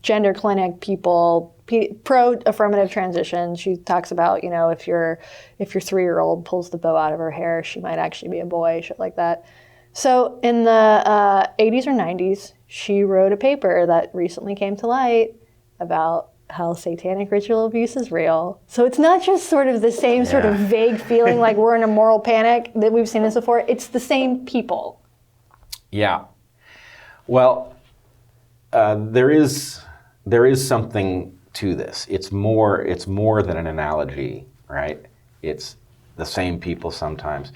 gender clinic people, pro-affirmative transition. She talks about, if your 3-year-old pulls the bow out of her hair, she might actually be a boy, shit like that. So in the 80s or 90s, she wrote a paper that recently came to light about how satanic ritual abuse is real. So it's not just sort of the same sort of vague feeling like we're in a moral panic that we've seen this before. It's the same people. Yeah. Well, there is something to this. It's more than an analogy, right? It's the same people sometimes.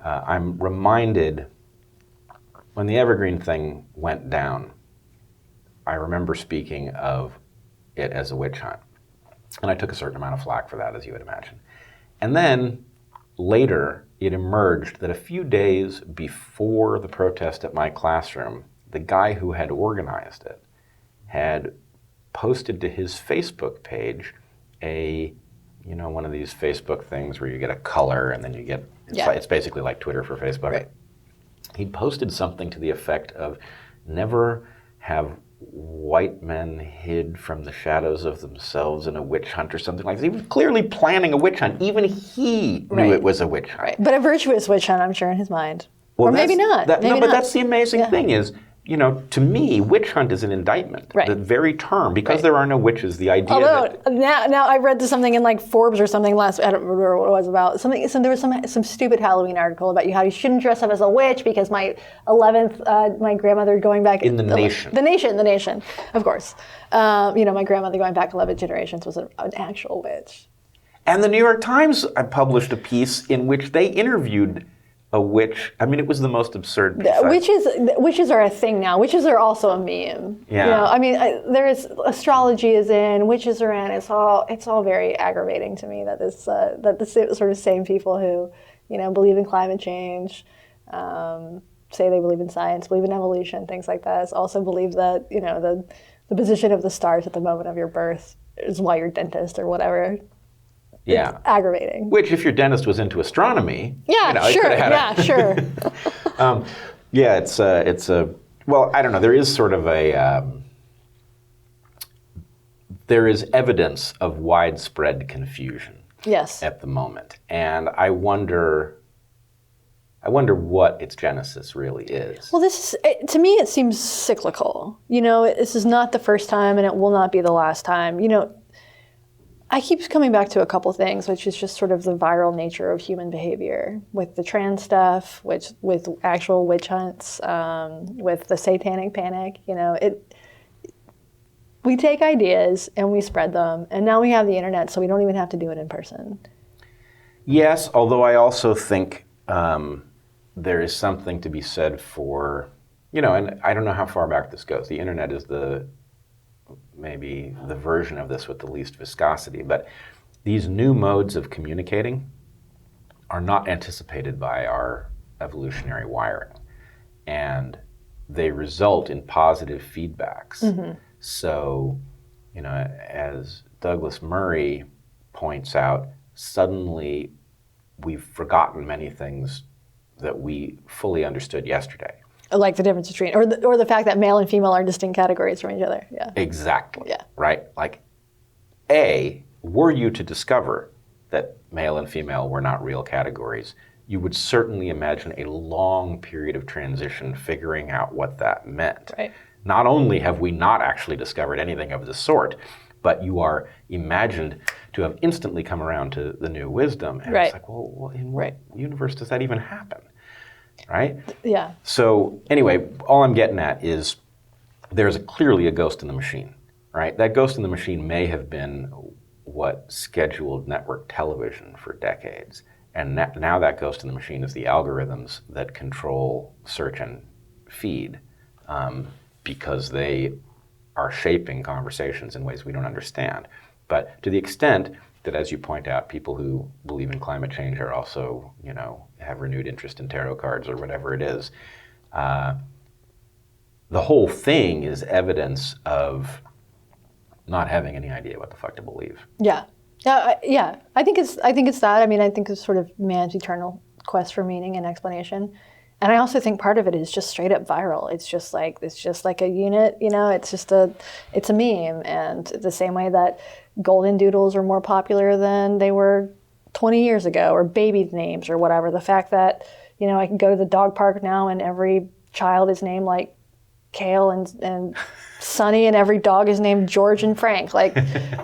I'm reminded when the Evergreen thing went down, I remember speaking of it as a witch hunt. And I took a certain amount of flack for that, as you would imagine. And then later, it emerged that a few days before the protest at my classroom, the guy who had organized it had posted to his Facebook page one of these Facebook things where you get a color and then you get, it's basically like Twitter for Facebook. Right. He posted something to the effect of, never have white men hid from the shadows of themselves in a witch hunt or something like that. He was clearly planning a witch hunt. Even he knew it was a witch hunt. Right. But a virtuous witch hunt, I'm sure, in his mind. Well, or maybe not. But that's the amazing thing is, to me, witch hunt is an indictment. Right. The very term, because there are no witches, the idea now I read something in like Forbes or something I don't remember what it was about. There was some stupid Halloween article about how you shouldn't dress up as a witch because my 11th, my grandmother going back... In the nation. The nation, of course. My grandmother going back 11 generations was an actual witch. And the New York Times published a piece in which they interviewed a witch. I mean, it was the most absurd piece. Witches are a thing now. Witches are also a meme. Yeah. There is astrology is in, witches are in. It's all very aggravating to me that the sort of same people who, believe in climate change, say they believe in science, believe in evolution, things like that, also believe that the position of the stars at the moment of your birth is why you're dentist or whatever. Yeah. It's aggravating. Which, if your dentist was into astronomy, sure. It's a well, I don't know. There is sort of there is evidence of widespread confusion. Yes. At the moment, and I wonder what its genesis really is. Well, to me, it seems cyclical. This is not the first time, and it will not be the last time. I keep coming back to a couple things, which is just sort of the viral nature of human behavior with the trans stuff, with actual witch hunts, with the satanic panic. We take ideas and we spread them, and now we have the internet, so we don't even have to do it in person. Yes, although I also think there is something to be said for, and I don't know how far back this goes. The internet is maybe the version of this with the least viscosity, but these new modes of communicating are not anticipated by our evolutionary wiring, and they result in positive feedbacks. Mm-hmm. So, as Douglas Murray points out, suddenly we've forgotten many things that we fully understood yesterday. Like the difference between, or the fact that male and female are distinct categories from each other. Yeah. Exactly. Yeah. Right? Like, were you to discover that male and female were not real categories, you would certainly imagine a long period of transition figuring out what that meant. Right. Not only have we not actually discovered anything of the sort, but you are imagined to have instantly come around to the new wisdom. And it's like, well, in what universe does that even happen? Right? Yeah. So anyway, all I'm getting at is there's clearly a ghost in the machine, right? That ghost in the machine may have been what scheduled network television for decades. And now that ghost in the machine is the algorithms that control search and feed, because they are shaping conversations in ways we don't understand. But to the extent that, as you point out, people who believe in climate change are also, have renewed interest in tarot cards or whatever it is. The whole thing is evidence of not having any idea what the fuck to believe. Yeah. I think it's that. I mean, I think it's sort of man's eternal quest for meaning and explanation. And I also think part of it is just straight up viral. It's just like a unit, it's a meme. And the same way that golden doodles are more popular than they were 20 years ago, or baby names or whatever. The fact that, I can go to the dog park now and every child is named like Kale and Sonny, and every dog is named George and Frank. Like,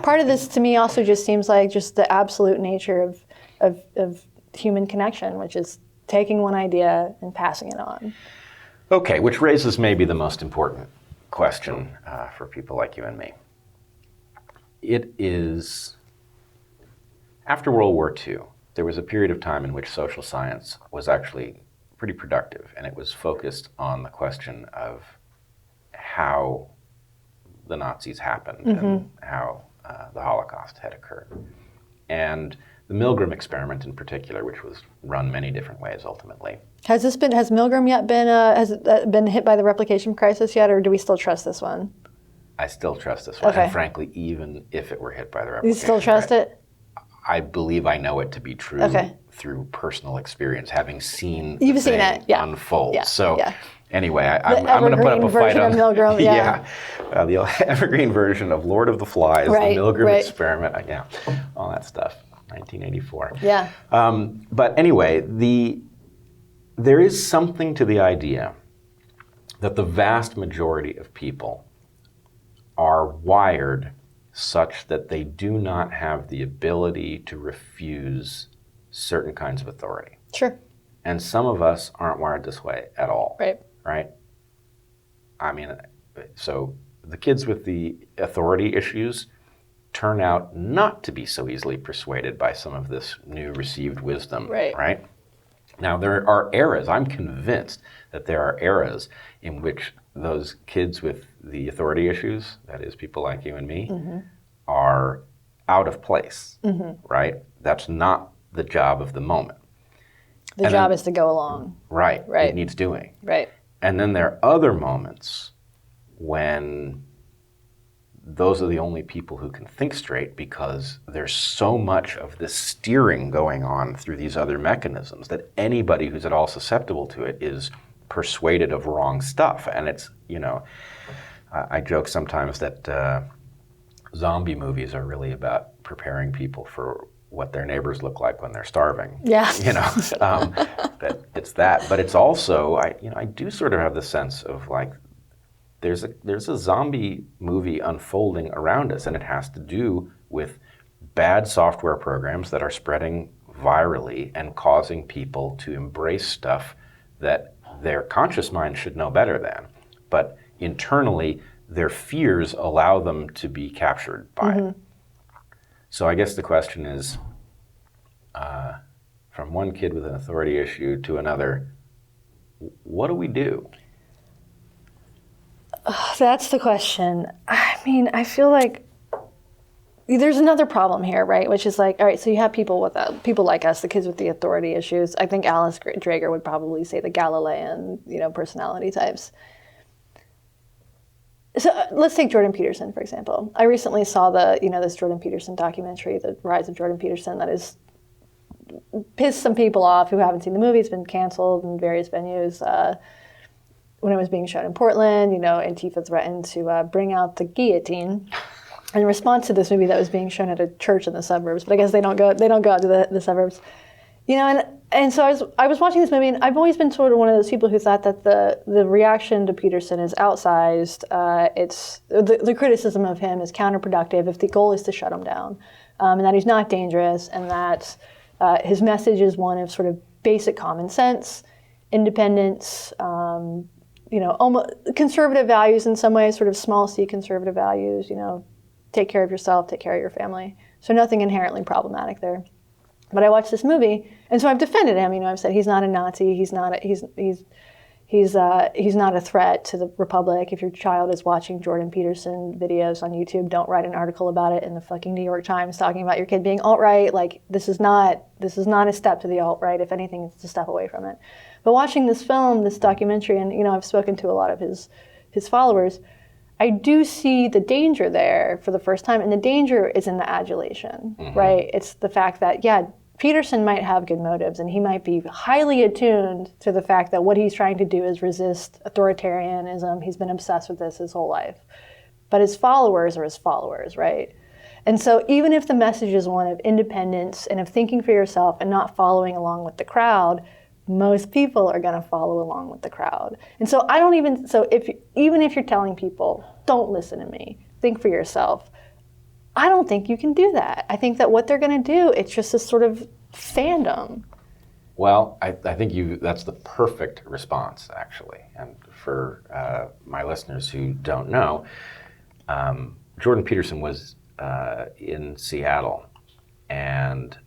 part of this to me also just seems like just the absolute nature of human connection, which is taking one idea and passing it on. Okay, which raises maybe the most important question for people like you and me. It is, after World War II, there was a period of time in which social science was actually pretty productive, and it was focused on the question of how the Nazis happened and how the Holocaust had occurred. And the Milgram experiment in particular, which was run many different ways ultimately. Has Milgram yet been hit by the replication crisis yet, or do we still trust this one? I still trust this one. Okay. And frankly, even if it were hit by the replication crisis. You still trust it? I believe I know it to be true through personal experience, having seen You've seen it, unfold. Yeah. So yeah. Anyway, I'm going to put up a fight on Milgram, the evergreen version of Lord of the Flies, the Milgram experiment, all that stuff, 1984. Yeah. But anyway, there is something to the idea that the vast majority of people are wired such that they do not have the ability to refuse certain kinds of authority. Sure. And some of us aren't wired this way at all. Right. I mean, so the kids with the authority issues turn out not to be so easily persuaded by some of this new received wisdom. Right? Now, there are eras, I'm convinced that there are eras in which those kids with the authority issues, that is people like you and me, are out of place, right? That's not the job of the moment. The job is to go along. Right. It needs doing. Right. And then there are other moments when those are the only people who can think straight, because there's so much of this steering going on through these other mechanisms that anybody who's at all susceptible to it is persuaded of wrong stuff. And it's, I joke sometimes that zombie movies are really about preparing people for what their neighbors look like when they're starving. Yeah. That it's that. But it's also, I do sort of have the sense of like, there's a zombie movie unfolding around us, and it has to do with bad software programs that are spreading virally and causing people to embrace stuff that their conscious mind should know better than. But internally, their fears allow them to be captured by it. So I guess the question is, from one kid with an authority issue to another, what do we do? That's the question. I mean, I feel like there's another problem here, right? Which is like, all right, so you have people like us, the kids with the authority issues. I think Alice Drager would probably say the Galilean, personality types. So let's take Jordan Peterson, for example. I recently saw this Jordan Peterson documentary, The Rise of Jordan Peterson, that has pissed some people off who haven't seen the movie. It's been canceled in various venues. When it was being shown in Portland, Antifa threatened to bring out the guillotine in response to this movie that was being shown at a church in the suburbs. But I guess they don't go out to the suburbs. And so I was watching this movie, and I've always been sort of one of those people who thought that the reaction to Peterson is outsized. It's the criticism of him is counterproductive if the goal is to shut him down, and that he's not dangerous, and that his message is one of sort of basic common sense, independence, almost conservative values in some ways, sort of small c conservative values. Take care of yourself, take care of your family. So nothing inherently problematic there. But I watched this movie, and so I've defended him. I've said he's not a Nazi. He's He's not a threat to the Republic. If your child is watching Jordan Peterson videos on YouTube, don't write an article about it in the fucking New York Times talking about your kid being alt-right. Like, this is not a step to the alt-right. If anything, it's a step away from it. But watching this film, this documentary, and I've spoken to a lot of his followers, I do see the danger there for the first time, and the danger is in the adulation, right? It's the fact that, Peterson might have good motives, and he might be highly attuned to the fact that what he's trying to do is resist authoritarianism. He's been obsessed with this his whole life. But his followers are his followers, right? And so even if the message is one of independence and of thinking for yourself and not following along with the crowd, most people are going to follow along with the crowd. And so even if you're telling people, don't listen to me, think for yourself, I don't think you can do that. I think that what they're going to do, it's just this sort of fandom. Well, I think that's the perfect response, actually. And for my listeners who don't know, Jordan Peterson was in Seattle, and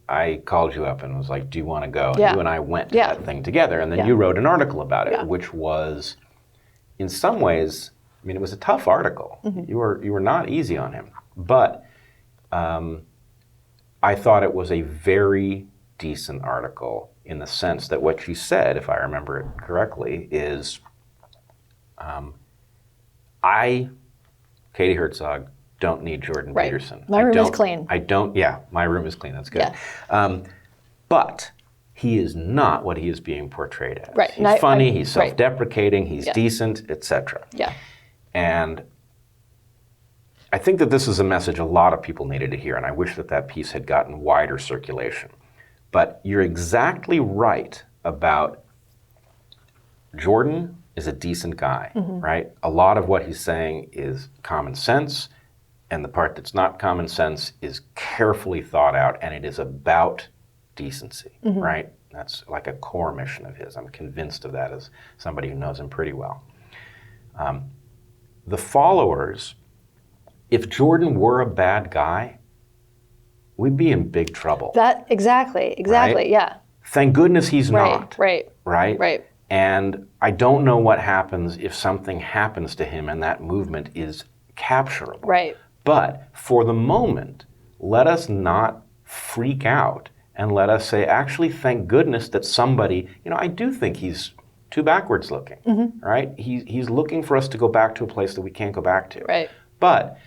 I called you up and was like, do you want to go? And you and I went to that thing together, and then you wrote an article about it, which was, in some ways, it was a tough article. You were not easy on him. But I thought it was a very decent article in the sense that what you said, if I remember it correctly, is I, Katie Herzog, don't need Jordan Peterson. My room is clean. My room is clean. That's good. Yeah. But he is not what he is being portrayed as. Right. He's funny, he's self-deprecating, he's decent, etc. Yeah. And I think that this is a message a lot of people needed to hear, and I wish that piece had gotten wider circulation. But you're exactly right about Jordan is a decent guy, right? A lot of what he's saying is common sense, and the part that's not common sense is carefully thought out, and it is about decency, right? That's like a core mission of his. I'm convinced of that as somebody who knows him pretty well. The followers, if Jordan were a bad guy, we'd be in big trouble. Exactly, right? Yeah. Thank goodness he's not. Right. And I don't know what happens if something happens to him and that movement is capturable. Right. But for the moment, let us not freak out and let us say, actually, thank goodness that somebody, I do think he's too backwards looking, right? He's looking for us to go back to a place that we can't go back to. Right. But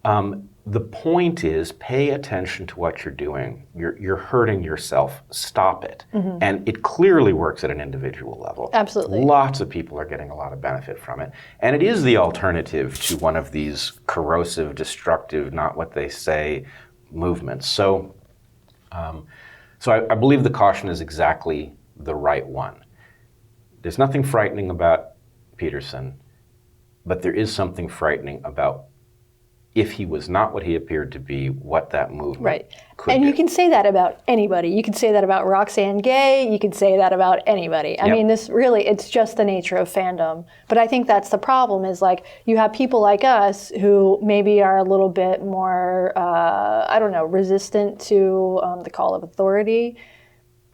the point is, pay attention to what you're doing. You're hurting yourself. Stop it. And it clearly works at an individual level. Absolutely. Lots of people are getting a lot of benefit from it. And it is the alternative to one of these corrosive, destructive, not what they say movements. So I believe the caution is exactly the right one. There's nothing frightening about Peterson, but there is something frightening about if he was not what he appeared to be, what that movement could And do. you can say that about anybody. You can say that about Roxane Gay. You can say that about anybody. I mean, it's just the nature of fandom. But I think that's the problem is you have people like us who maybe are a little bit more, resistant to the call of authority.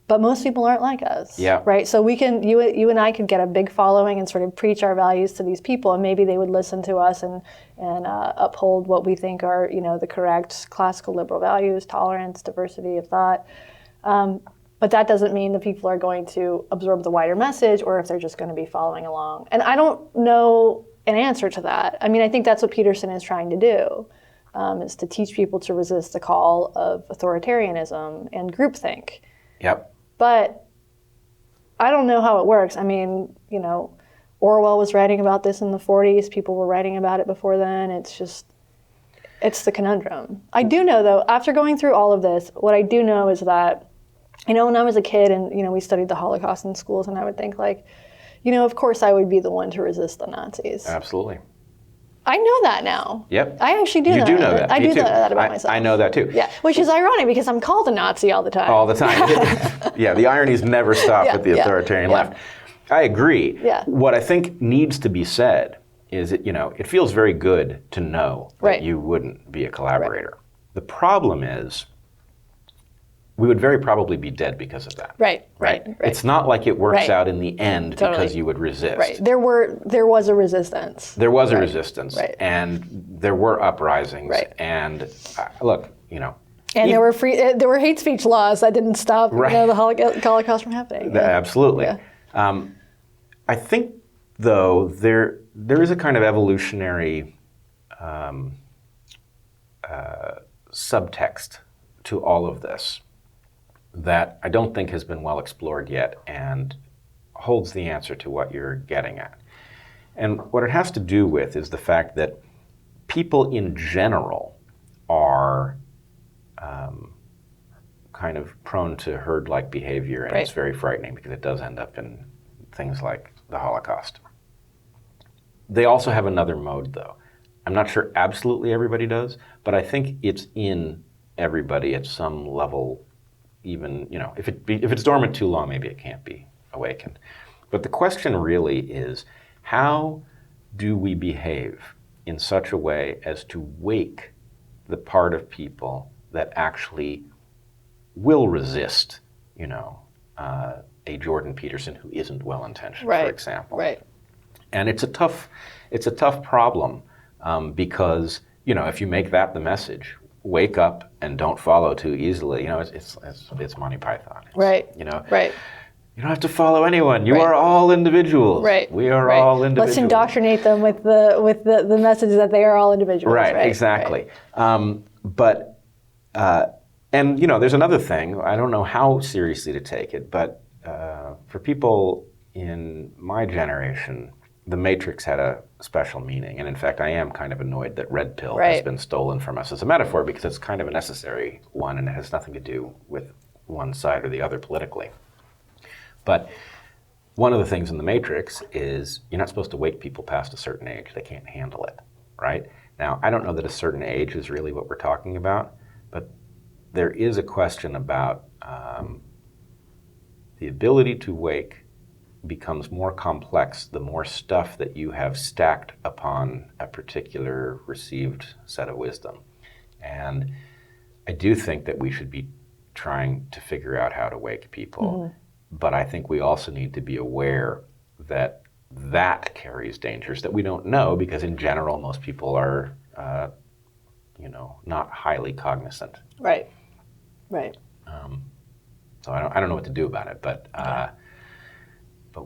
But most people aren't like us, right? So you and I could get a big following and sort of preach our values to these people, and maybe they would listen to us and uphold what we think are, the correct classical liberal values, tolerance, diversity of thought. But that doesn't mean the people are going to absorb the wider message, or if they're just going to be following along. And I don't know an answer to that. I mean, I think that's what Peterson is trying to do, is to teach people to resist the call of authoritarianism and groupthink. Yep. But I don't know how it works. I mean, Orwell was writing about this in the 40s. People were writing about it before then. It's the conundrum. I do know, though, after going through all of this, what I do know is that, when I was a kid and, we studied the Holocaust in schools, and I would think of course I would be the one to resist the Nazis. Absolutely. I know that now. Yep. I actually do know that. You do know that. I Me do too. know that about myself. I know that too. Yeah, which is ironic because I'm called a Nazi all the time. All the time. Yeah, the ironies never stop with the authoritarian left. I agree. Yeah. What I think needs to be said is that, it feels very good to know that you wouldn't be a collaborator. The problem is we would very probably be dead because of that. Right. It's not like it works Right. out in the end Totally. because you would resist. Right. There was a resistance. There was a resistance, Right. and there were uprisings, Right. and look, And there were hate speech laws that didn't stop the Holocaust from happening. Absolutely. Yeah. I think, though, there is a kind of evolutionary subtext to all of this that I don't think has been well explored yet and holds the answer to what you're getting at. And what it has to do with is the fact that people in general are kind of prone to herd-like behavior, and it's very frightening because it does end up in things like the Holocaust. They also have another mode, though. I'm not sure absolutely everybody does, but I think it's in everybody at some level. Even if it's dormant too long, maybe it can't be awakened. But the question really is, how do we behave in such a way as to wake the part of people that actually will resist, a Jordan Peterson who isn't well-intentioned, for example. Right. And it's a tough problem because if you make that the message, wake up and don't follow too easily. It's Monty Python. Right. Right. You don't have to follow anyone. You are all individuals. Right. We are all individuals. Let's indoctrinate them with the message that they are all individuals. Right. Exactly. And there's another thing. I don't know how seriously to take it, but for people in my generation, the Matrix had a special meaning. And in fact, I am kind of annoyed that red pill has been stolen from us as a metaphor, because it's kind of a necessary one and it has nothing to do with one side or the other politically. But one of the things in the Matrix is you're not supposed to wake people past a certain age. They can't handle it, right? Now, I don't know that a certain age is really what we're talking about, but there is a question about the ability to wake becomes more complex the more stuff that you have stacked upon a particular received set of wisdom. And I do think that we should be trying to figure out how to wake people, but I think we also need to be aware that that carries dangers that we don't know, because in general most people are not highly cognizant. Right. So I don't know what to do about it, but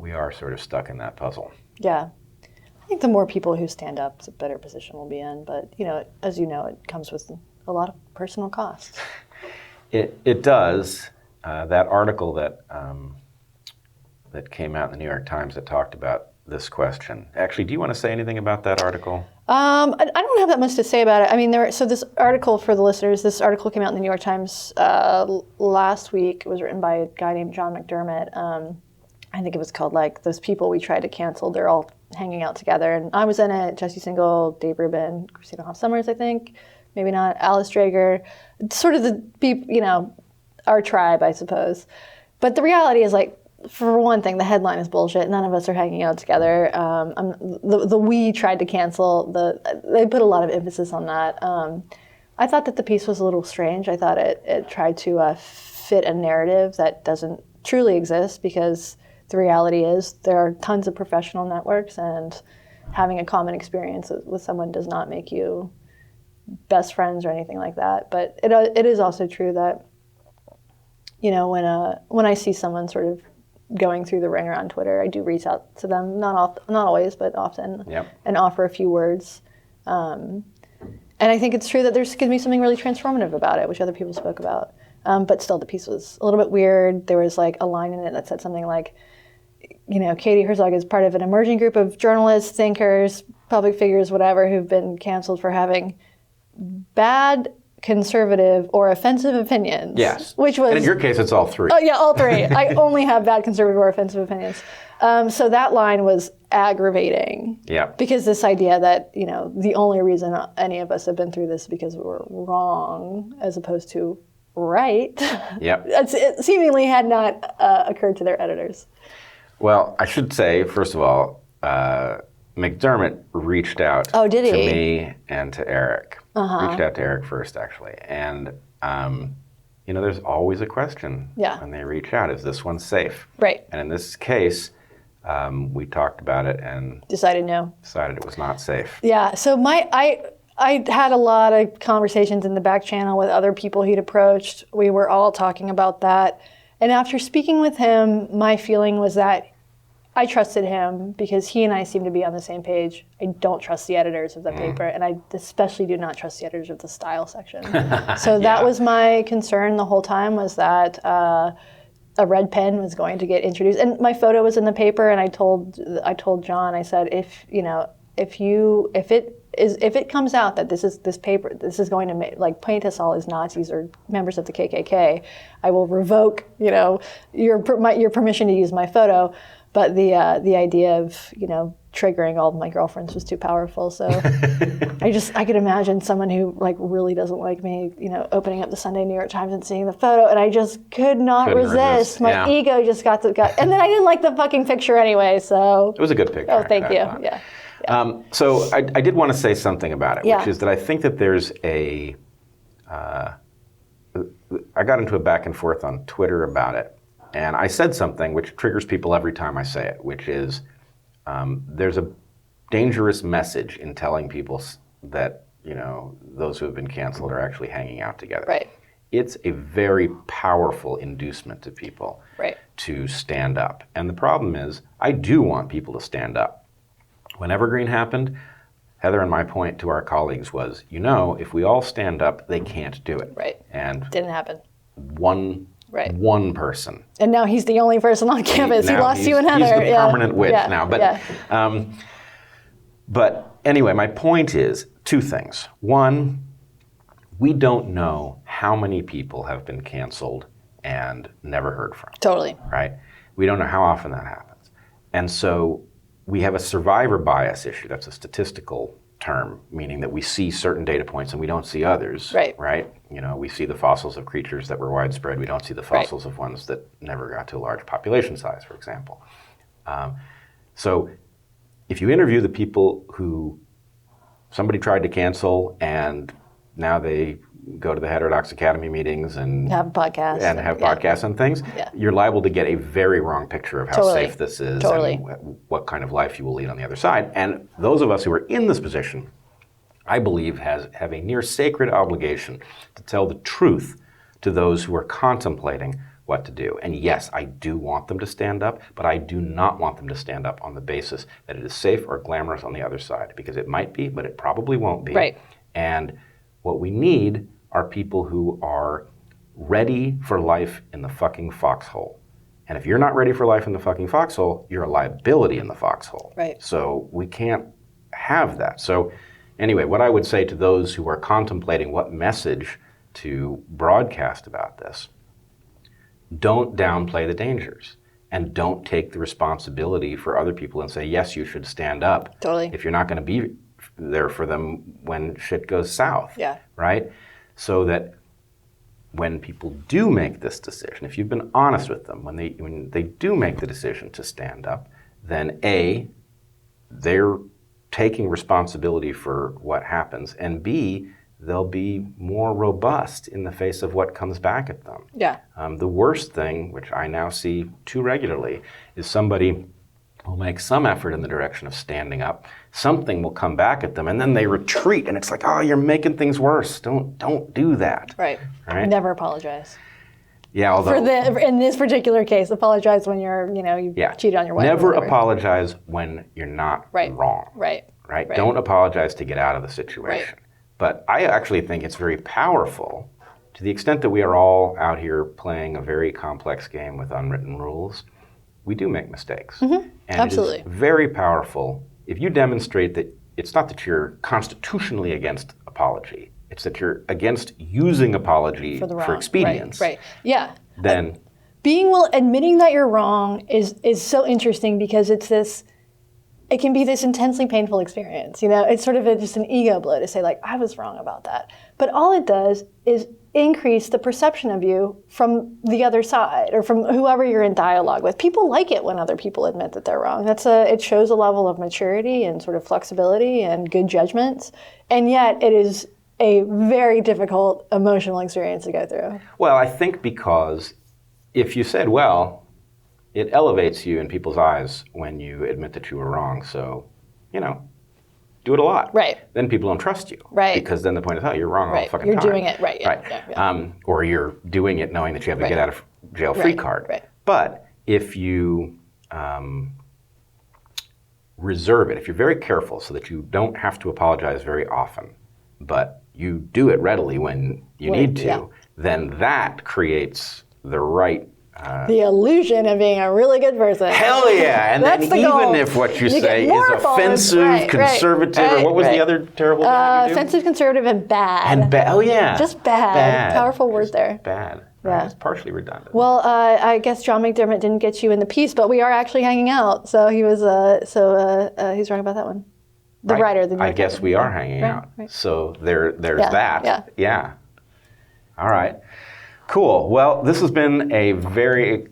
we are sort of stuck in that puzzle. Yeah. I think the more people who stand up, the better position we'll be in. But, as you know, it comes with a lot of personal costs. It does. That article that came out in the New York Times that talked about this question. Actually, do you want to say anything about that article? I don't have that much to say about it. I mean, so this article, for the listeners, this article came out in the New York Times last week. It was written by a guy named John McDermott. I think it was called, Those People We Tried to Cancel. They're all hanging out together. And I was in it, Jesse Singal, Dave Rubin, Christina Hoff Sommers, I think. Maybe not, Alice Drager. Sort of the people, our tribe, I suppose. But the reality is, for one thing, the headline is bullshit. None of us are hanging out together. The we tried to cancel, they put a lot of emphasis on that. I thought that the piece was a little strange. I thought it tried to fit a narrative that doesn't truly exist, because the reality is there are tons of professional networks, and having a common experience with someone does not make you best friends or anything like that. But it is also true that, when I see someone sort of going through the ringer on Twitter, I do reach out to them, not always, but often, and offer a few words. And I think it's true that there's going to be something really transformative about it, which other people spoke about. But still, the piece was a little bit weird. There was a line in it that said something like, Katie Herzog is part of an emerging group of journalists, thinkers, public figures, whatever, who've been canceled for having bad, conservative, or offensive opinions. Yes. Which was, and in your case, it's all three. Oh, yeah, all three. I only have bad, conservative, or offensive opinions. So that line was aggravating. Yeah. Because this idea that, the only reason any of us have been through this is because we were wrong, as opposed to right. Yep. It seemingly had not occurred to their editors. Well, I should say, first of all, McDermott reached out to me and to Eric. Reached out to Eric first, actually. And there's always a question when they reach out. Is this one safe? Right. And in this case, we talked about it and decided no. Decided it was not safe. Yeah. So I had a lot of conversations in the back channel with other people he'd approached. We were all talking about that. And after speaking with him, my feeling was that I trusted him because he and I seem to be on the same page. I don't trust the editors of the paper, and I especially do not trust the editors of the style section. So that was my concern the whole time, was that a red pen was going to get introduced. And my photo was in the paper, and I told John, I said, if it comes out that this is going to paint us all as Nazis or members of the KKK, I will revoke your permission to use my photo. But the idea of triggering all of my girlfriends was too powerful. So I could imagine someone who really doesn't like me, opening up the Sunday New York Times and seeing the photo, and I just couldn't resist. My ego just got, and then I didn't like the fucking picture anyway. So it was a good picture. Oh, thank you. Yeah. So I did want to say something about it, which is that I think that there's I got into a back and forth on Twitter about it. And I said something which triggers people every time I say it, which is there's a dangerous message in telling people that, those who have been canceled are actually hanging out together. Right. It's a very powerful inducement to people to stand up. And the problem is, I do want people to stand up. When Evergreen happened, Heather and my point to our colleagues was, if we all stand up, they can't do it. Right. And didn't happen. One person. And now he's the only person on campus. He lost you and Heather. He's the permanent witch now. But anyway, my point is two things. One, we don't know how many people have been canceled and never heard from. Totally. Right? We don't know how often that happens. And so we have a survivor bias issue. That's a statistical term, meaning that we see certain data points and we don't see others. Right? We see the fossils of creatures that were widespread. We don't see the fossils of ones that never got to a large population size, for example. So if you interview the people who somebody tried to cancel and now they go to the Heterodox Academy meetings and have podcasts podcasts and things, you're liable to get a very wrong picture of how safe this is and what kind of life you will lead on the other side. And those of us who are in this position, I believe, have a near sacred obligation to tell the truth to those who are contemplating what to do. And yes, I do want them to stand up, but I do not want them to stand up on the basis that it is safe or glamorous on the other side, because it might be, but it probably won't be. Right. And what we need are people who are ready for life in the fucking foxhole. And if you're not ready for life in the fucking foxhole, you're a liability in the foxhole. Right. So we can't have that. So anyway, what I would say to those who are contemplating what message to broadcast about this, don't downplay the dangers and don't take the responsibility for other people and say, yes, you should stand up. Totally. If you're not going to be there for them when shit goes south. Yeah. Right? So that when people do make this decision, if you've been honest with them, when they do make the decision to stand up, then A, they're taking responsibility for what happens, and B, they'll be more robust in the face of what comes back at them. Yeah. The worst thing, which I now see too regularly, is somebody will make some effort in the direction of standing up, something will come back at them, and then they retreat, and it's like, oh, you're making things worse. Don't do that. Right. Never apologize. Yeah, although in this particular case, apologize when you cheated on your wife. Never apologize when you're not wrong. Right. Don't apologize to get out of the situation. Right. But I actually think it's very powerful, to the extent that we are all out here playing a very complex game with unwritten rules. We do make mistakes. Mm-hmm. And absolutely. It is very powerful if you demonstrate that it's not that you're constitutionally against apology, it's that you're against using apology for expedience. Right. Yeah. Then admitting that you're wrong is so interesting, because it can be this intensely painful experience. It's sort of just an ego blow to say, like, I was wrong about that. But all it does is increase the perception of you from the other side, or from whoever you're in dialogue with. People like it when other people admit that they're wrong. It shows a level of maturity and sort of flexibility and good judgments. And yet it is a very difficult emotional experience to go through. Well, I think because if you said, well, it elevates you in people's eyes when you admit that you were wrong. So, do it a lot. Right. Then people don't trust you. Right. Because then the point is, oh, you're wrong all the fucking You're time. doing it. Right. Yeah, right. Yeah. Or you're doing it knowing that you have a get out of jail free card. Right. But if you reserve it, if you're very careful so that you don't have to apologize very often, but you do it readily when you need to, then that creates the right the illusion of being a really good person. Hell yeah! And then even if what you say is offensive, conservative, or what was the other terrible thing you do? Offensive, conservative, and bad. And bad. Oh yeah. Just bad. Powerful word there. Bad. Yeah. Right. It's partially redundant. Well, I guess John McDermott didn't get you in the piece, but we are actually hanging out. So he was. He's wrong about that one. The writer. I guess we are hanging out. Right. So there's that. Yeah. All right. Cool. Well, this has been a very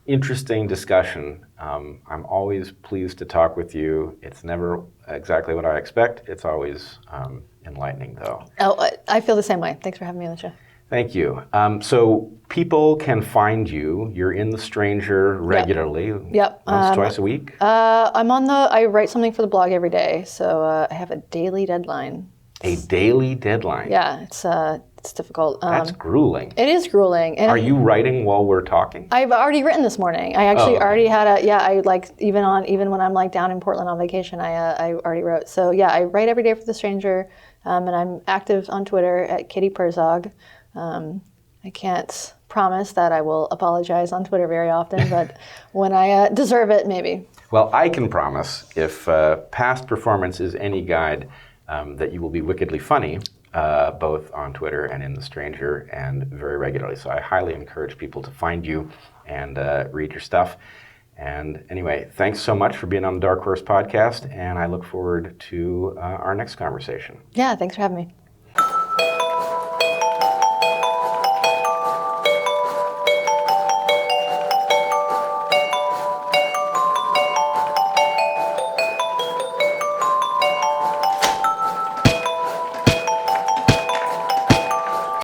interesting discussion. I'm always pleased to talk with you. It's never exactly what I expect. It's always enlightening, though. Oh, I feel the same way. Thanks for having me on the show. Thank you. So people can find you. You're in The Stranger regularly. Yep. Once, twice a week? I write something for the blog every day, so I have a daily deadline. A daily deadline? Yeah, it's difficult. That's grueling. It is grueling. And are you writing while we're talking? I've already written this morning. I actually already had even when I'm down in Portland on vacation, I already wrote. So yeah, I write every day for The Stranger, and I'm active on Twitter at Kitty Herzog. I can't promise that I will apologize on Twitter very often, but when I deserve it, maybe. Well, I can promise, if past performance is any guide, that you will be wickedly funny, both on Twitter and in The Stranger, and very regularly. So I highly encourage people to find you and read your stuff. And anyway, thanks so much for being on the DarkHorse podcast, and I look forward to our next conversation. Yeah, thanks for having me.